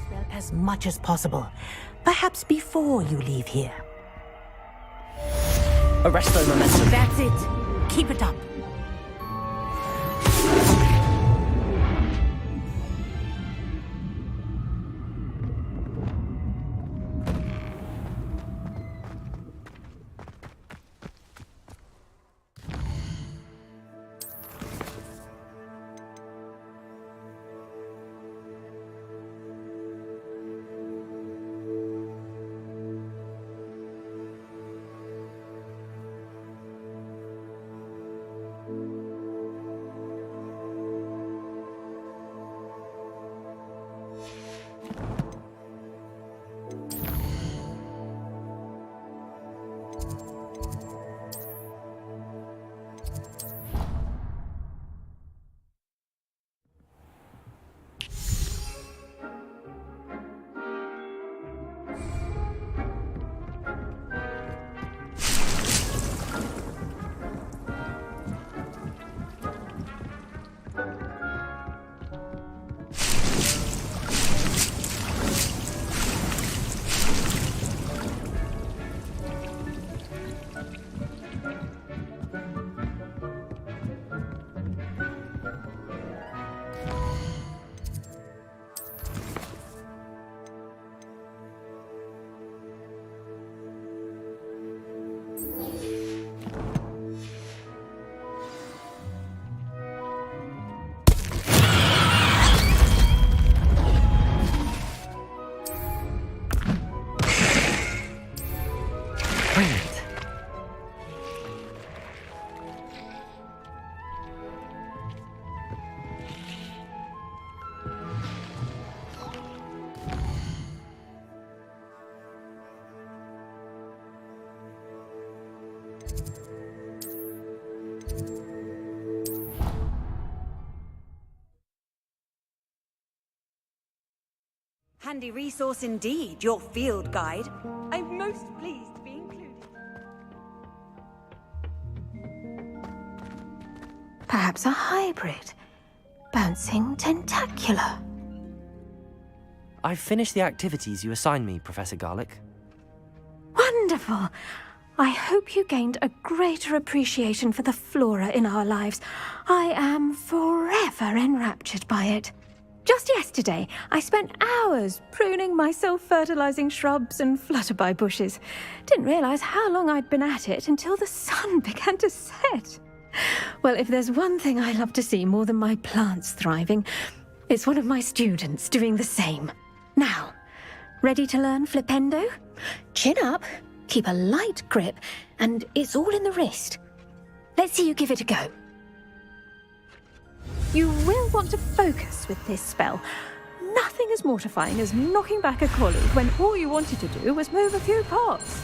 Spell as much as possible, perhaps before you leave here. Arresto Momentum. That's it. Keep it up. handy resource indeed, your field guide. I'm most pleased to be included. Perhaps a hybrid. Bouncing tentacular. I've finished the activities you assigned me, Professor Garlick. Wonderful! I hope you gained a greater appreciation for the flora in our lives. I am forever enraptured by it. Just yesterday, I spent hours pruning my self-fertilizing shrubs and flutterby bushes. Didn't realize how long I'd been at it until the sun began to set. Well, if there's one thing I love to see more than my plants thriving, it's one of my students doing the same. Now, ready to learn flipendo? Chin up, keep a light grip, and it's all in the wrist. Let's see you give it a go. You will want to focus with this spell. Nothing as mortifying as knocking back a colleague when all you wanted to do was move a few pots.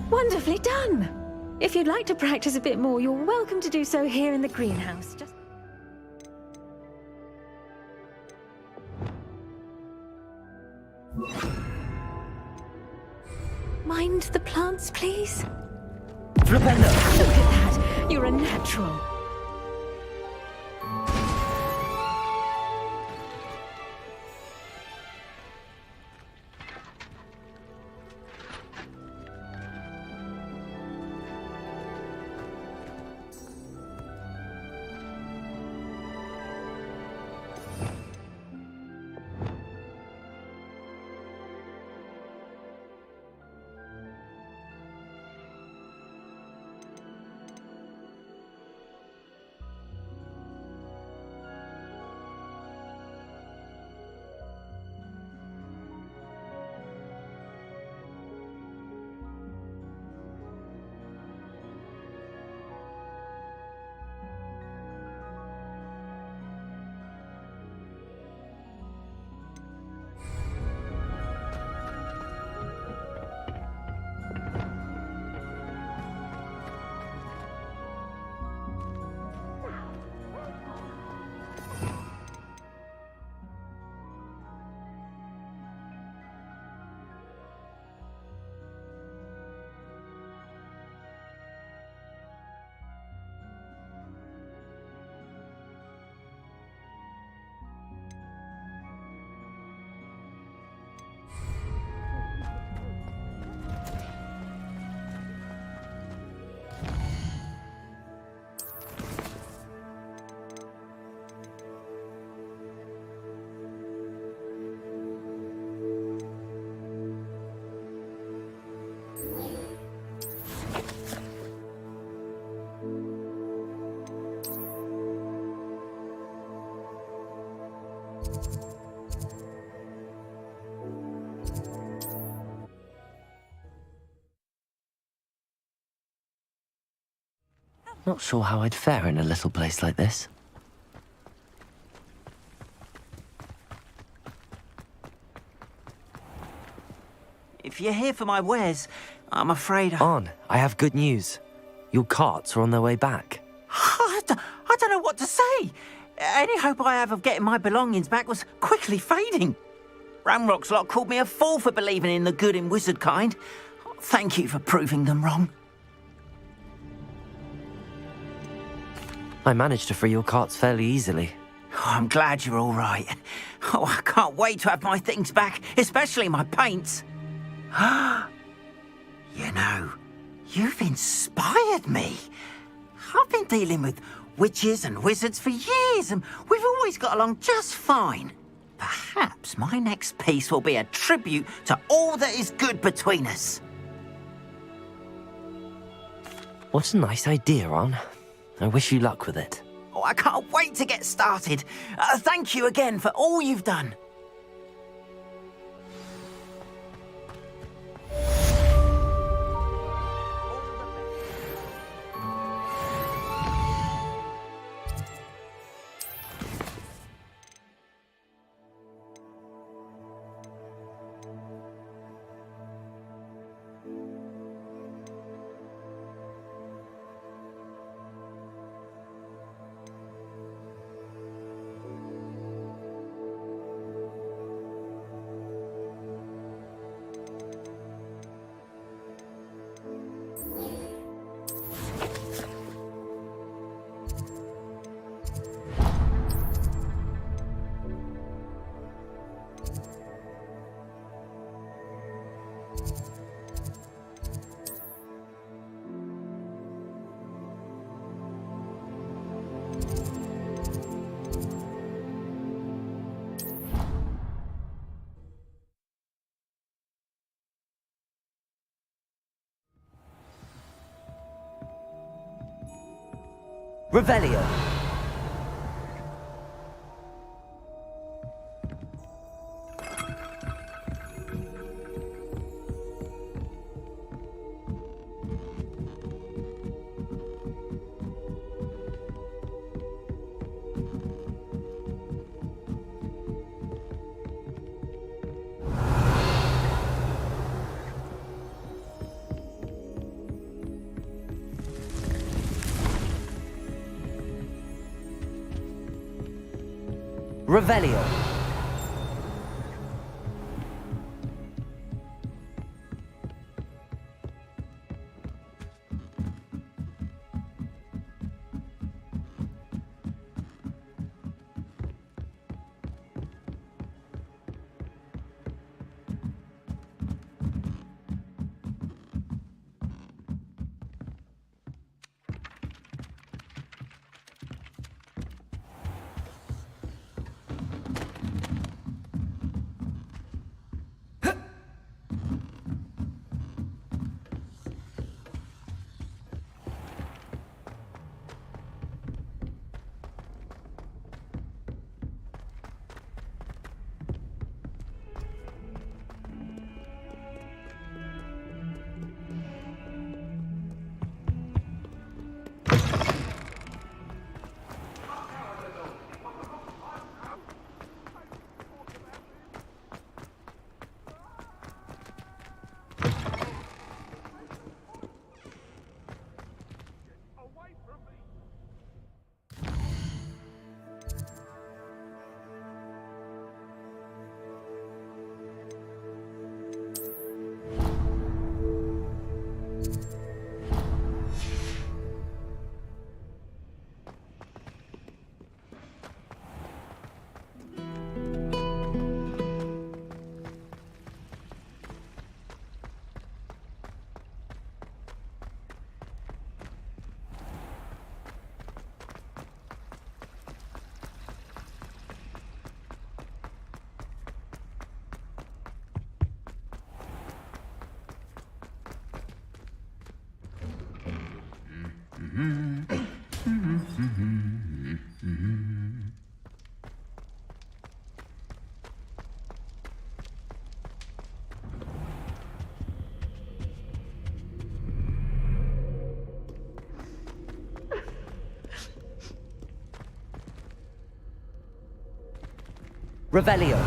Wonderfully done! If you'd like to practice a bit more, you're welcome to do so here in the greenhouse. Just... Mind the plants, please? Flipendo! Look at that! You're a natural. Not sure how I'd fare in a little place like this. If you're here for my wares, I'm afraid Arn, I have good news. Your carts are on their way back. I don't know what to say. Any hope I have of getting my belongings back was quickly fading. Ramrock's lot called me a fool for believing in the good in wizard kind. Thank you for proving them wrong. I managed to free your carts fairly easily. Oh, I'm glad you're all right. Oh, I can't wait to have my things back, especially my paints. You know, you've inspired me. I've been dealing with witches and wizards for years, and we've always got along just fine. Perhaps my next piece will be a tribute to all that is good between us. What a nice idea, Arn. I wish you luck with it. Oh, I can't wait to get started. Thank you again for all you've done. Revelio. Revelio. Revelio.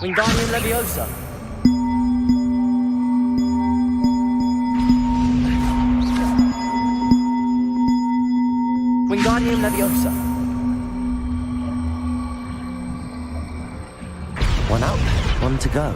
Wingardium Leviosa. Wingardium Leviosa. One up, one to go.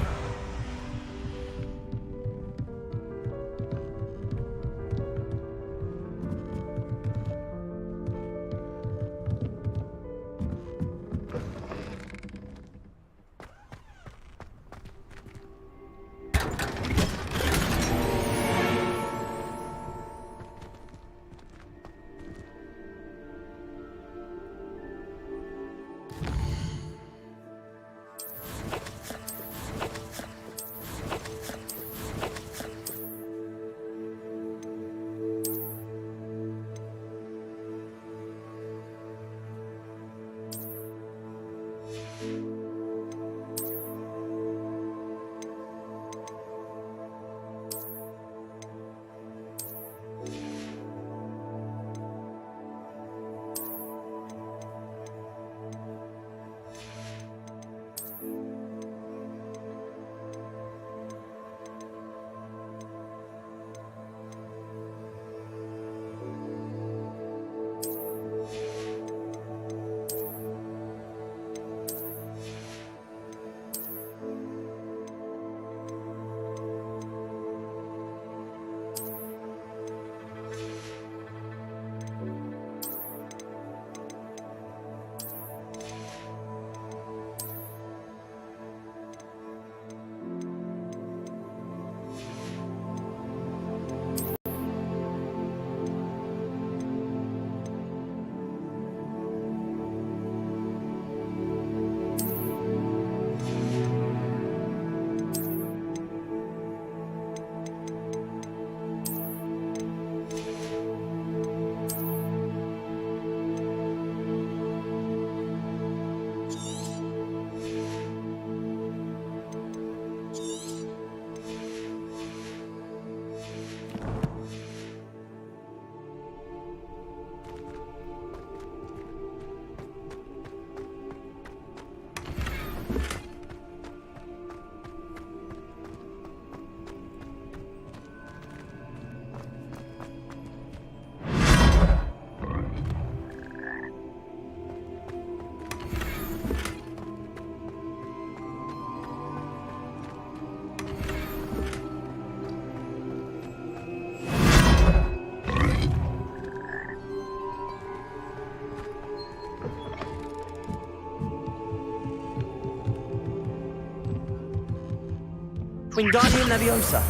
Wingardium Leviosa.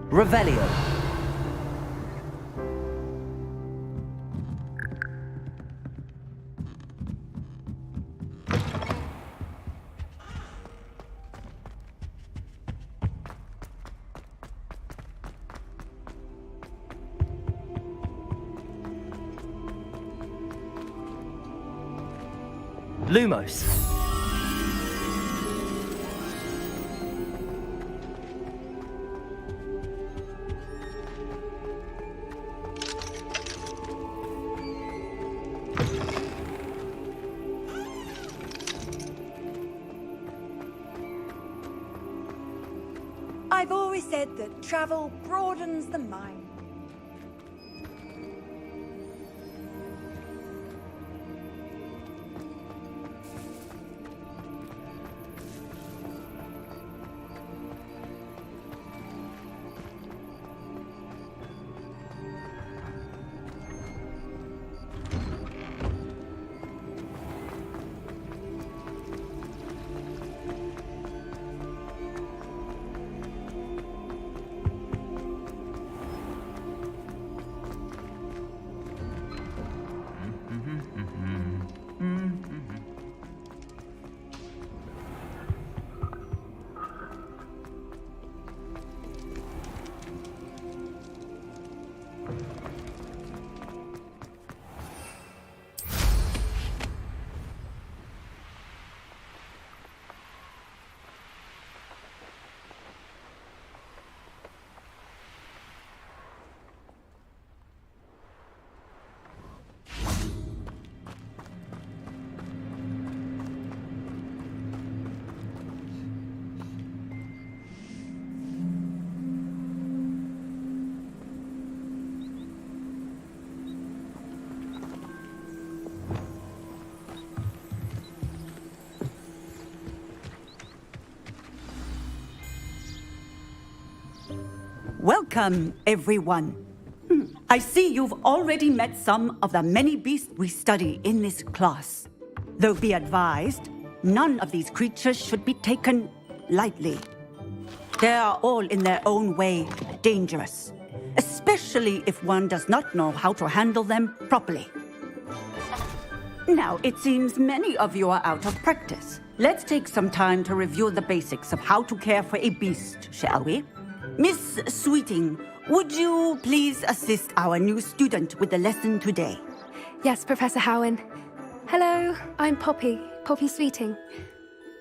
Revelio. Lumos. I've always said that travel broadens the mind. Welcome, everyone. I see you've already met some of the many beasts we study in this class. Though be advised, none of these creatures should be taken lightly. They are all in their own way dangerous, especially if one does not know how to handle them properly. Now, it seems many of you are out of practice. Let's take some time to review the basics of how to care for a beast, shall we? Miss Sweeting, would you please assist our new student with the lesson today? Yes, Professor Howen. Hello, I'm Poppy Sweeting.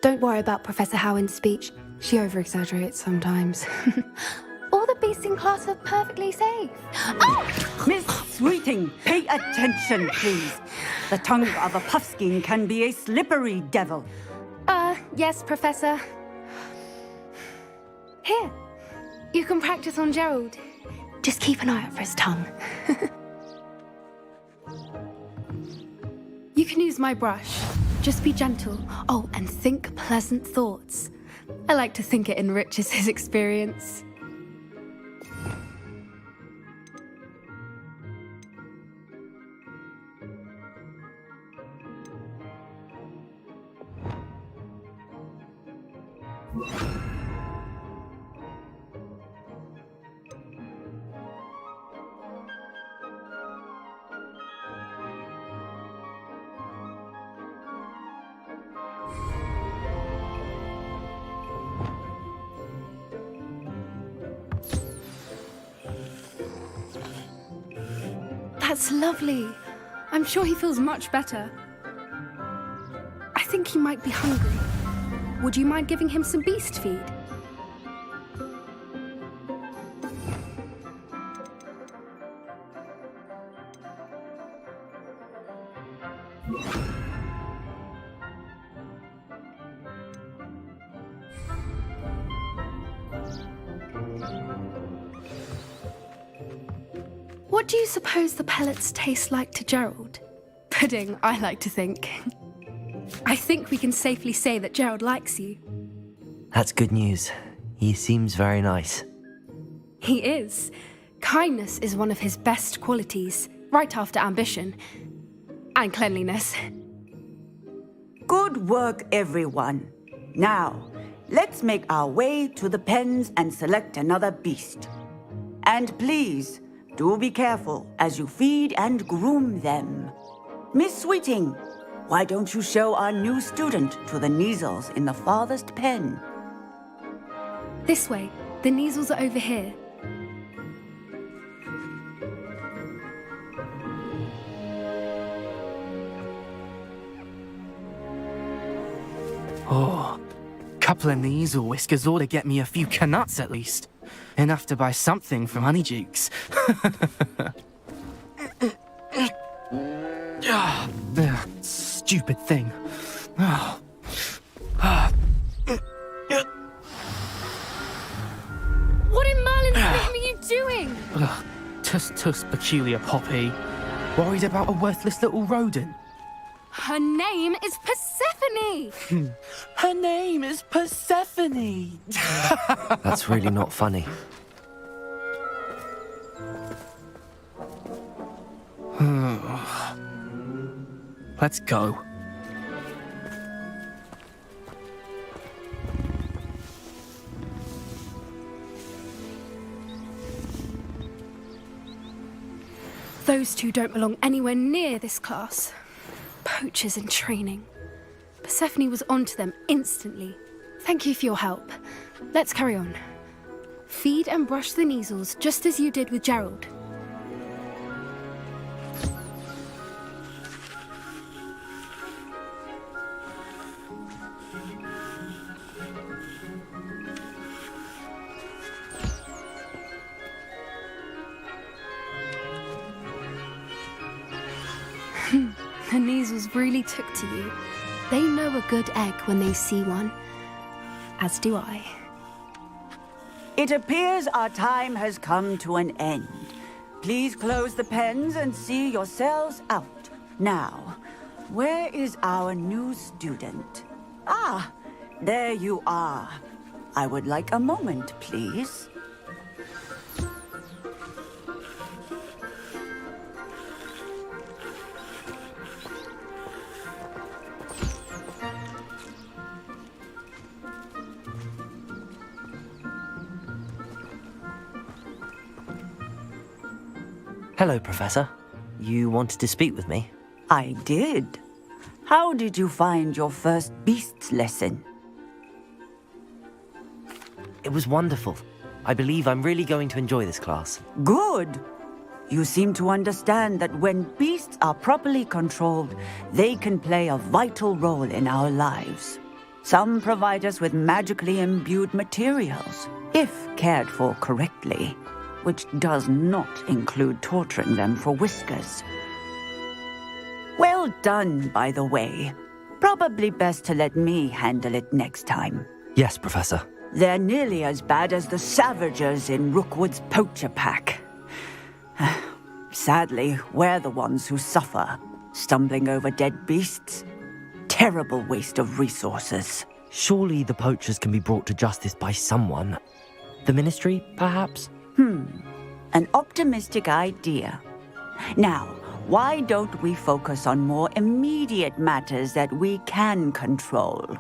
Don't worry about Professor Howen's speech. She over-exaggerates sometimes. All the beasts in class are perfectly safe. Oh! Miss Sweeting, pay attention, please. The tongue of a puffskein can be a slippery devil. Yes, Professor. Here, you can practice on Gerald. Just keep an eye out for his tongue. You can use my brush. Just be gentle. Oh, and think pleasant thoughts. I like to think it enriches his experience. That's lovely. I'm sure he feels much better. I think he might be hungry. Would you mind giving him some beast feed? What do you suppose the pellets taste like to Gerald? Pudding, I like to think. I think we can safely say that Gerald likes you. That's good news. He seems very nice. He is. Kindness is one of his best qualities, right after ambition. And cleanliness. Good work, everyone. Now, let's make our way to the pens and select another beast. And please, do be careful as you feed and groom them. Miss Sweeting, why don't you show our new student to the Neasels in the farthest pen? This way. The Neasels are over here. Oh, couple of Neasel whiskers ought to get me a few canuts at least. Enough to buy something from Honeydukes. Stupid thing. What in Merlin's name are you doing? Tuss, peculiar Poppy. Worried about a worthless little rodent? Her name is Persephone! Her name is Persephone! That's really not funny. Let's go. Those two don't belong anywhere near this class. Poachers in training. Persephone was onto them instantly. Thank you for your help. Let's carry on. Feed and brush the Neasels just as you did with Gerald. The Neasels really took to you. They know a good egg when they see one. As do I. It appears our time has come to an end. Please close the pens and see yourselves out. Now, where is our new student? Ah, there you are. I would like a moment, please. Hello, Professor. You wanted to speak with me? I did. How did you find your first beasts lesson? It was wonderful. I believe I'm really going to enjoy this class. Good. You seem to understand that when beasts are properly controlled, they can play a vital role in our lives. Some provide us with magically imbued materials, if cared for correctly, which does not include torturing them for whiskers. Well done, by the way. Probably best to let me handle it next time. Yes, Professor. They're nearly as bad as the Savagers in Rookwood's poacher pack. Sadly, we're the ones who suffer, stumbling over dead beasts. Terrible waste of resources. Surely the poachers can be brought to justice by someone. The Ministry, perhaps? An optimistic idea. Now, why don't we focus on more immediate matters that we can control?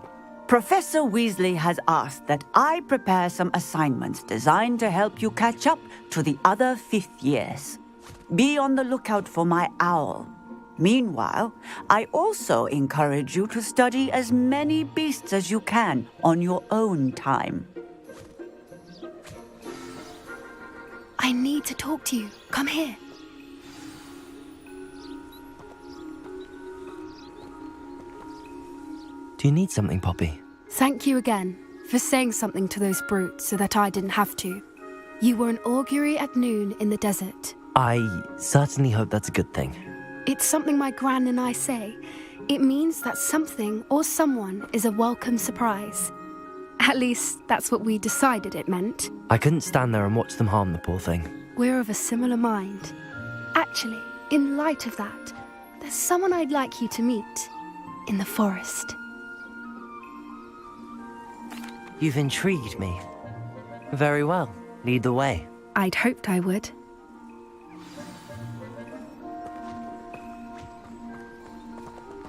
Professor Weasley has asked that I prepare some assignments designed to help you catch up to the other 5th years. Be on the lookout for my owl. Meanwhile, I also encourage you to study as many beasts as you can on your own time. I need to talk to you. Come here. Do you need something, Poppy? Thank you again for saying something to those brutes so that I didn't have to. You were an augury at noon in the desert. I certainly hope that's a good thing. It's something my gran and I say. It means that something or someone is a welcome surprise. At least, that's what we decided it meant. I couldn't stand there and watch them harm the poor thing. We're of a similar mind. Actually, in light of that, there's someone I'd like you to meet in the forest. You've intrigued me. Very well. Lead the way. I'd hoped I would.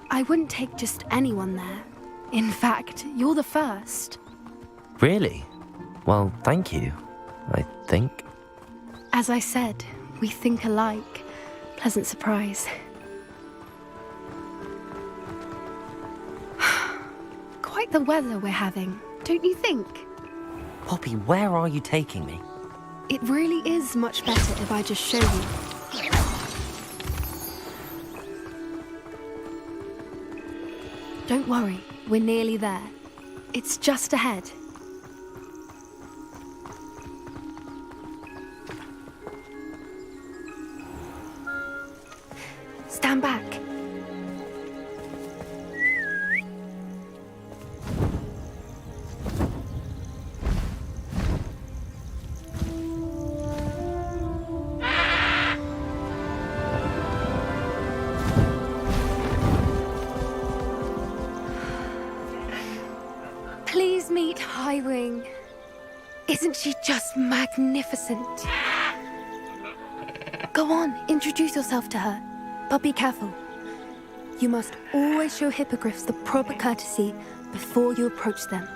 I wouldn't take just anyone there. In fact, you're the first. Really? Well, thank you, I think. As I said, we think alike. Pleasant surprise. Quite the weather we're having, don't you think? Poppy, where are you taking me? It really is much better if I just show you. Don't worry, we're nearly there. It's just ahead. Stand back. Please meet Highwing. Isn't she just magnificent? Go on, introduce yourself to her. But be careful. You must always show hippogriffs the proper courtesy before you approach them.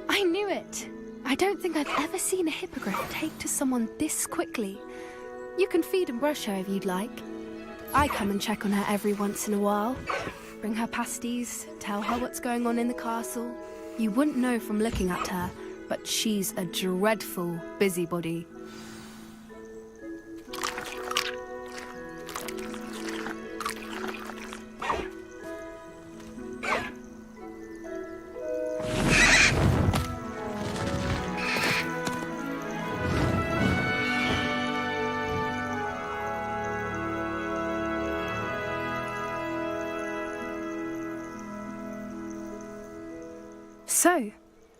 I knew it! I don't think I've ever seen a hippogriff take to someone this quickly. You can feed and brush her if you'd like. I come and check on her every once in a while. Bring her pasties, tell her what's going on in the castle. You wouldn't know from looking at her, but she's a dreadful busybody. So,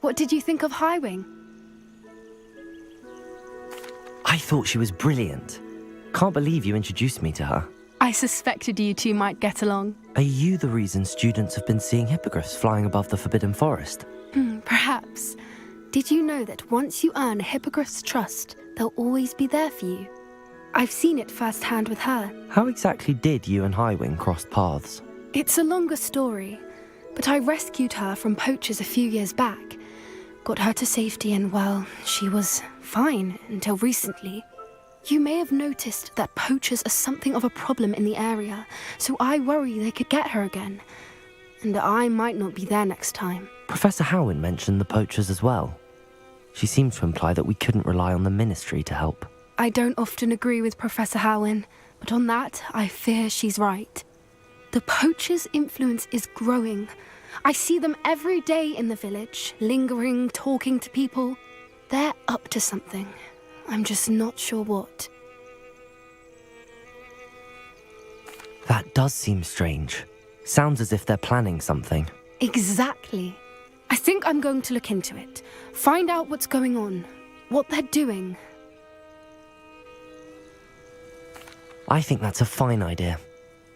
what did you think of Highwing? I thought she was brilliant. Can't believe you introduced me to her. I suspected you two might get along. Are you the reason students have been seeing hippogriffs flying above the Forbidden Forest? Perhaps. Did you know that once you earn a hippogriff's trust, they'll always be there for you? I've seen it firsthand with her. How exactly did you and Highwing cross paths? It's a longer story, but I rescued her from poachers a few years back. Got her to safety and, well, she was fine until recently. You may have noticed that poachers are something of a problem in the area, so I worry they could get her again. And I might not be there next time. Professor Howin mentioned the poachers as well. She seemed to imply that we couldn't rely on the ministry to help. I don't often agree with Professor Howin, but on that, I fear she's right. The poachers' influence is growing. I see them every day in the village, lingering, talking to people. They're up to something. I'm just not sure what. That does seem strange. Sounds as if they're planning something. Exactly. I think I'm going to look into it. Find out what's going on. What they're doing. I think that's a fine idea.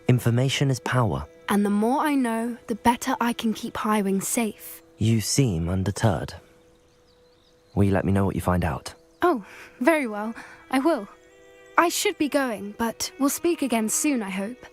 Information is power. And the more I know, the better I can keep Highwing safe. You seem undeterred. Will you let me know what you find out? Oh, very well. I will. I should be going, but we'll speak again soon, I hope.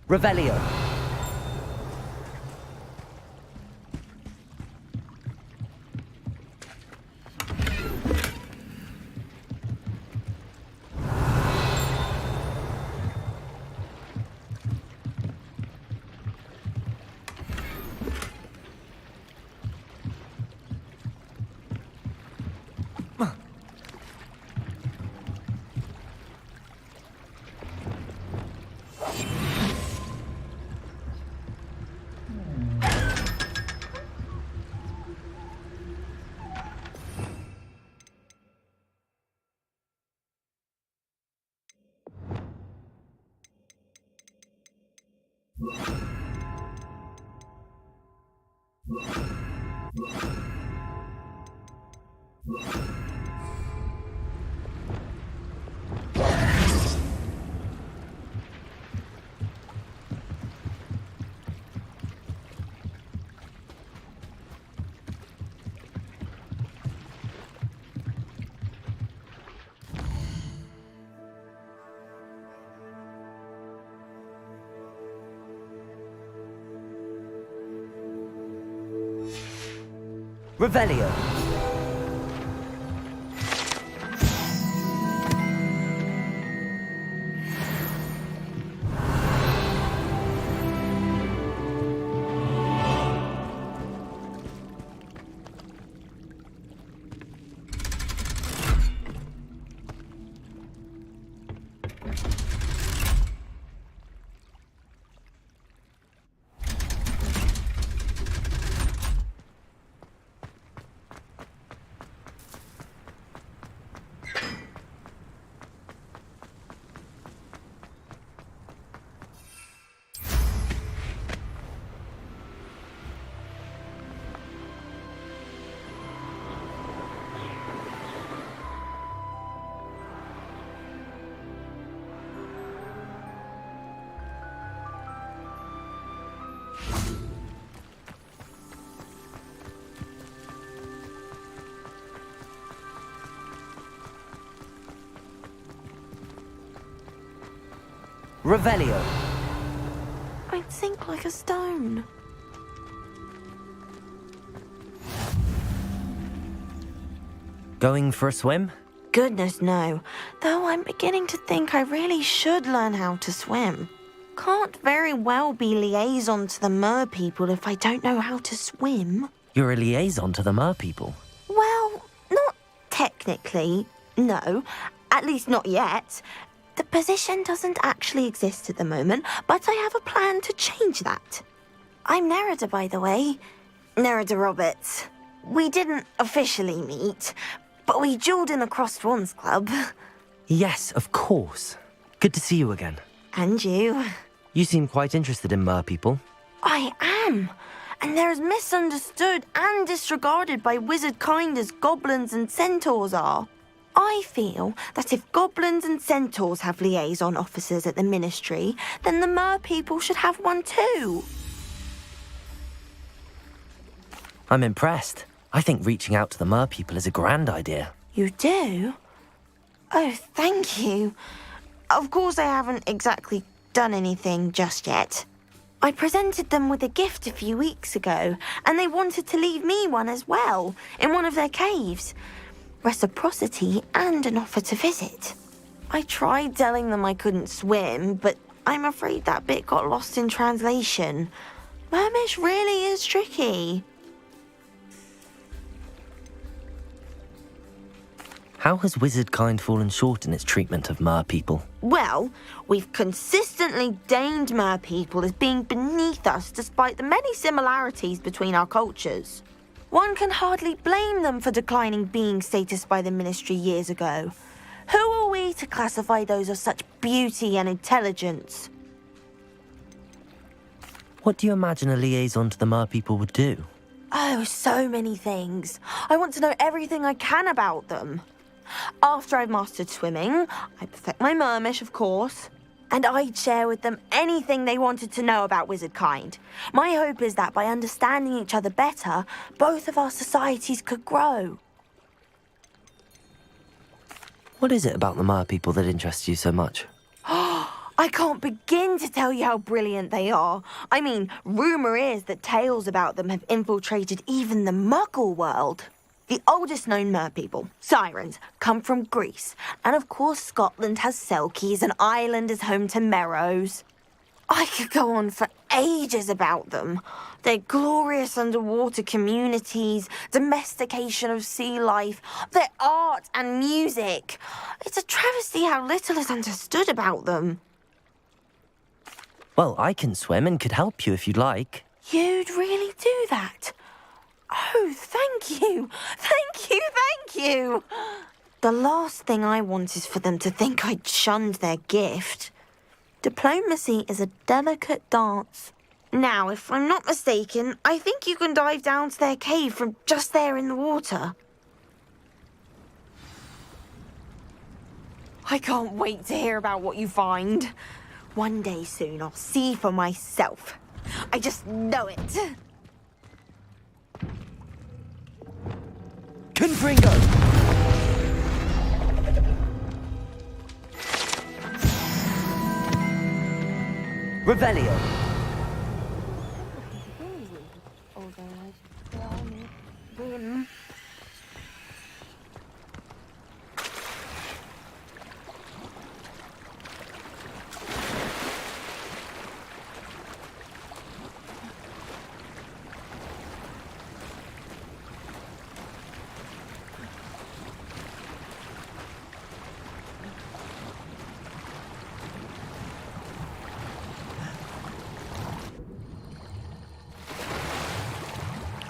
Revelio. Revelio. Revelio. I sink like a stone. Going for a swim? Goodness, no. Though I'm beginning to think I really should learn how to swim. Can't very well be liaison to the mer people if I don't know how to swim. You're a liaison to the mer people. Well, not technically, no. At least not yet. The position doesn't actually exist at the moment, but I have a plan to change that. I'm Nerida, by the way. Nerida Roberts. We didn't officially meet, but we duelled in the Crossed Wands Club. Yes, of course. Good to see you again. And you. You seem quite interested in mer people. I am. And they're as misunderstood and disregarded by wizard kind as goblins and centaurs are. I feel that if goblins and centaurs have liaison officers at the ministry, then the mer people should have one too. I'm impressed. I think reaching out to the mer people is a grand idea. You do? Oh, thank you. Of course I haven't exactly done anything just yet. I presented them with a gift a few weeks ago, and they wanted to leave me one as well, in one of their caves. Reciprocity and an offer to visit. I tried telling them I couldn't swim, but I'm afraid that bit got lost in translation. Mermish really is tricky. How has wizard kind fallen short in its treatment of mer people? Well, we've consistently deemed mer people as being beneath us despite the many similarities between our cultures. One can hardly blame them for declining being status by the ministry years ago. Who are we to classify those of such beauty and intelligence? What do you imagine a liaison to the mer people would do? Oh, so many things. I want to know everything I can about them. After I've mastered swimming, I'd perfect my mermish, of course, and I'd share with them anything they wanted to know about wizard kind. My hope is that by understanding each other better, both of our societies could grow. What is it about the mer people that interests you so much? I can't begin to tell you how brilliant they are. I mean, rumour is that tales about them have infiltrated even the Muggle world. The oldest known merpeople, sirens, come from Greece. And of course Scotland has Selkies and Ireland is home to Merrows. I could go on for ages about them. Their glorious underwater communities, domestication of sea life, their art and music. It's a travesty how little is understood about them. Well, I can swim and could help you if you'd like. You'd really do that? Oh, thank you. Thank you, thank you. The last thing I want is for them to think I'd shunned their gift. Diplomacy is a delicate dance. Now, if I'm not mistaken, I think you can dive down to their cave from just there in the water. I can't wait to hear about what you find. One day soon, I'll see for myself. I just know it. Confringo! Revelio!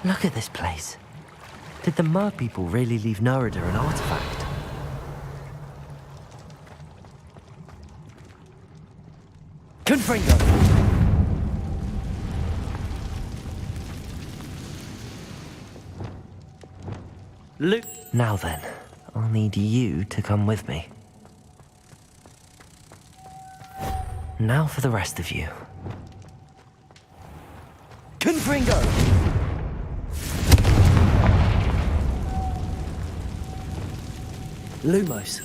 Look at this place. Did the Mer people really leave Nerida an artifact? Confringo! Luke. Now then, I'll need you to come with me. Now for the rest of you. Confringo! Lumos.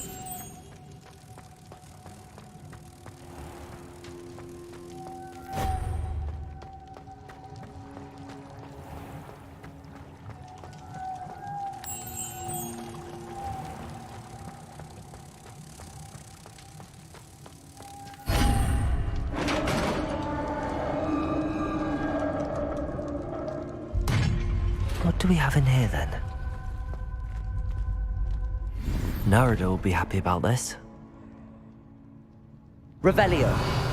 What do we have in here then? Nerida will be happy about this. Revelio.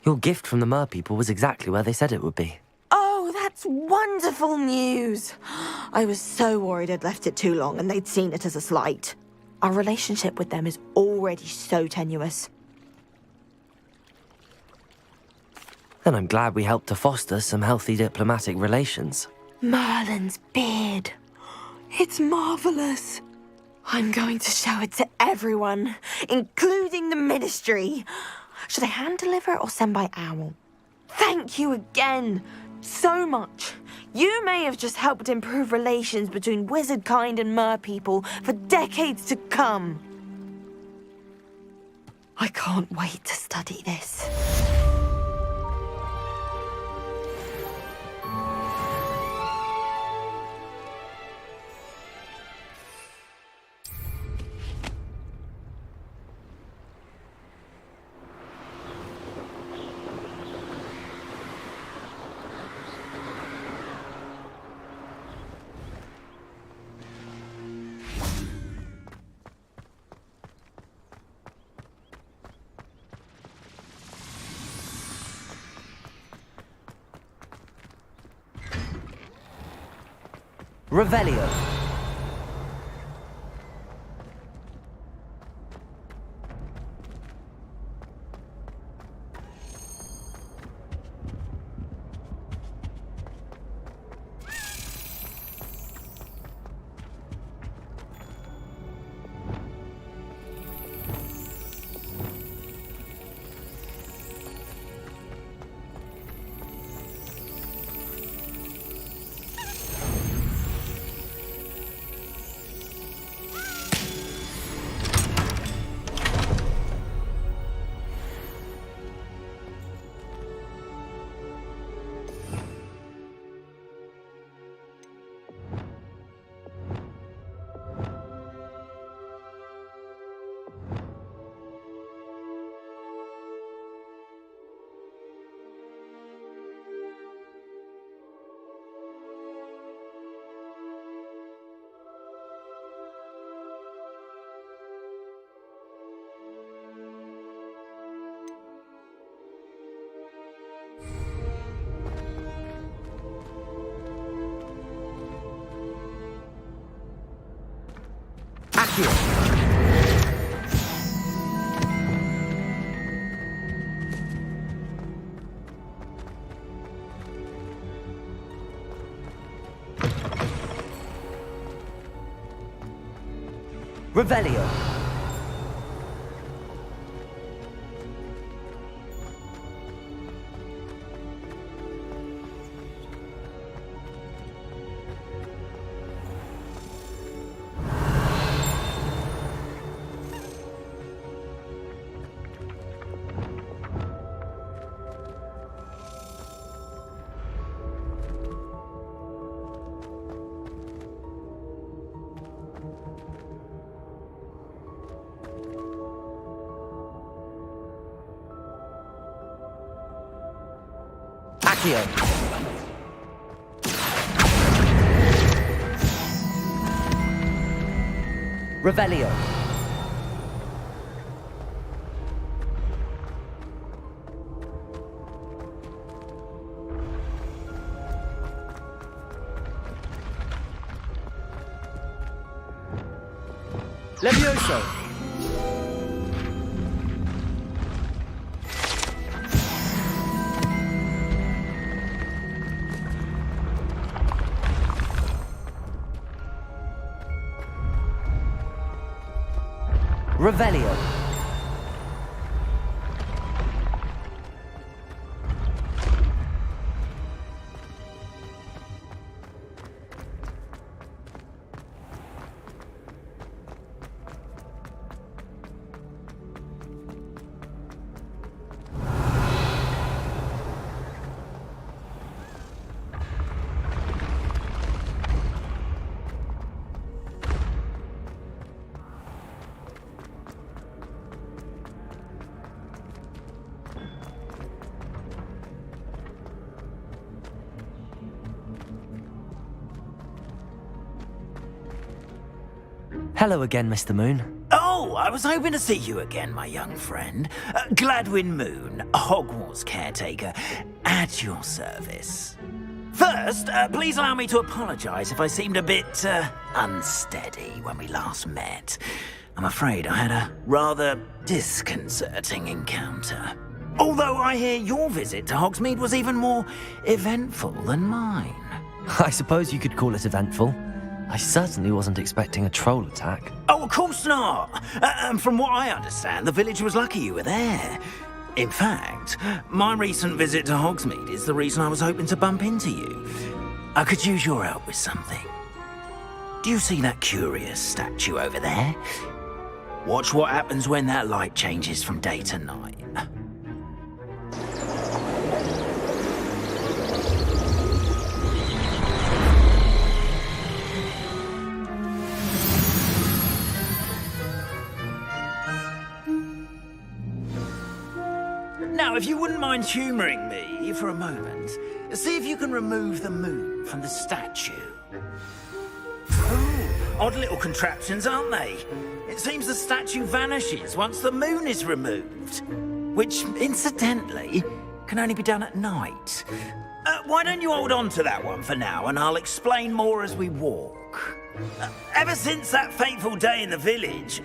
Your gift from the Mer people was exactly where they said it would be. Oh, that's wonderful news. I was so worried I'd left it too long and they'd seen it as a slight. Our relationship with them is already so tenuous. Then I'm glad we helped to foster some healthy diplomatic relations. Merlin's beard. It's marvelous. I'm going to show it to everyone, including the Ministry. Should I hand deliver or send by owl? Thank you again, so much. You may have just helped improve relations between wizard kind and mer people for decades to come. I can't wait to study this. Revelio. Accio. Revelio. Accio. Revelio. Levioso. Revelio. Hello again, Mr. Moon. Oh, I was hoping to see you again, my young friend. Gladwin Moon, Hogwarts caretaker, at your service. First, please allow me to apologise if I seemed a bit unsteady when we last met. I'm afraid I had a rather disconcerting encounter. Although I hear your visit to Hogsmeade was even more eventful than mine. I suppose you could call it eventful. I certainly wasn't expecting a troll attack. Oh, of course not. And from what I understand, the village was lucky you were there. In fact, my recent visit to Hogsmeade is the reason I was hoping to bump into you. I could use your help with something. Do you see that curious statue over there? Watch what happens when that light changes from day to night. Now, if you wouldn't mind humouring me for a moment, see if you can remove the moon from the statue. Oh, odd little contraptions, aren't they? It seems the statue vanishes once the moon is removed, which, incidentally, can only be done at night. Why don't you hold on to that one for now, and I'll explain more as we walk. Ever since that fateful day in the village,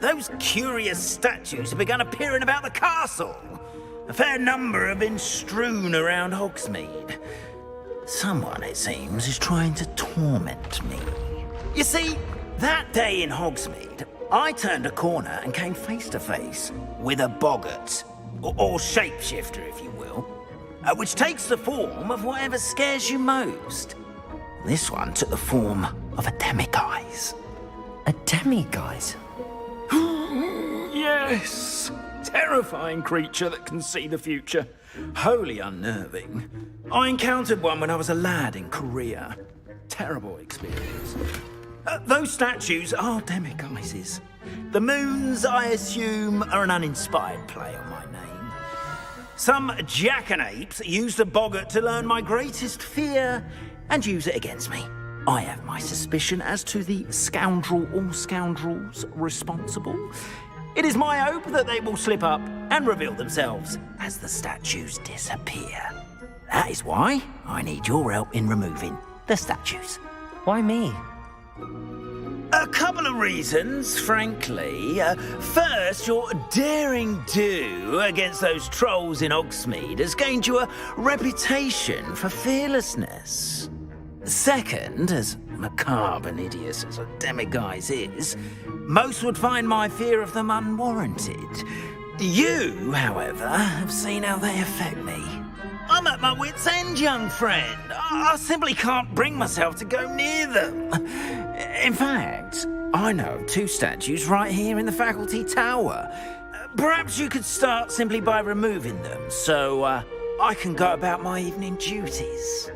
those curious statues have begun appearing about the castle. A fair number have been strewn around Hogsmeade. Someone, it seems, is trying to torment me. You see, that day in Hogsmeade, I turned a corner and came face to face with a boggart, or shapeshifter, if you will, which takes the form of whatever scares you most. This one took the form of a demiguise. A demiguise? Yes! Terrifying creature that can see the future. Wholly unnerving. I encountered one when I was a lad in Korea. Terrible experience. Those statues are demiguises. The moons, I assume, are an uninspired play on my name. Some jackanapes used a boggart to learn my greatest fear and use it against me. I have my suspicion as to the scoundrel or scoundrels responsible. It is my hope that they will slip up and reveal themselves as the statues disappear. That is why I need your help in removing the statues. Why me? A couple of reasons, frankly. First, your daring do against those trolls in Hogsmeade has gained you a reputation for fearlessness. Second, as macabre and hideous as a demiguise is, most would find my fear of them unwarranted. You, however, have seen how they affect me. I'm at my wit's end, young friend. I simply can't bring myself to go near them. In fact, I know of 2 statues right here in the faculty tower. Perhaps you could start simply by removing them, so I can go about my evening duties.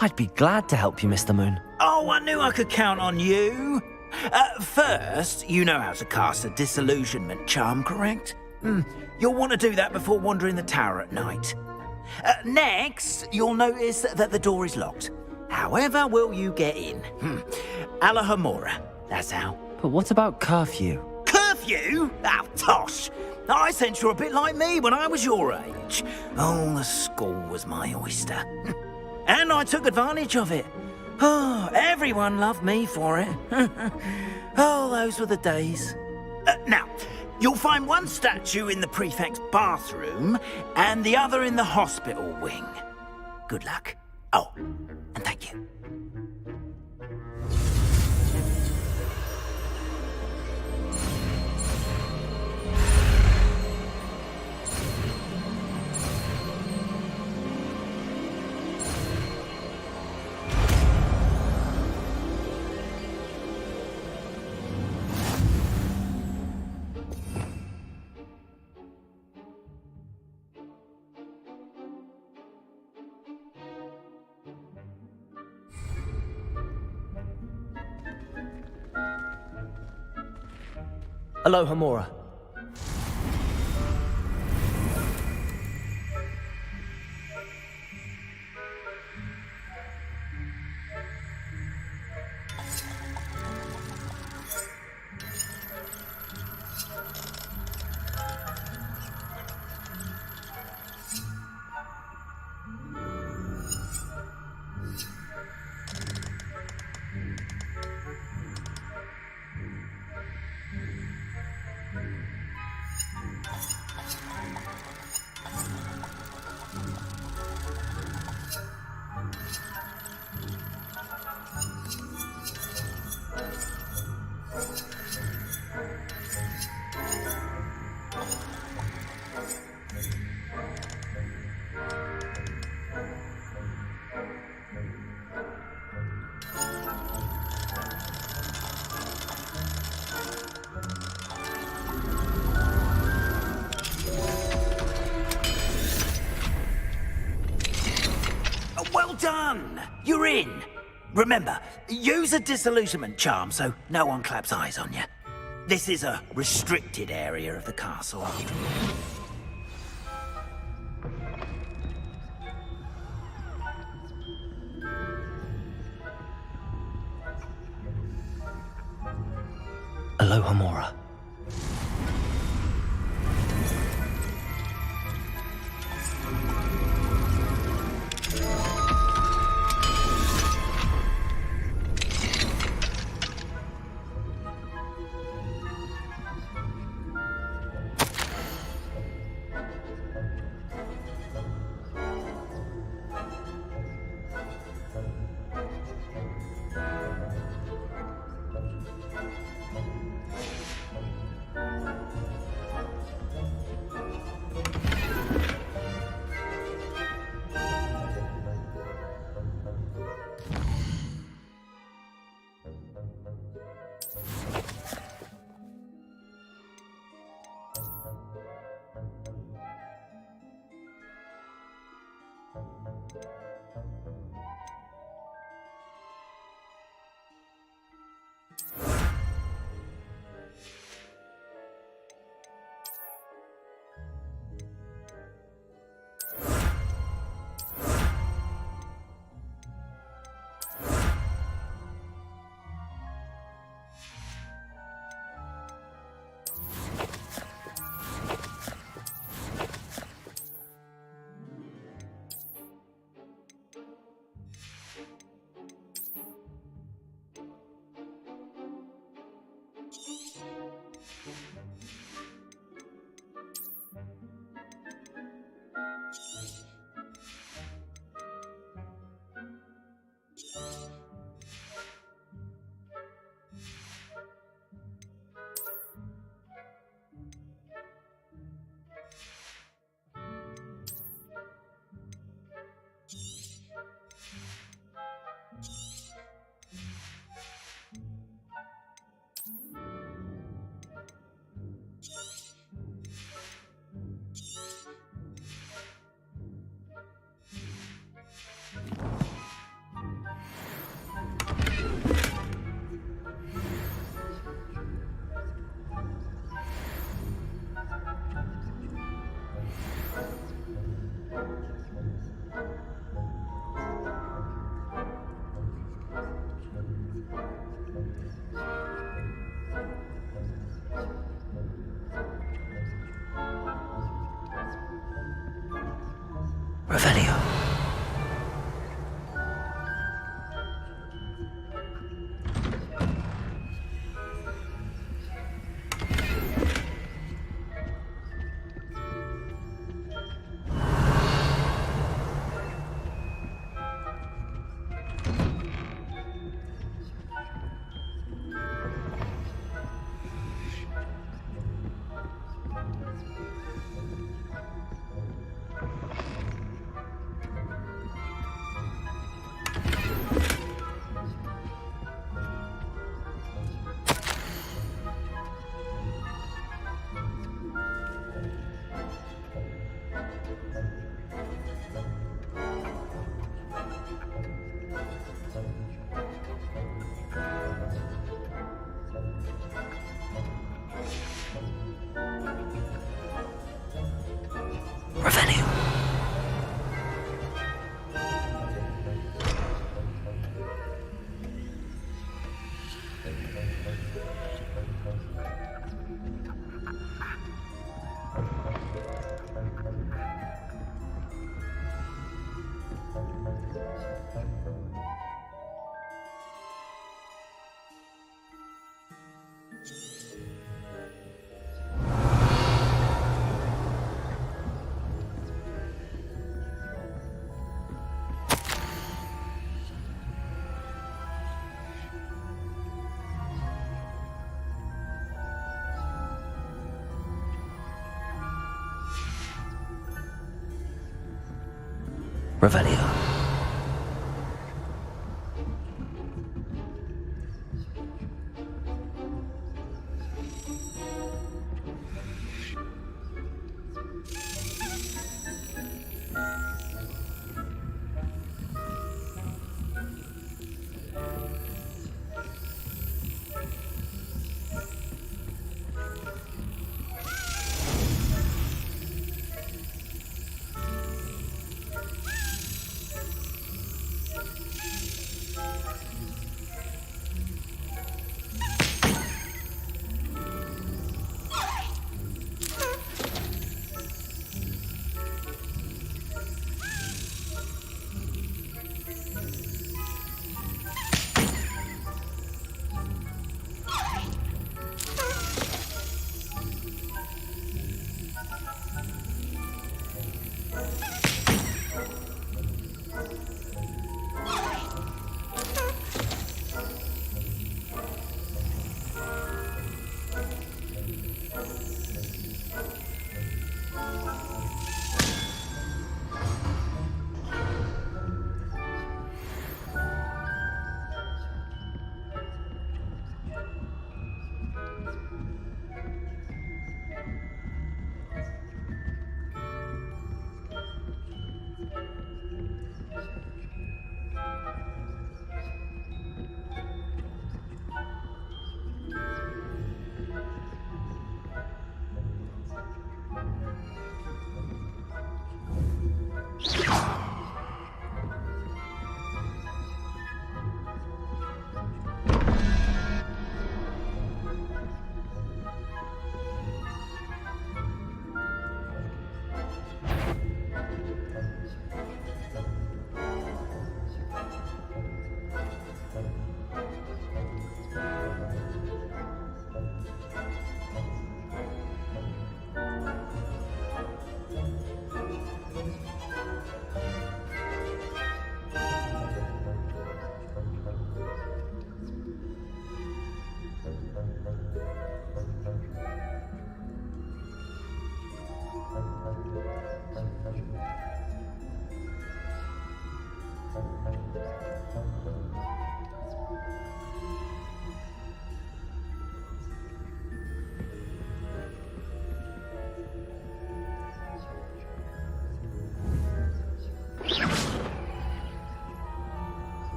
I'd be glad to help you, Mr. Moon. Oh, I knew I could count on you. First, you know how to cast a disillusionment charm, correct? You'll want to do that before wandering the tower at night. Next, you'll notice that the door is locked. However will you get in? Alahomora, that's how. But what about curfew? Curfew? Oh, tosh. I sense you're a bit like me when I was your age. Oh, the school was my oyster. And I took advantage of it. Oh, everyone loved me for it. Oh, those were the days. Now, you'll find one statue in the prefect's bathroom and the other in the hospital wing. Good luck. Oh, and thank you. Alohomora. Well done! You're in. Remember, use a disillusionment charm so no one claps eyes on you. This is a restricted area of the castle after all. Alohomora. Revelio. Revelio. Revelio.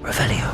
Revelio.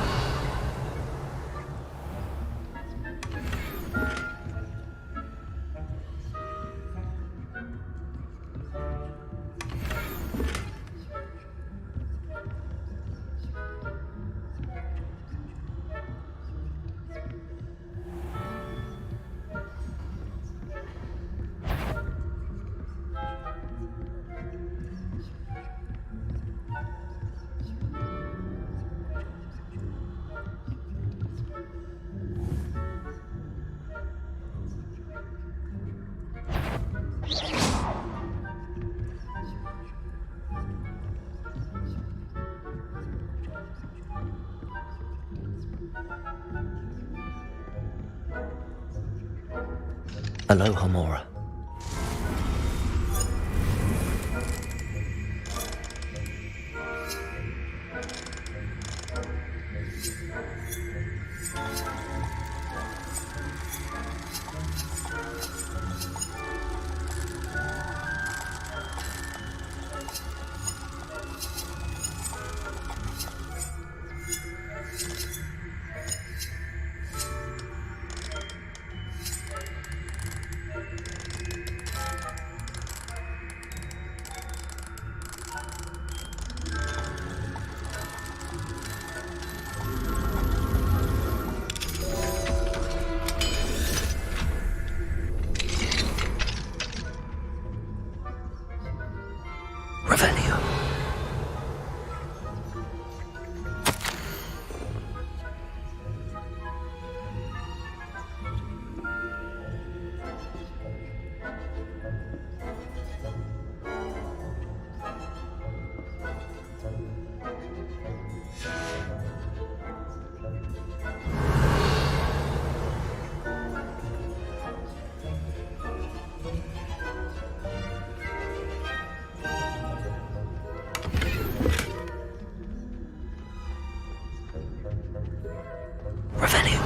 Aloha, Mora. Revelio.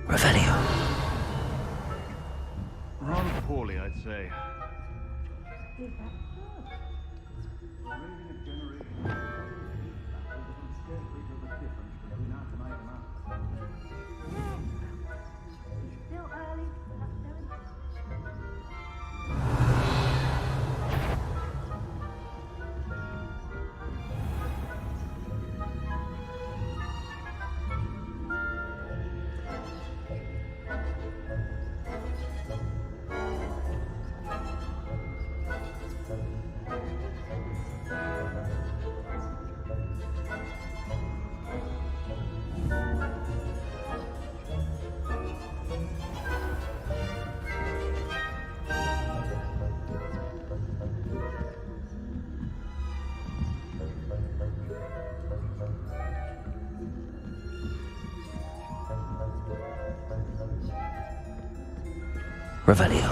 Revelio. Rather poorly, I'd say. Still early. Revelio.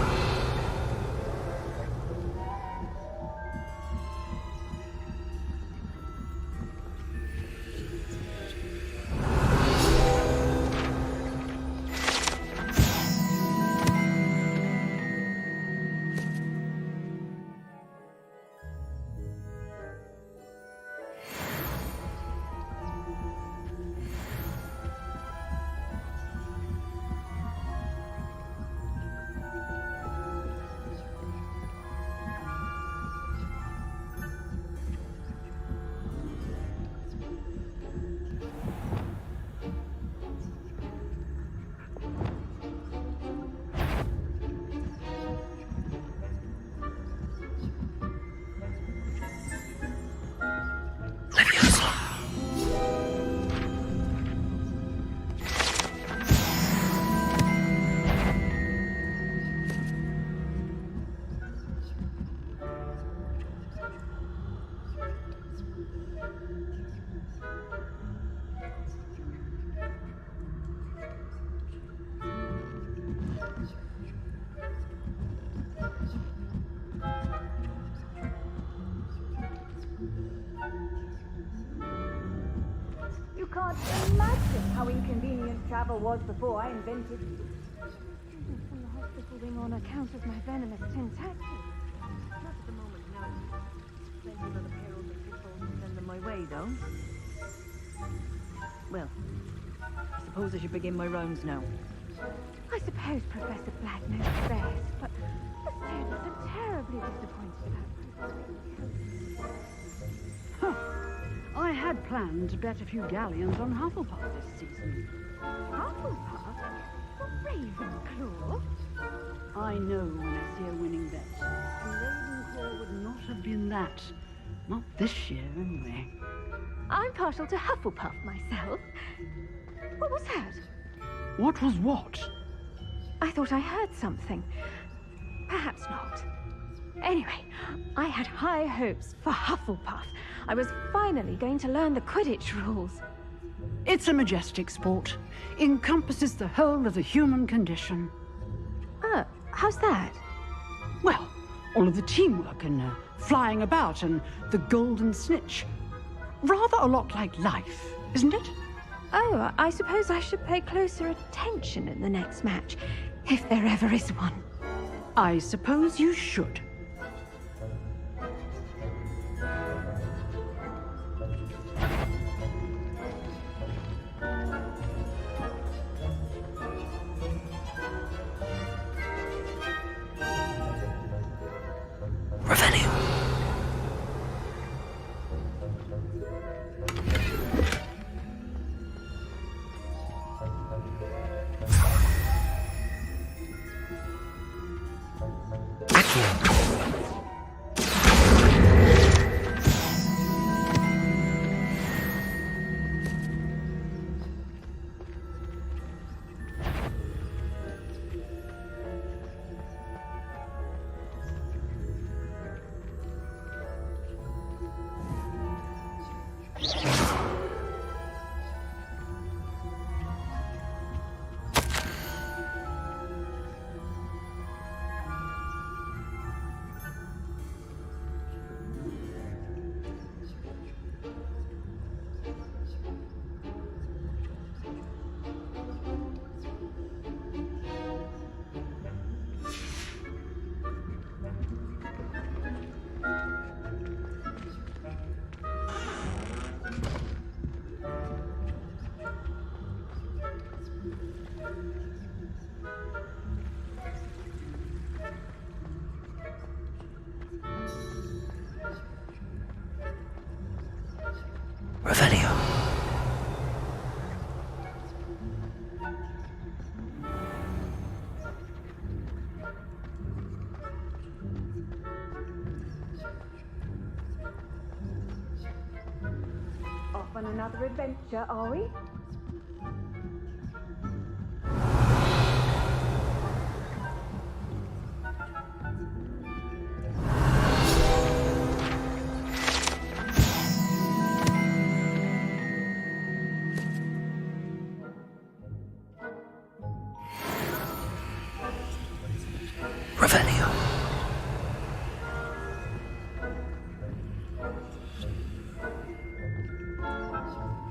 how inconvenient travel was before I invented... From the hospital wing on account of my venomous tentacles. Not at the moment, no. Plenty of other perils and pitfalls to send them my way, though. Well, I suppose I should begin my rounds now. I suppose Professor Black knows best, but the students are terribly disappointed about Huh. I had planned to bet a few galleons on Hufflepuff this season. Hufflepuff? For Ravenclaw? I know when I see a winning bet. And Ravenclaw would not have been that. Not this year, anyway. I'm partial to Hufflepuff myself. What was that? What was what? I thought I heard something. Perhaps not. Anyway, I had high hopes for Hufflepuff. I was finally going to learn the Quidditch rules. It's a majestic sport. Encompasses the whole of the human condition. Oh, how's that? Well, all of the teamwork and flying about and the golden snitch. Rather a lot like life, isn't it? Oh, I suppose I should pay closer attention in the next match, if there ever is one. I suppose you should. Off on another adventure, are we?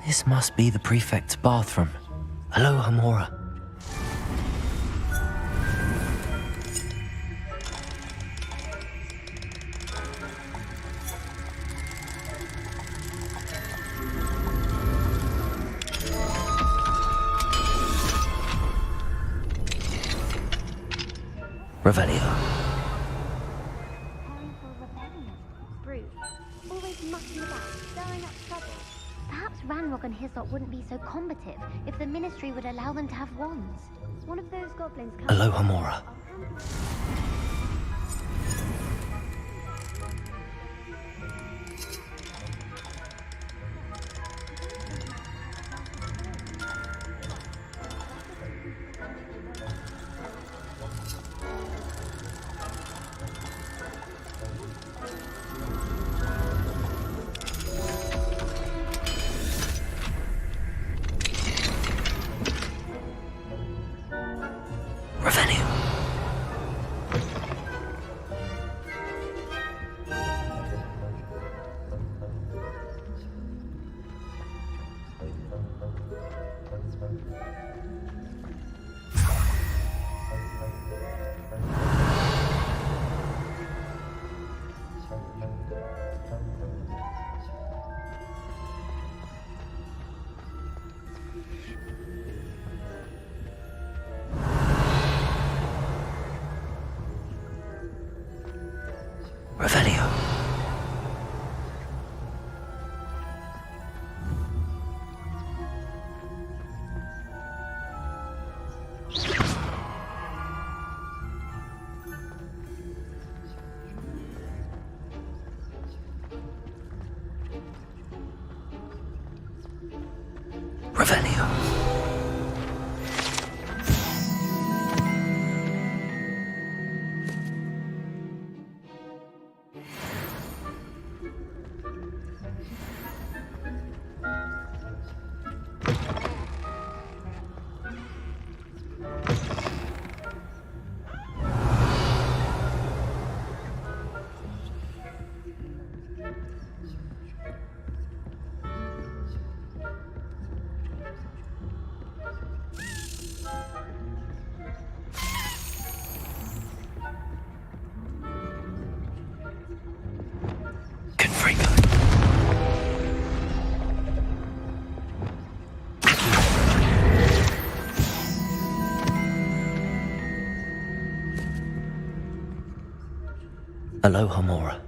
This must be the prefect's bathroom. Aloha Mora. Revelio. Brute. Always mucking about, stirring up trouble. Perhaps Ranrock and Hyssop wouldn't be so combative if the Ministry would allow them to have wands. One of those goblins comes... Aloha Mora. Aloha Mora.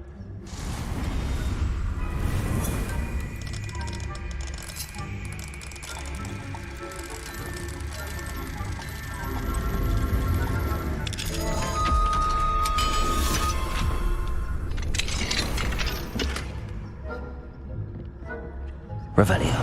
Revelio.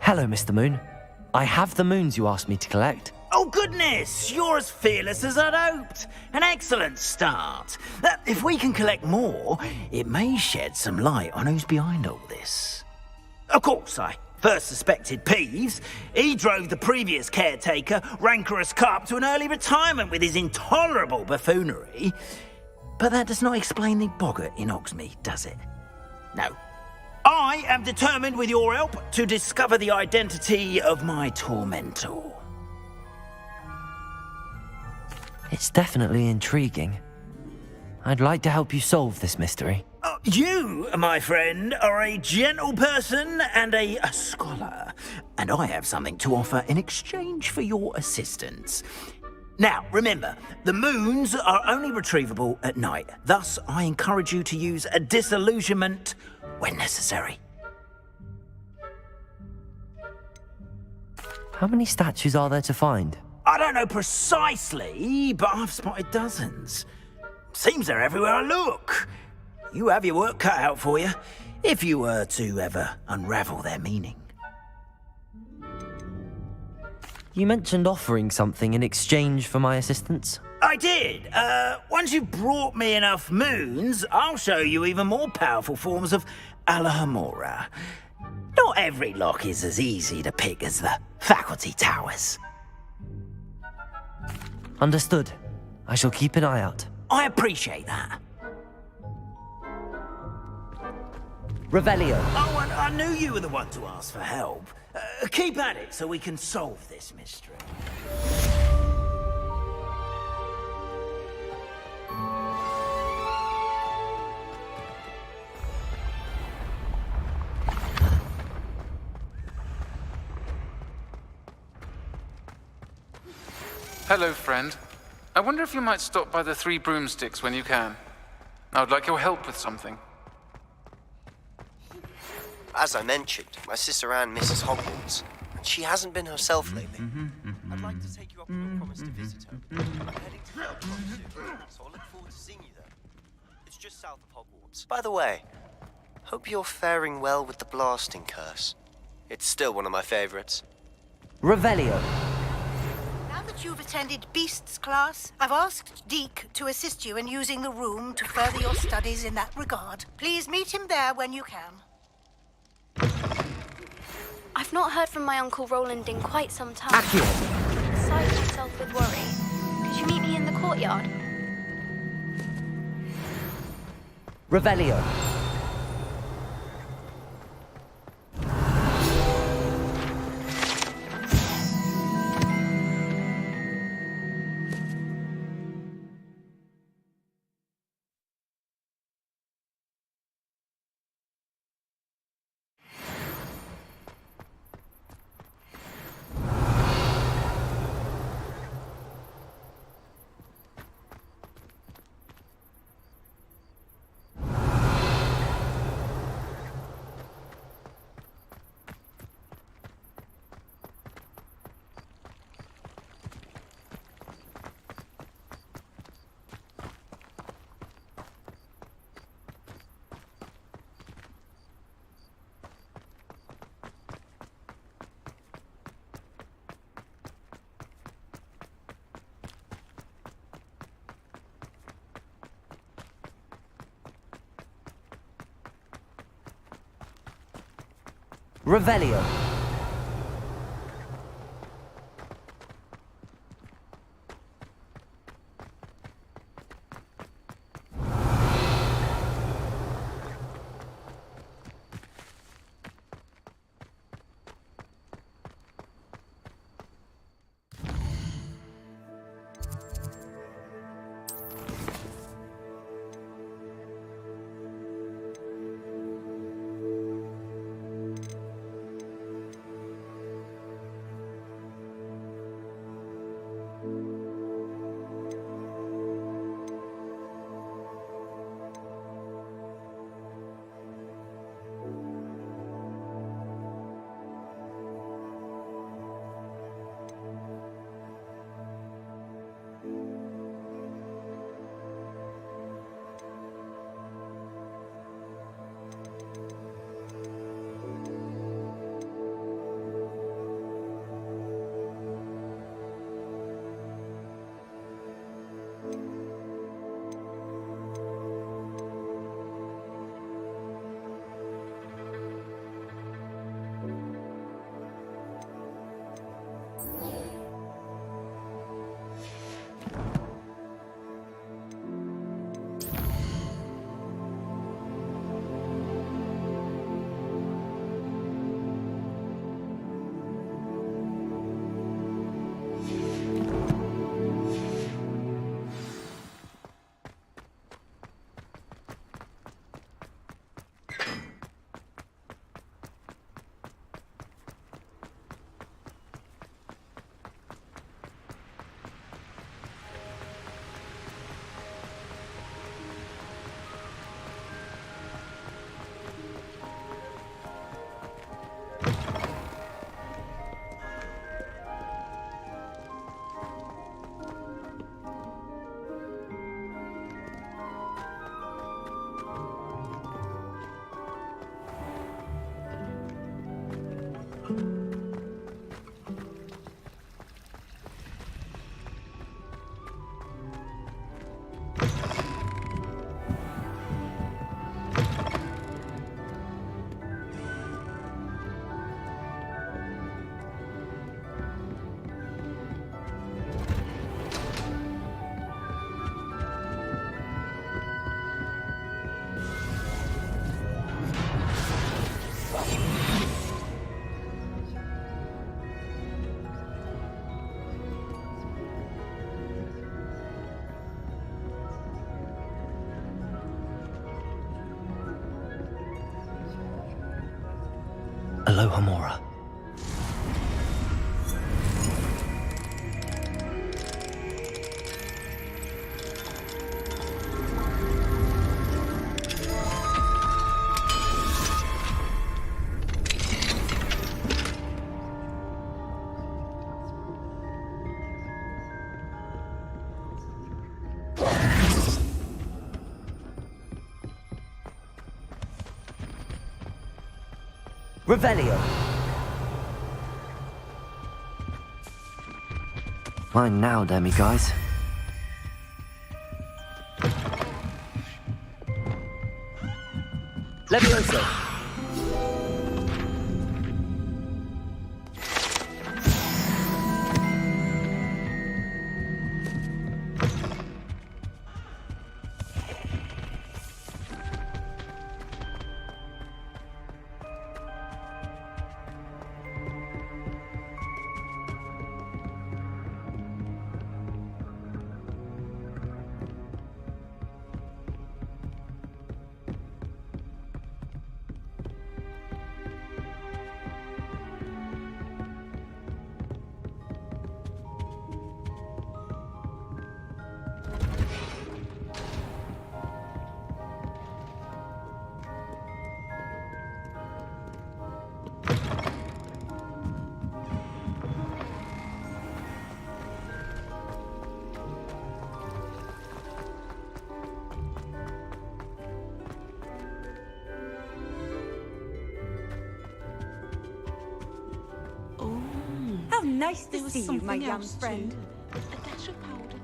Hello, Mr. Moon. I have the moons you asked me to collect. Oh, goodness! You're as fearless as I'd hoped. An excellent start. If we can collect more, it may shed some light on who's behind all this. Of course, I first suspected Peeves. He drove the previous caretaker, Rancorous Carp, to an early retirement with his intolerable buffoonery. But that does not explain the boggart in Hogsmeade, does it? No. I am determined, with your help, to discover the identity of my tormentor. It's definitely intriguing. I'd like to help you solve this mystery. You, my friend, are a gentle person and a scholar, and I have something to offer in exchange for your assistance. Now, remember, the moons are only retrievable at night. Thus, I encourage you to use a disillusionment when necessary. How many statues are there to find? I don't know precisely, but I've spotted dozens. Seems they're everywhere I look. You have your work cut out for you, if you were to ever unravel their meaning. You mentioned offering something in exchange for my assistance. I did. Once you've brought me enough moons, I'll show you even more powerful forms of Alahamora. Not every lock is as easy to pick as the faculty towers. Understood. I shall keep an eye out. I appreciate that. Revelio. Oh, and I knew you were the one to ask for help. Keep at it so we can solve this mystery. Hello, friend. I wonder if you might stop by the Three Broomsticks when you can. I would like your help with something. As I mentioned, my sister Anne misses Hogwarts, and she hasn't been herself lately. I'd like to take you up on a promise to visit her. I'm heading to Hogwarts soon, so I'll look forward to seeing you there. It's just south of Hogwarts. By the way, hope you're faring well with the blasting curse. It's still one of my favorites. Revelio. Now that you've attended Beasts class, I've asked Deke to assist you in using the room to further your studies in that regard. Please meet him there when you can. I've not heard from my Uncle Roland in quite some time. Accio. Beside myself with worry. Could you meet me in the courtyard? Revelio. Revelio. Aloha Mora. Revelio. Mine now, demiguise. Levioso. How nice to see you, my young friend. A dash of powder.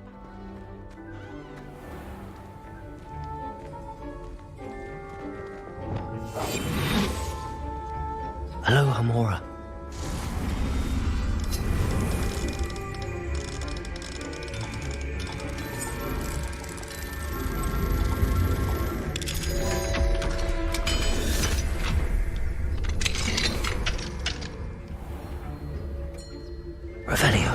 Hello, Hamora. Revelio.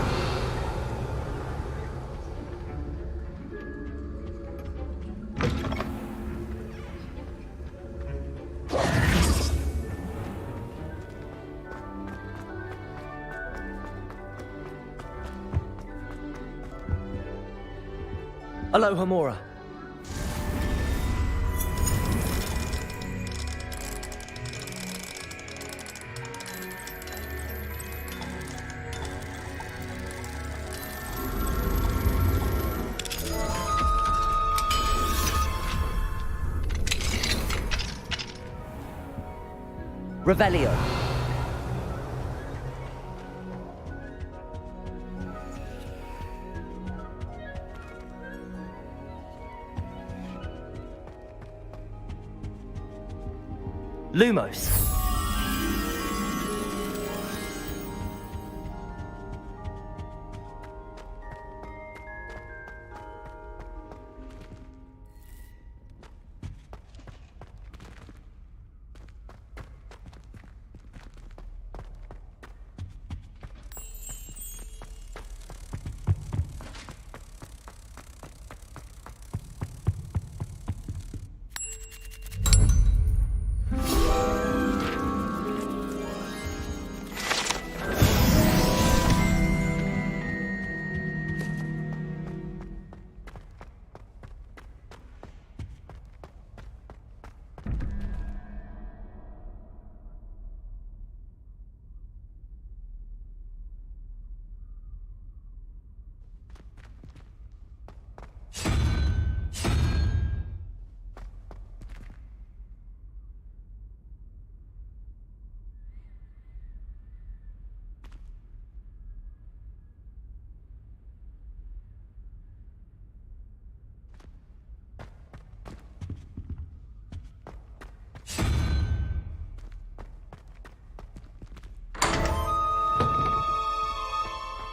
Hello, Hamora. Revelio. Lumos.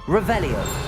Revelio.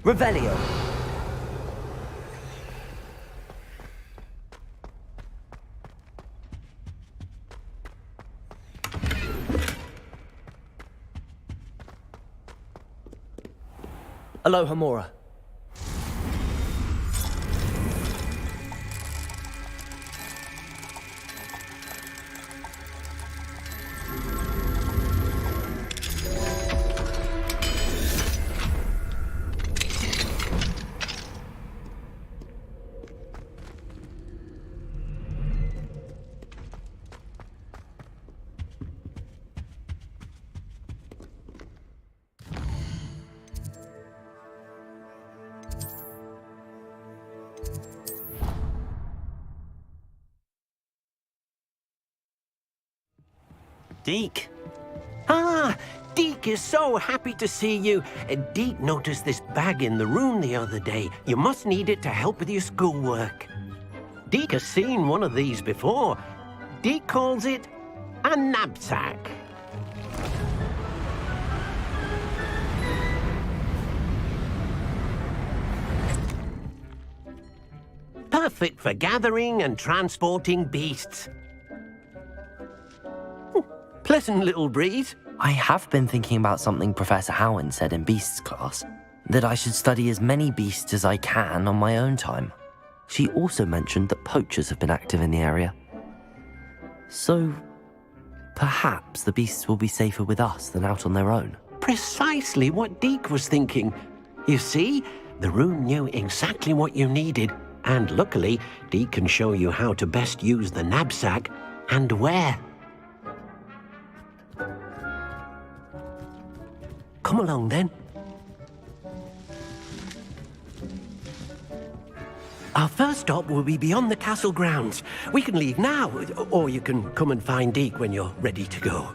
Revelio. Hello, Hamora. Deke. Ah, Deke is so happy to see you. Deke noticed this bag in the room the other day. You must need it to help with your schoolwork. Deke has seen one of these before. Deke calls it a knapsack. perfect for gathering and transporting beasts. Pleasant little breeze. I have been thinking about something Professor Howin said in Beasts class, that I should study as many beasts as I can on my own time. She also mentioned that poachers have been active in the area. So, perhaps the beasts will be safer with us than out on their own. Precisely what Deke was thinking. You see, the room knew exactly what you needed, and luckily, Deke can show you how to best use the knapsack and where. Come along then. Our first stop will be beyond the castle grounds. We can leave now, or you can come and find Deke when you're ready to go.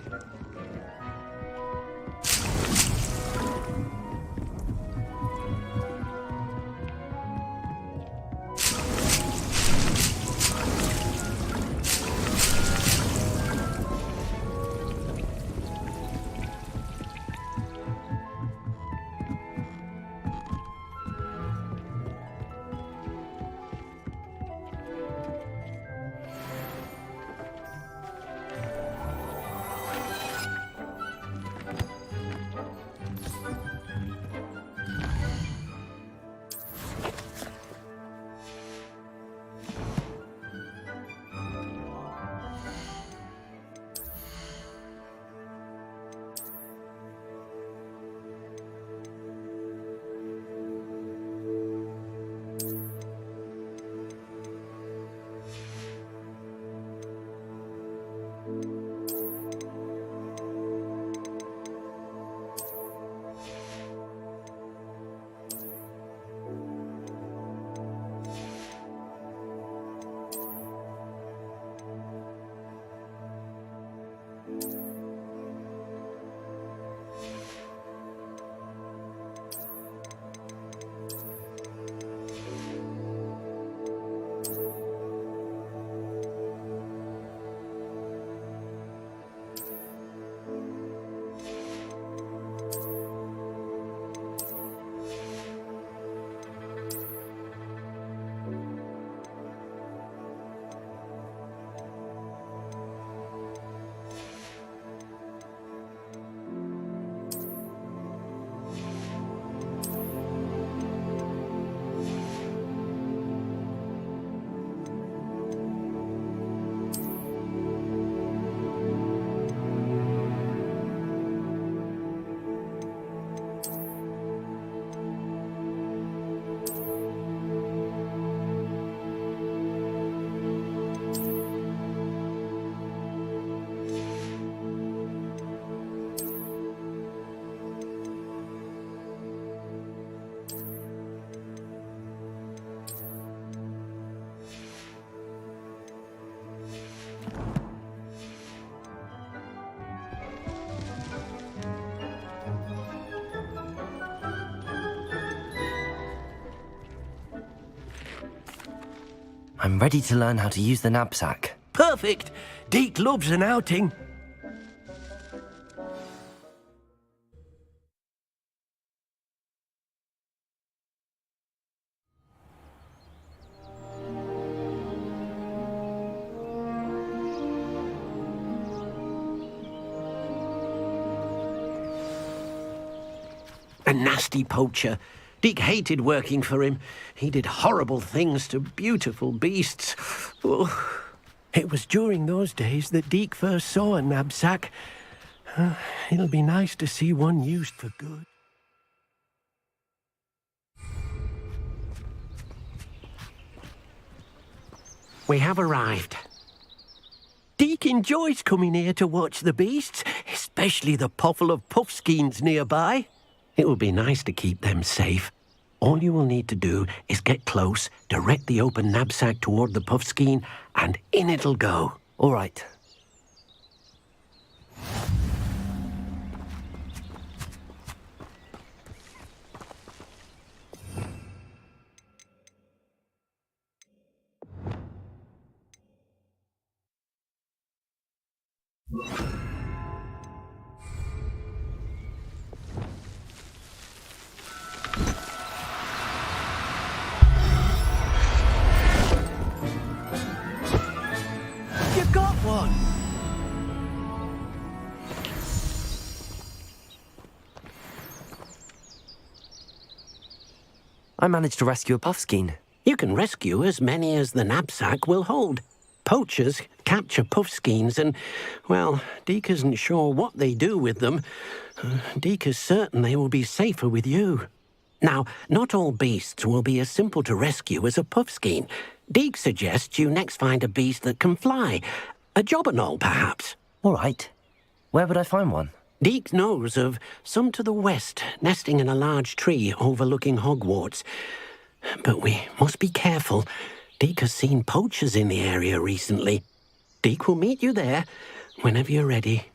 I'm ready to learn how to use the knapsack. Perfect! Deke loves an outing. A nasty poacher. Deke hated working for him. He did horrible things to beautiful beasts. Oh, it was during those days that Deke first saw a knapsack. It'll be nice to see one used for good. We have arrived. Deke enjoys coming here to watch the beasts, especially the potful of puffskeins nearby. It will be nice to keep them safe. All you will need to do is get close, direct the open knapsack toward the puffskein, and in it'll go. All right. I managed to rescue a puffskein. You can rescue as many as the knapsack will hold. Poachers capture puffskeins and, well, Deke isn't sure what they do with them. Deke is certain they will be safer with you. Now, not all beasts will be as simple to rescue as a puffskein. Deke suggests you next find a beast that can fly. A jobberknoll, perhaps. All right. Where would I find one? Deke knows of some to the west, nesting in a large tree overlooking Hogwarts. But we must be careful. Deke has seen poachers in the area recently. Deke will meet you there whenever you're ready.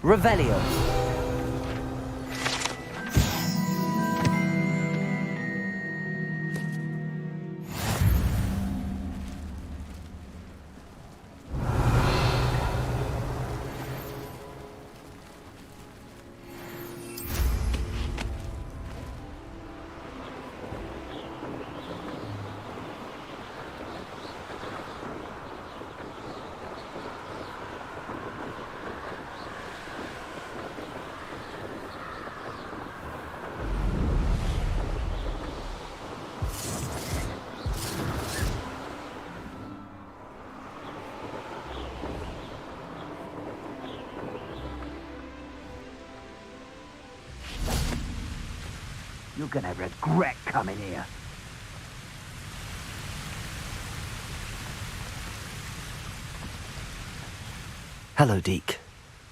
Revelio. You're gonna regret coming here. Hello, Deke.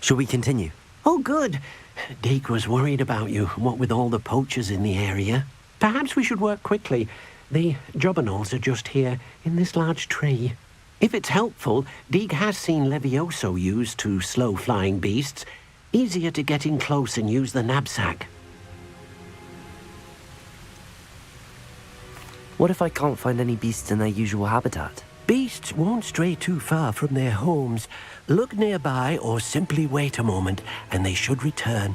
Shall we continue? Oh, good. Deke was worried about you, what with all the poachers in the area. Perhaps we should work quickly. The jobberknolls are just here, in this large tree. If it's helpful, Deke has seen Levioso used to slow flying beasts. Easier to get in close and use the knapsack. What if I can't find any beasts in their usual habitat? Beasts won't stray too far from their homes. Look nearby or simply wait a moment, and they should return.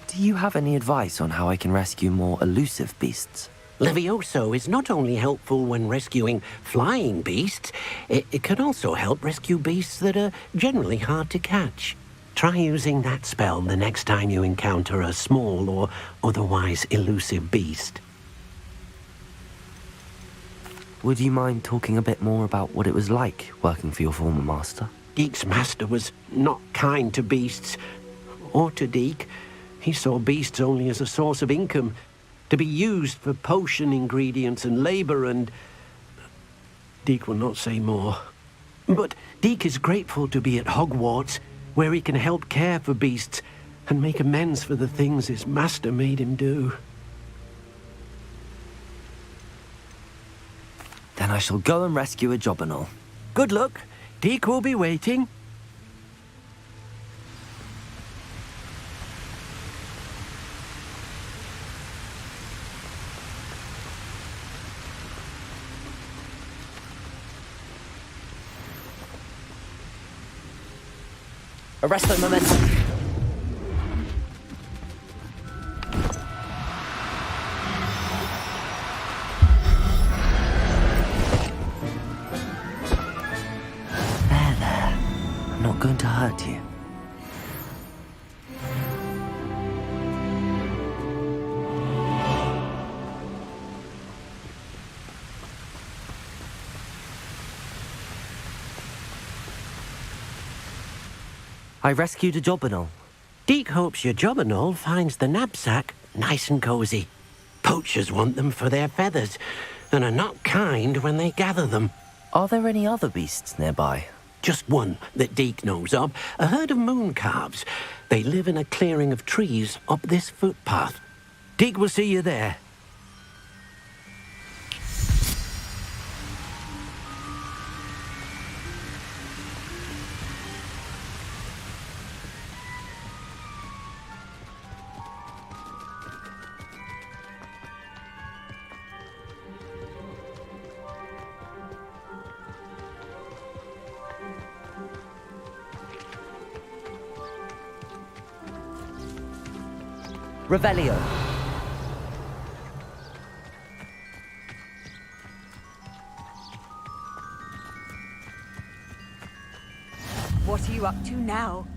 Do you have any advice on how I can rescue more elusive beasts? Levioso is not only helpful when rescuing flying beasts, it can also help rescue beasts that are generally hard to catch. Try using that spell the next time you encounter a small or otherwise elusive beast. Would you mind talking a bit more about what it was like working for your former master? Deke's master was not kind to beasts, or to Deke. He saw beasts only as a source of income, to be used for potion ingredients and labor, and Deke will not say more. But Deke is grateful to be at Hogwarts, where he can help care for beasts and make amends for the things his master made him do. Then I shall go and rescue a jobberknoll. Good luck. Deke will be waiting. Arresto momentum. There. I'm not going to hurt you. I rescued a jobberknoll. Deke hopes your jobberknoll finds the knapsack nice and cozy. Poachers want them for their feathers, and are not kind when they gather them. Are there any other beasts nearby? just one that Deke knows of, a herd of moon calves. They live in a clearing of trees up this footpath. Deke will see you there. Revelio. What are you up to now?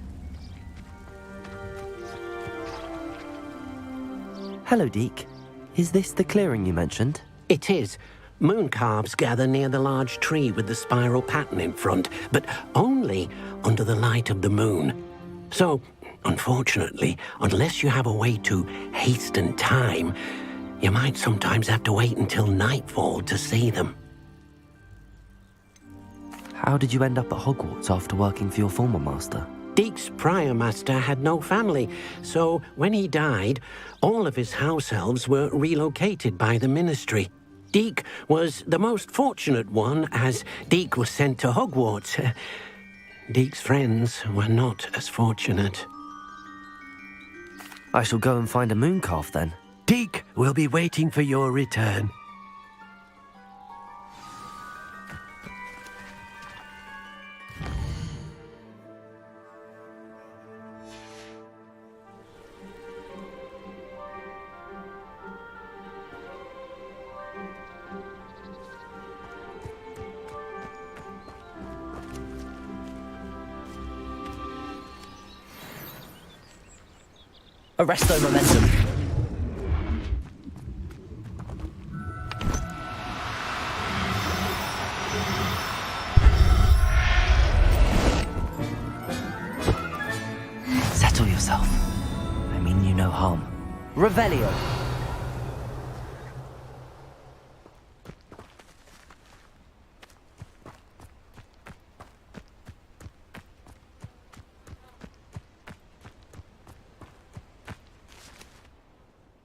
Hello, Deke. Is this the clearing you mentioned? It is. Moon calves gather near the large tree with the spiral pattern in front, but only under the light of the moon. So, unfortunately, unless you have a way to hasten time, you might sometimes have to wait until nightfall to see them. How did you end up at Hogwarts after working for your former master? Deke's prior master had no family, so when he died, all of his house elves were relocated by the ministry. Deke was the most fortunate one, as Deke was sent to Hogwarts. Deke's friends were not as fortunate. I shall go and find a moon calf then. Deke will be waiting for your return. Arresto momentum. Settle yourself. I mean you no harm. Revelio.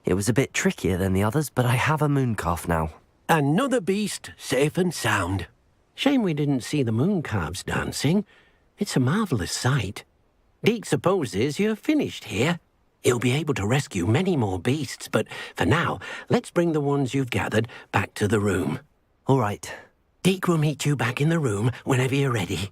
It was a bit trickier than the others, but I have a moon calf now. Another beast, safe and sound. Shame we didn't see the moon calves dancing. It's a marvellous sight. Deke supposes you're finished here. He'll be able to rescue many more beasts, but for now, let's bring the ones you've gathered back to the room. All right. Deke will meet you back in the room whenever you're ready.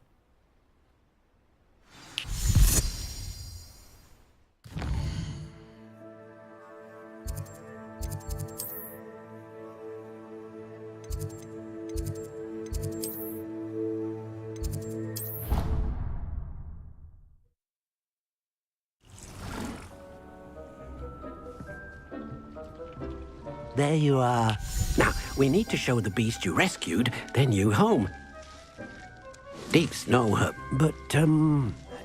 There you are. Now, we need to show the beast you rescued their new home. Deke's no, but,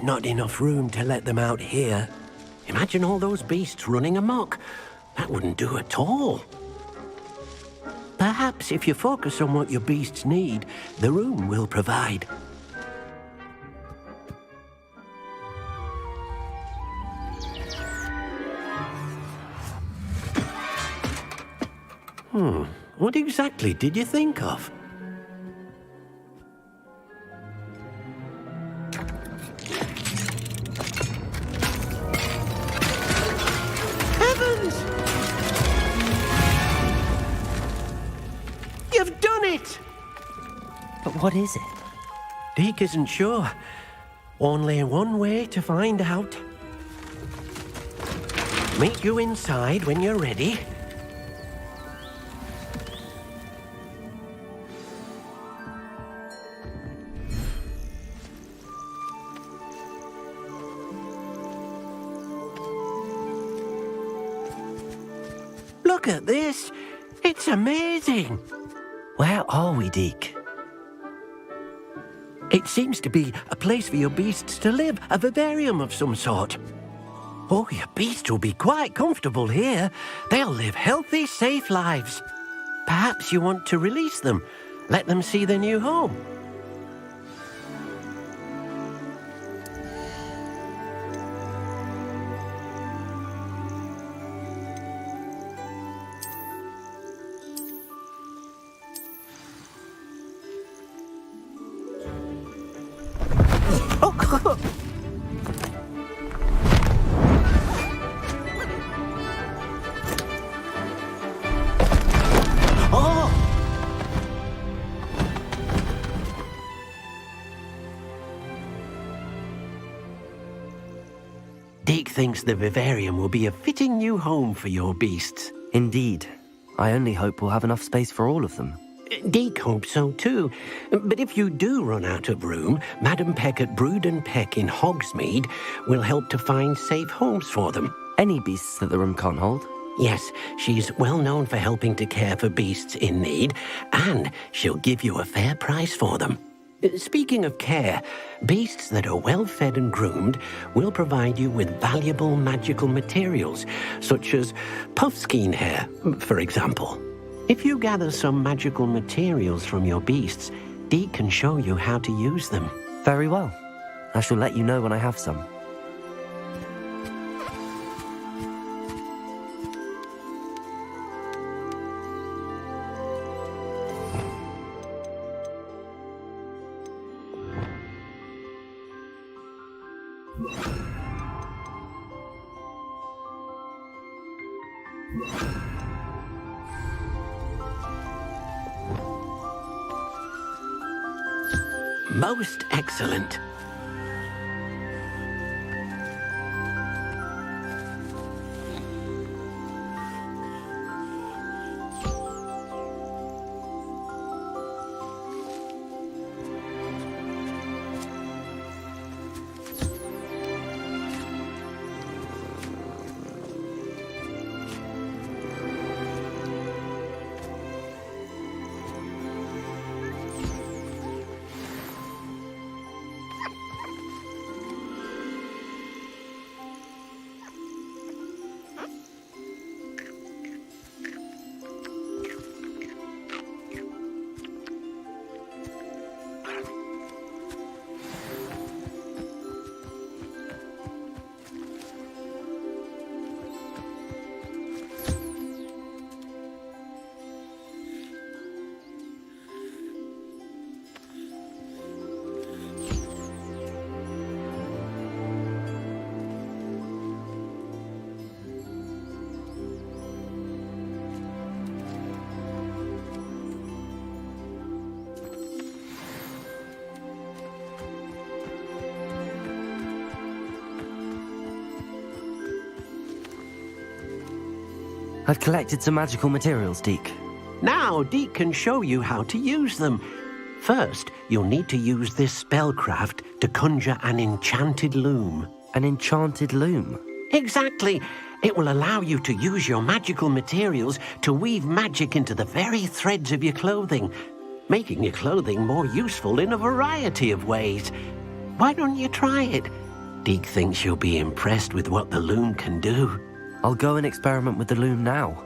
not enough room to let them out here. Imagine all those beasts running amok. That wouldn't do at all. Perhaps if you focus on what your beasts need, the room will provide. What exactly did you think of? Heavens! You've done it! But what is it? Deke isn't sure. Only one way to find out. Meet you inside when you're ready. Look at this. It's amazing. Where are we, Deke? It seems to be a place for your beasts to live, a vivarium of some sort. Oh, your beasts will be quite comfortable here. They'll live healthy, safe lives. Perhaps you want to release them, let them see their new home. Deke thinks the vivarium will be a fitting new home for your beasts. Indeed. I only hope we'll have enough space for all of them. Deke hopes so too. But if you do run out of room, Madam Peck at Brood and Peck in Hogsmeade will help to find safe homes for them. Any beasts that the room can't hold? Yes, she's well known for helping to care for beasts in need, and she'll give you a fair price for them. Speaking of care, beasts that are well fed and groomed will provide you with valuable magical materials, such as puffskein hair, for example. If you gather some magical materials from your beasts, Deke can show you how to use them. Very well. I shall let you know when I have some. Most excellent. I've collected some magical materials, Deke. Now Deke can show you how to use them. First, you'll need to use this spellcraft to conjure an enchanted loom. An enchanted loom? Exactly. It will allow you to use your magical materials to weave magic into the very threads of your clothing, making your clothing more useful in a variety of ways. Why don't you try it? Deke thinks you'll be impressed with what the loom can do. I'll go and experiment with the loom now.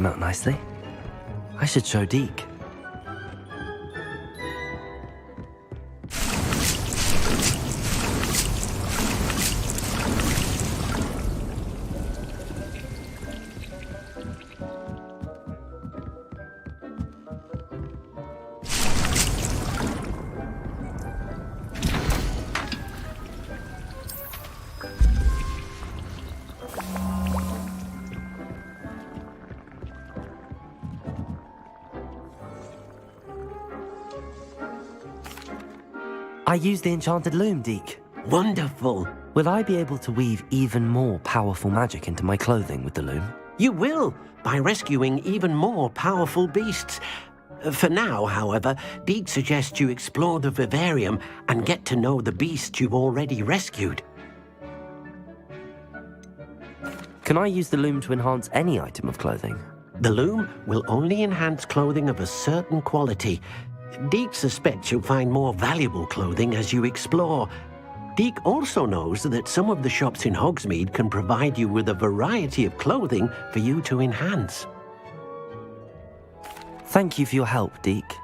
came out nicely. I should show Deke. I used the enchanted loom, Deke. Wonderful. Will I be able to weave even more powerful magic into my clothing with the loom? You will, by rescuing even more powerful beasts. For now, however, Deke suggests you explore the vivarium and get to know the beasts you've already rescued. Can I use the loom to enhance any item of clothing? The loom will only enhance clothing of a certain quality. Deke suspects you'll find more valuable clothing as you explore. Deke also knows that some of the shops in Hogsmeade can provide you with a variety of clothing for you to enhance. Thank you for your help, Deke.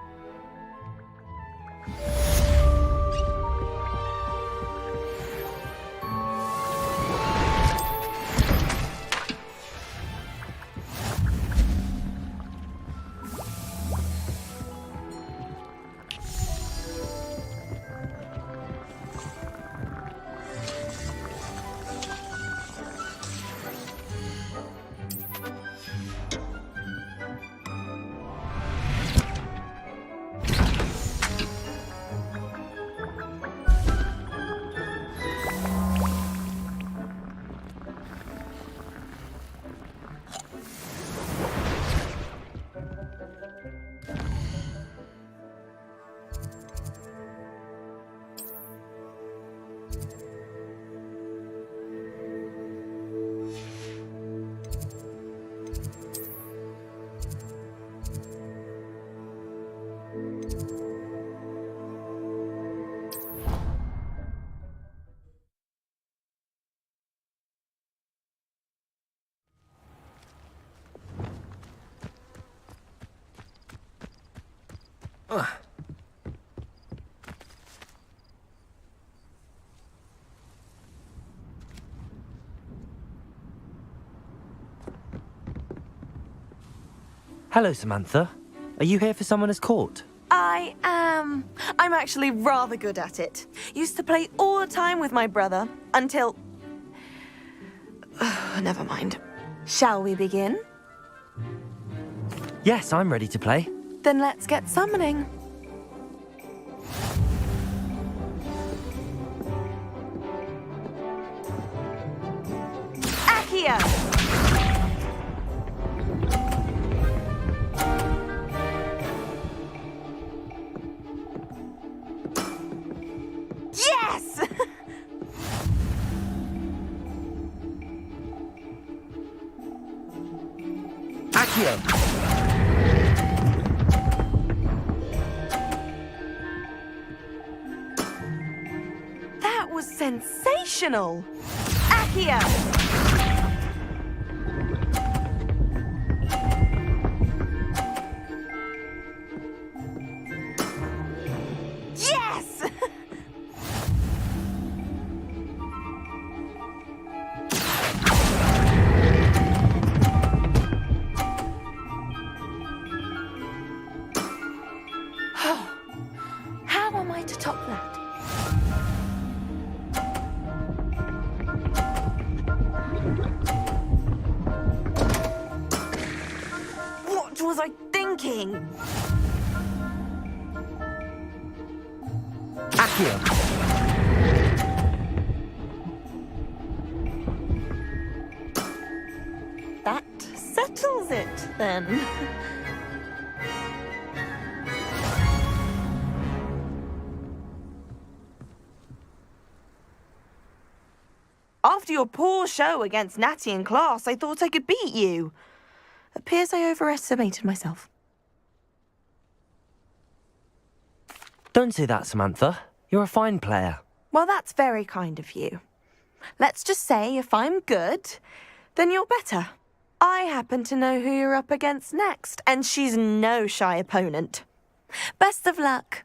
Hello, Samantha. Are you here for Summoner's Court? I am. I'm actually rather good at it. Used to play all the time with my brother, until... Never mind. Shall we begin? Yes, I'm ready to play. Then let's get summoning. Accio! Yes! Accio! That was sensational! Accio! Yes! How am I to top that? What was I thinking? Accio! That settles it, then. After your poor show against Natty in class, I thought I could beat you. Appears I overestimated myself. Don't say that, Samantha. You're a fine player. Well, that's very kind of you. Let's just say if I'm good, then you're better. I happen to know who you're up against next, and she's no shy opponent. Best of luck.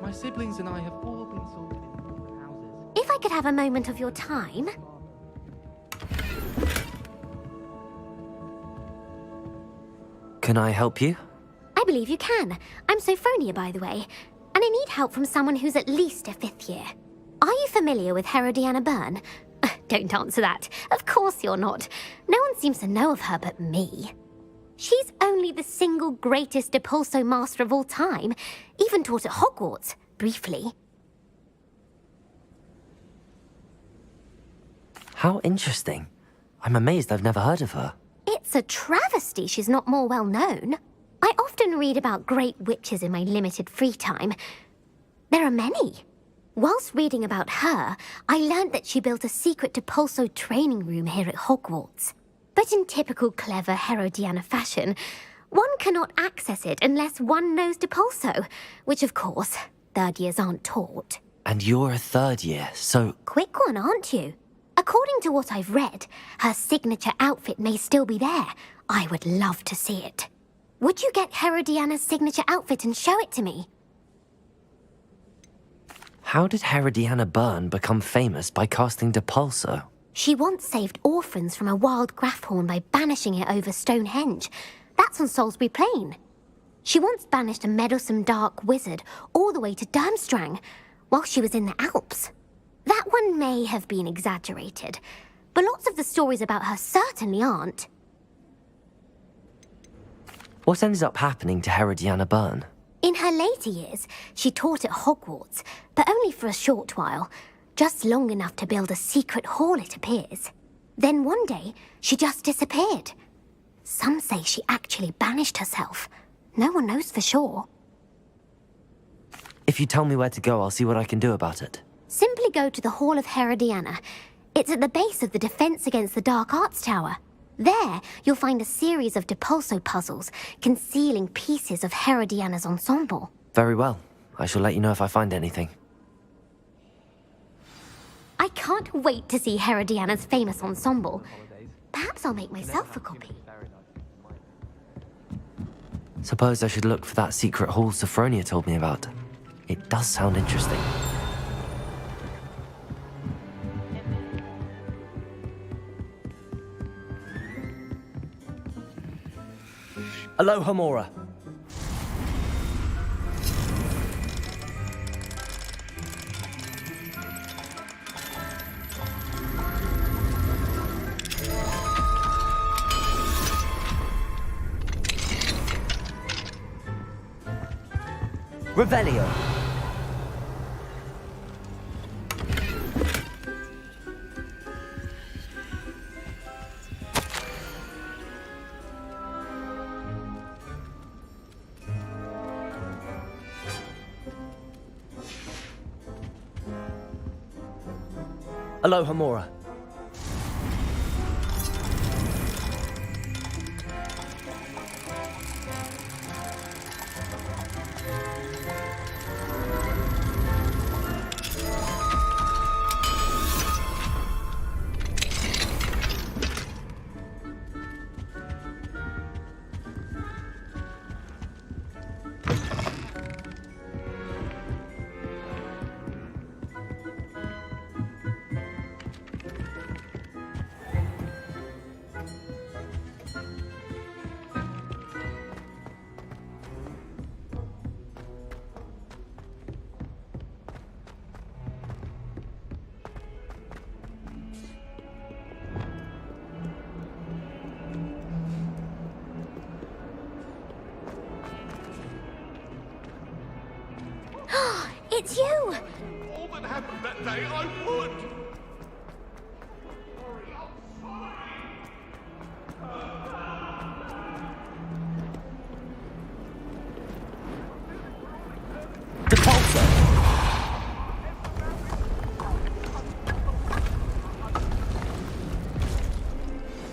My siblings and I have all been sorted in different houses. If I could have a moment of your time. Can I help you? I believe you can. I'm Sophronia, by the way, and I need help from someone who's at least a 5th year. Are you familiar with Herodiana Byrne? Don't answer that. Of course you're not. No one seems to know of her but me. She's only the single greatest Depulso master of all time, even taught at Hogwarts, briefly. How interesting. I'm amazed I've never heard of her. It's a travesty she's not more well known. I often read about great witches in my limited free time. There are many. Whilst reading about her, I learnt that she built a secret Depulso training room here at Hogwarts. But in typical clever Herodiana fashion, one cannot access it unless one knows Depulso, which of course, 3rd years aren't taught. And you're a 3rd year, so... Quick one, aren't you? According to what I've read, her signature outfit may still be there. I would love to see it. Would you get Herodiana's signature outfit and show it to me? How did Herodiana Byrne become famous by casting Depulso? She once saved orphans from a wild Grafhorn by banishing it over Stonehenge. That's on Salisbury Plain. She once banished a meddlesome dark wizard all the way to Durmstrang while she was in the Alps. That one may have been exaggerated, but lots of the stories about her certainly aren't. What ended up happening to Herodiana Byrne? In her later years, she taught at Hogwarts, but only for a short while. Just long enough to build a secret hall, it appears. Then one day, she just disappeared. Some say she actually banished herself. No one knows for sure. If you tell me where to go, I'll see what I can do about it. Simply go to the Hall of Herodiana. It's at the base of the Defense Against the Dark Arts Tower. There, you'll find a series of Depulso puzzles concealing pieces of Herodiana's ensemble. Very well. I shall let you know if I find anything. I can't wait to see Herodiana's famous ensemble. Perhaps I'll make myself a copy. Suppose I should look for that secret hall Sophronia told me about. It does sound interesting. Aloha Mora. Revelio. Aloha Mora. It's you! All that happened that day, I would.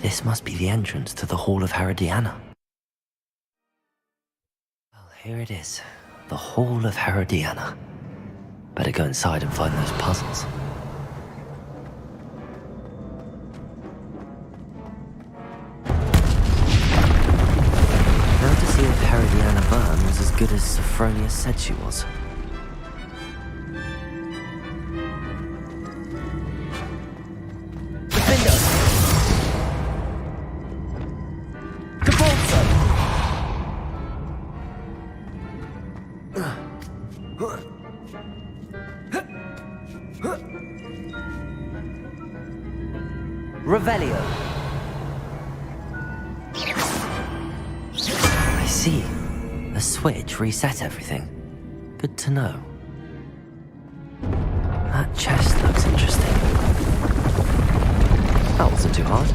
This must be the entrance to the Hall of Herodiana. Well, here it is. The Hall of Herodiana. Better go inside and find those puzzles. Now to see if Herodiana Byrne was as good as Sophronia said she was. Revelio. I see. A switch reset everything. Good to know. That chest looks interesting. That wasn't too hard.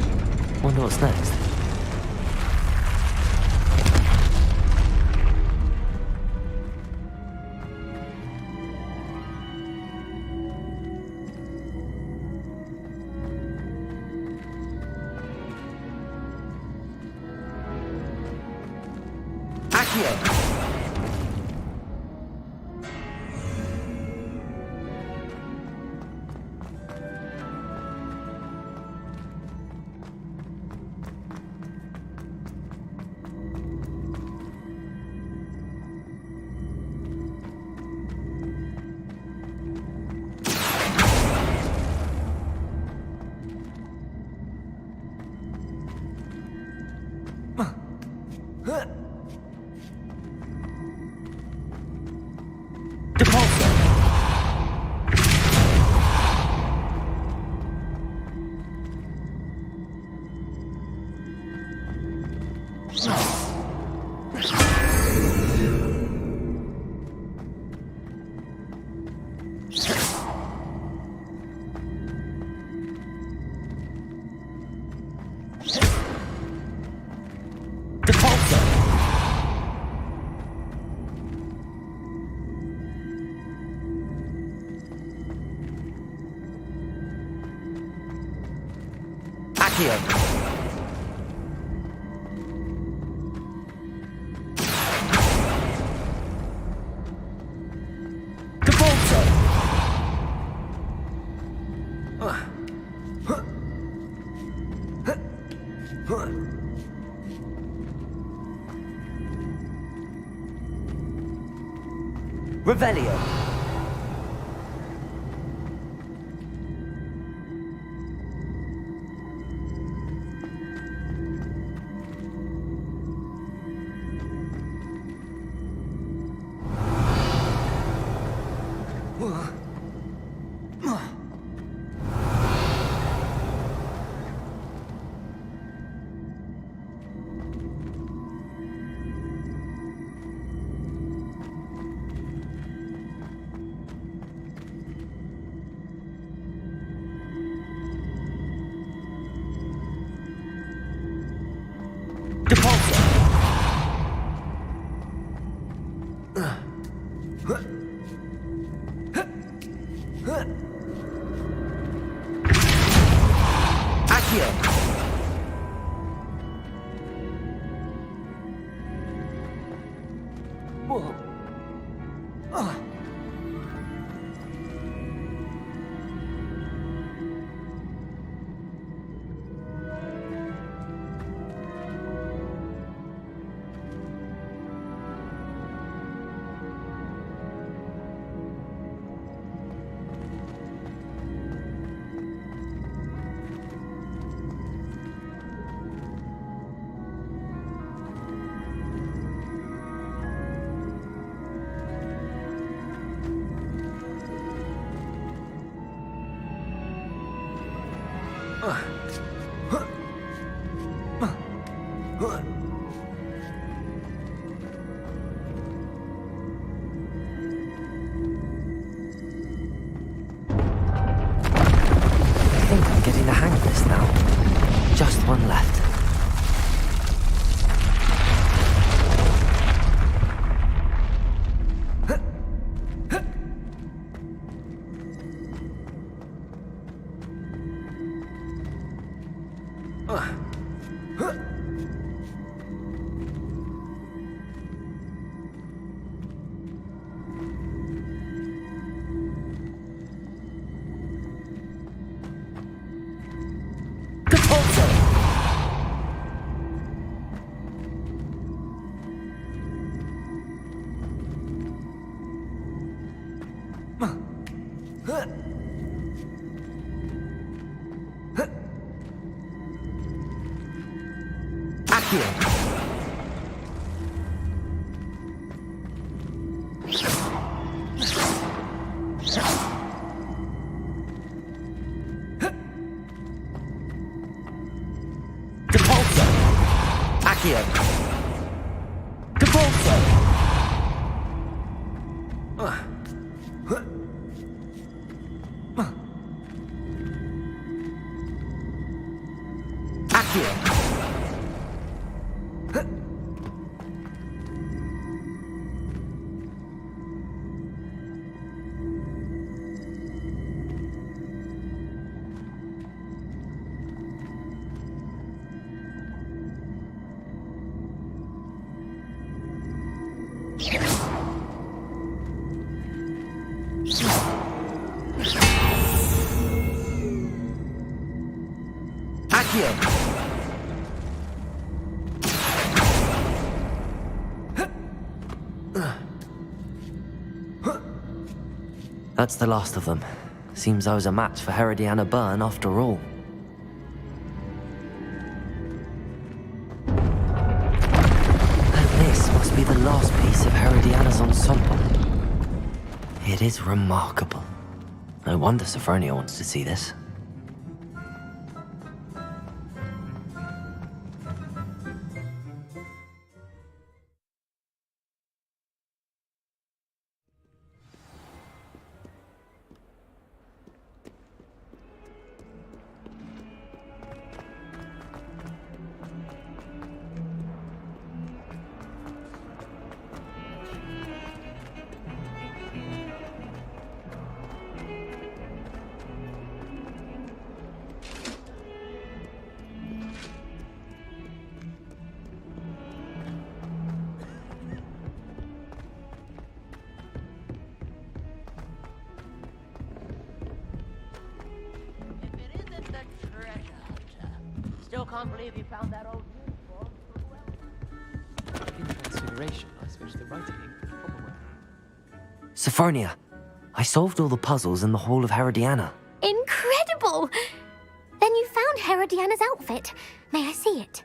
Wonder what's next. Revelio. one left. That's the last of them. Seems I was a match for Herodiana Byrne after all. And this must be the last piece of Herodiana's ensemble. It is remarkable. No wonder Sophronia wants to see this. Still can't believe you found that old uniform. In consideration, I switched the writing ink to the proper way. Sophronia, I solved all the puzzles in the Hall of Herodiana. Incredible! Then you found Herodiana's outfit. May I see it?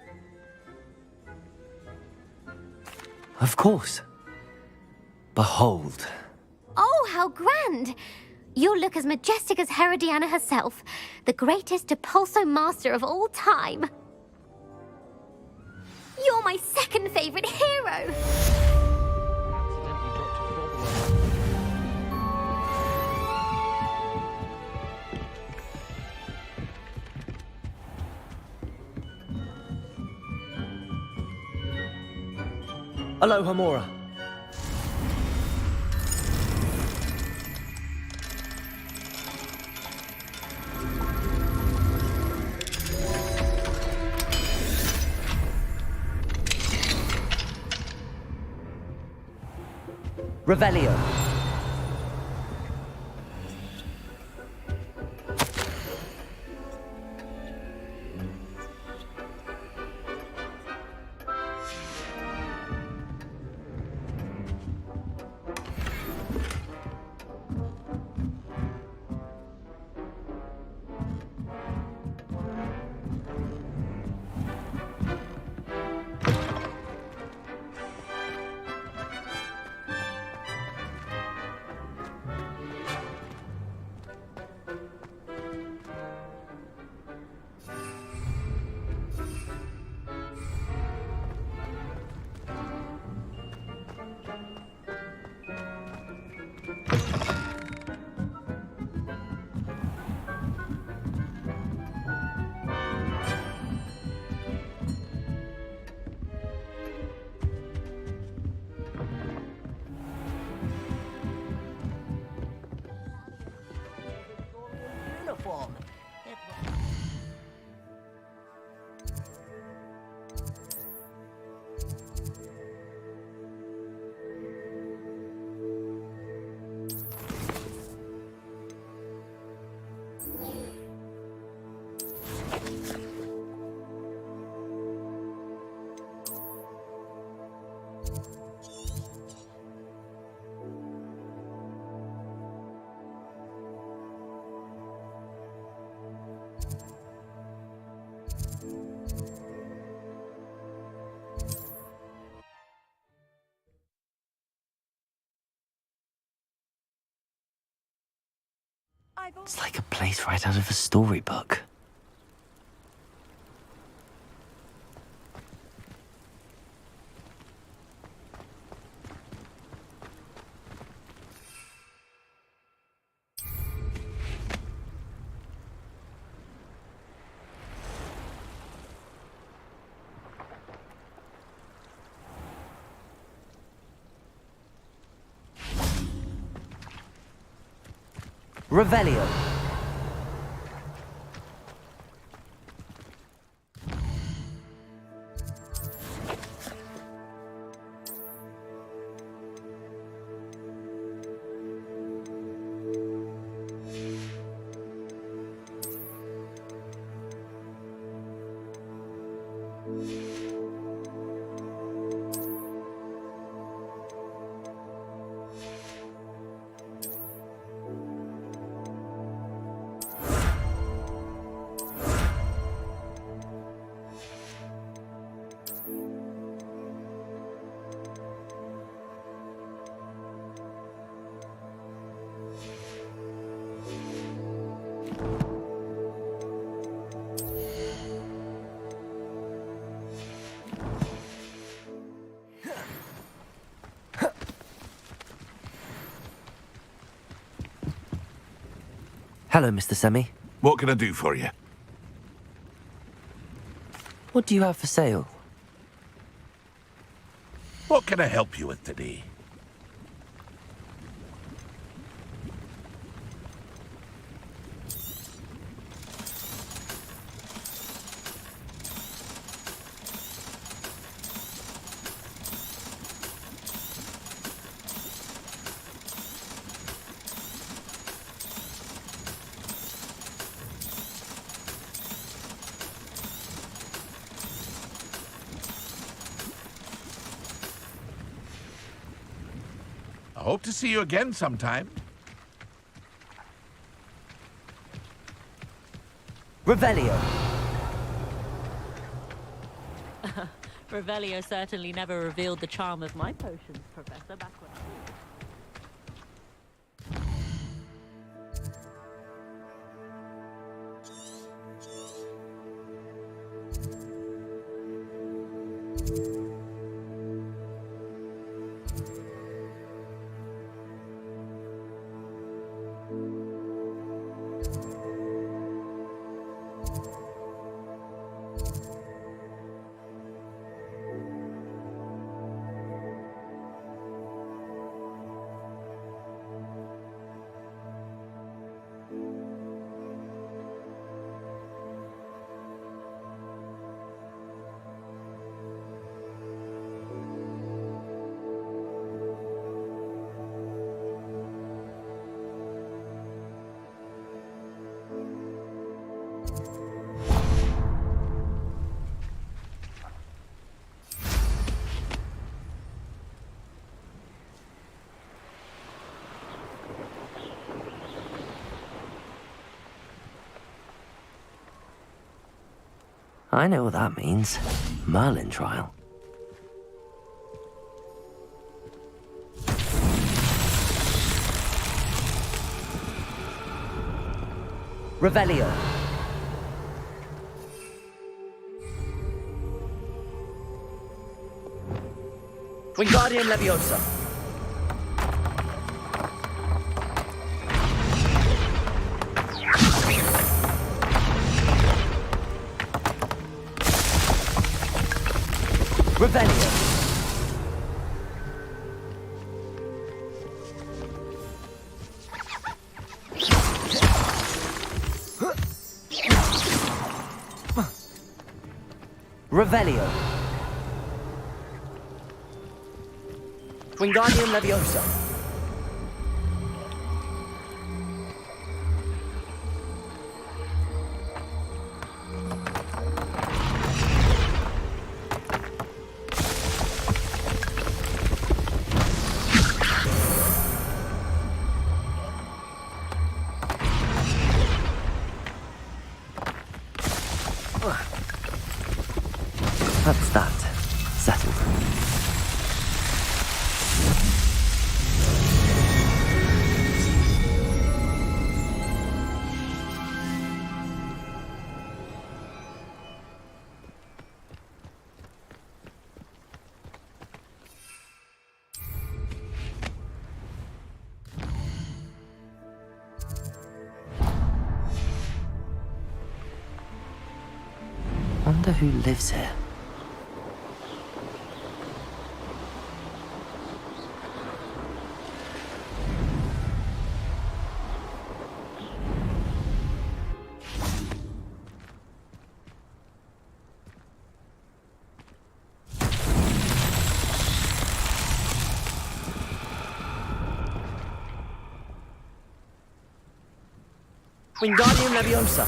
Of course. Behold. Oh, how grand! You'll look as majestic as Herodiana herself, the greatest Depulso master of all time. You're my second favorite hero! Hello, Homora. Revelio. It's like a place right out of a storybook. Revelio. Hello, Mr. Semi. What can I do for you? What do you have for sale? What can I help you with today? I hope to see you again sometime. Revelio. Revelio certainly never revealed the charm of my potions, Professor, back when... I know what that means. Merlin trial. Revelio. Wingardium Leviosa. Revelio. Revelio. Wingardium Leviosa. That's that. Settled. Wonder who lives here. Wingardium Leviosa.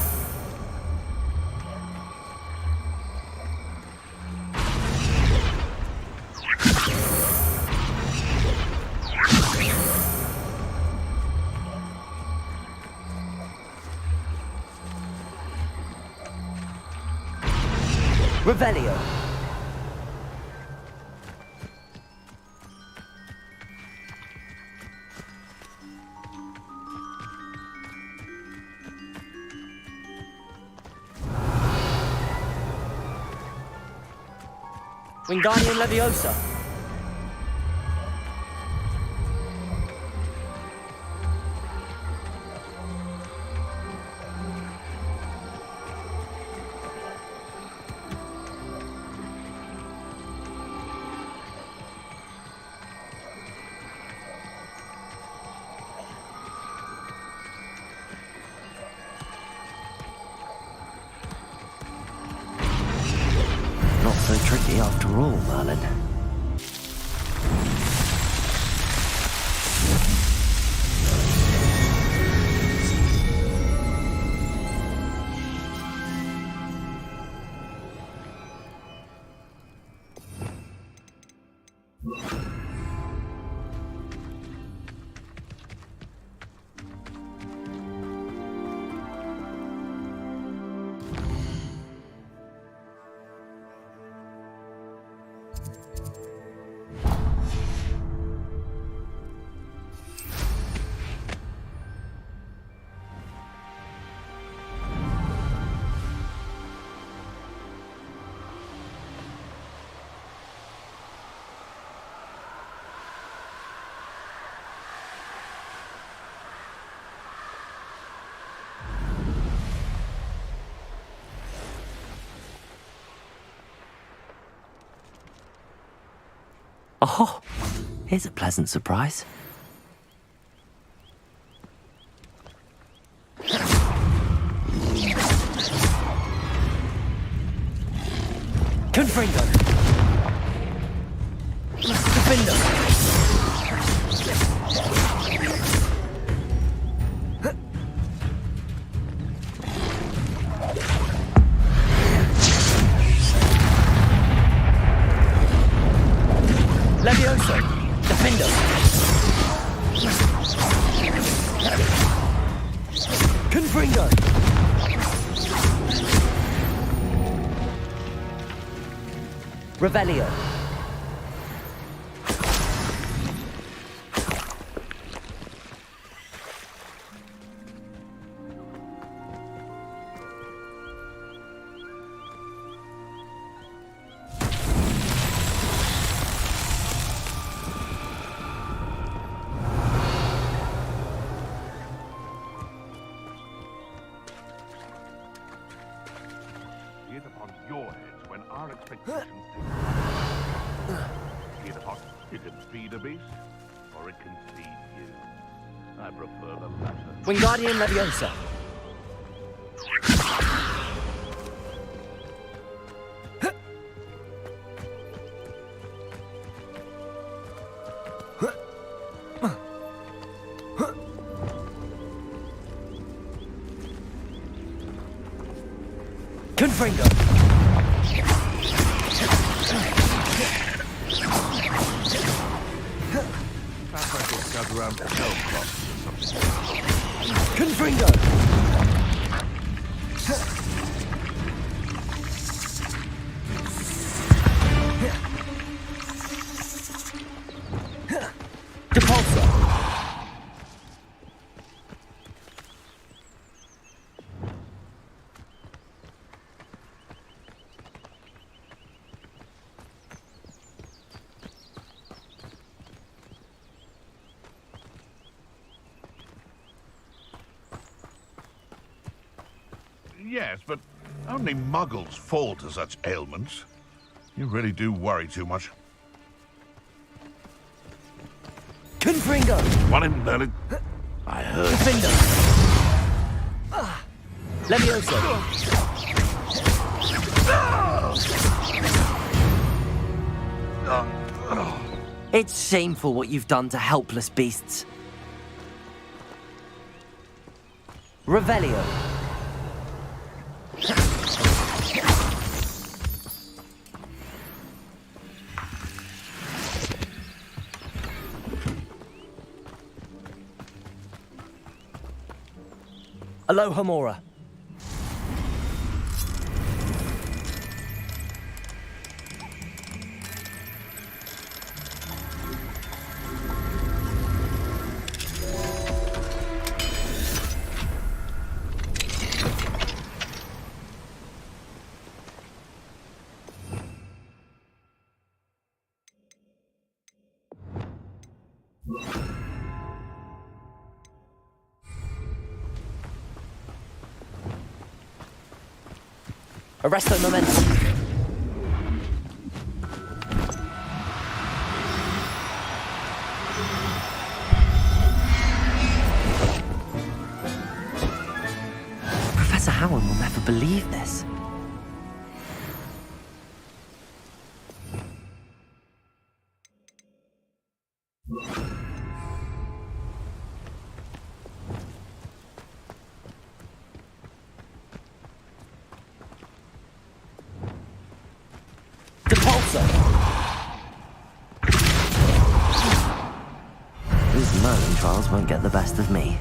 Revelio. Wingardium Leviosa. Not so tricky after all, Merlin. Oh, here's a pleasant surprise. Confringo. Defender. Levioso. Defender. Confringo. Revelio. Be it upon your heads when our expectations take. Be it upon it can feed a beast, or it can feed you. I prefer the latter. Wingardium Leviosa. Confringo. Sounds like it's got around the hell cloth or something. Confringo. Depulso. Yes, but Only muggles fall to such ailments. You really do worry too much. Confringo! Want him, Merlin? I heard. Confringo! Levioso! It's shameful what you've done to helpless beasts. Revelio. Aloha Mora. Arresto momentum. Professor Howard will never believe this. These Merlin trials won't get the best of me.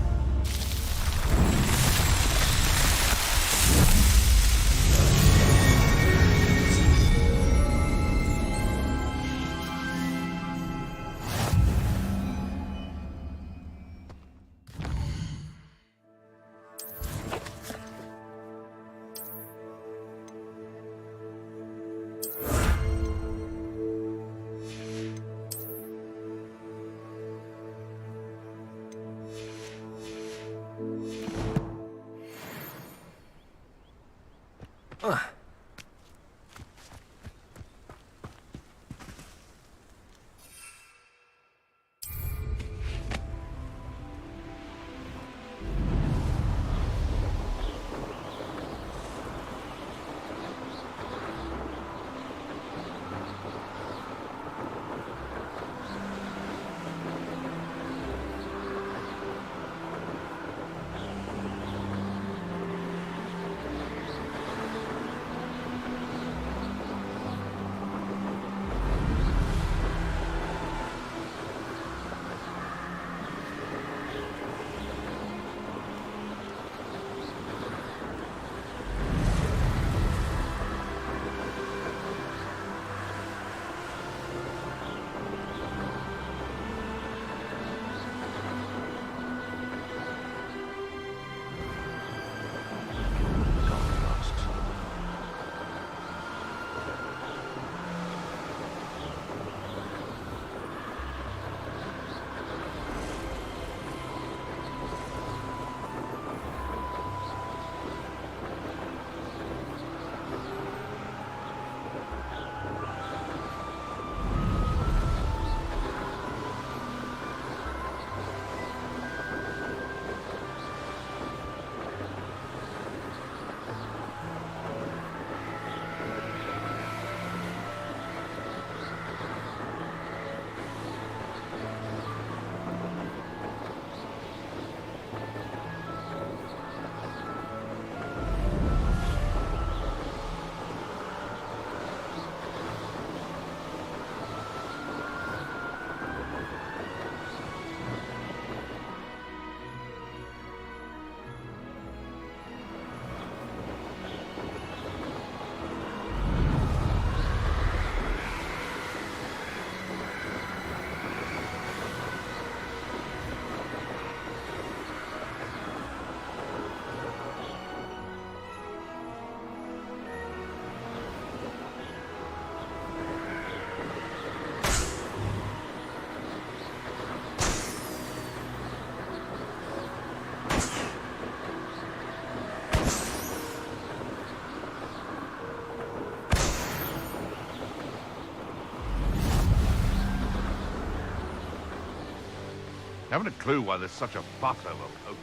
Haven't a clue why there's such a fuss over poaching.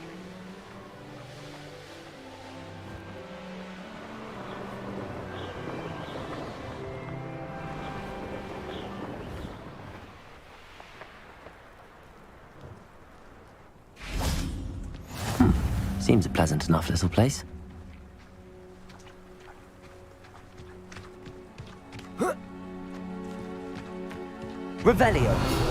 Seems a pleasant enough little place. Revelio.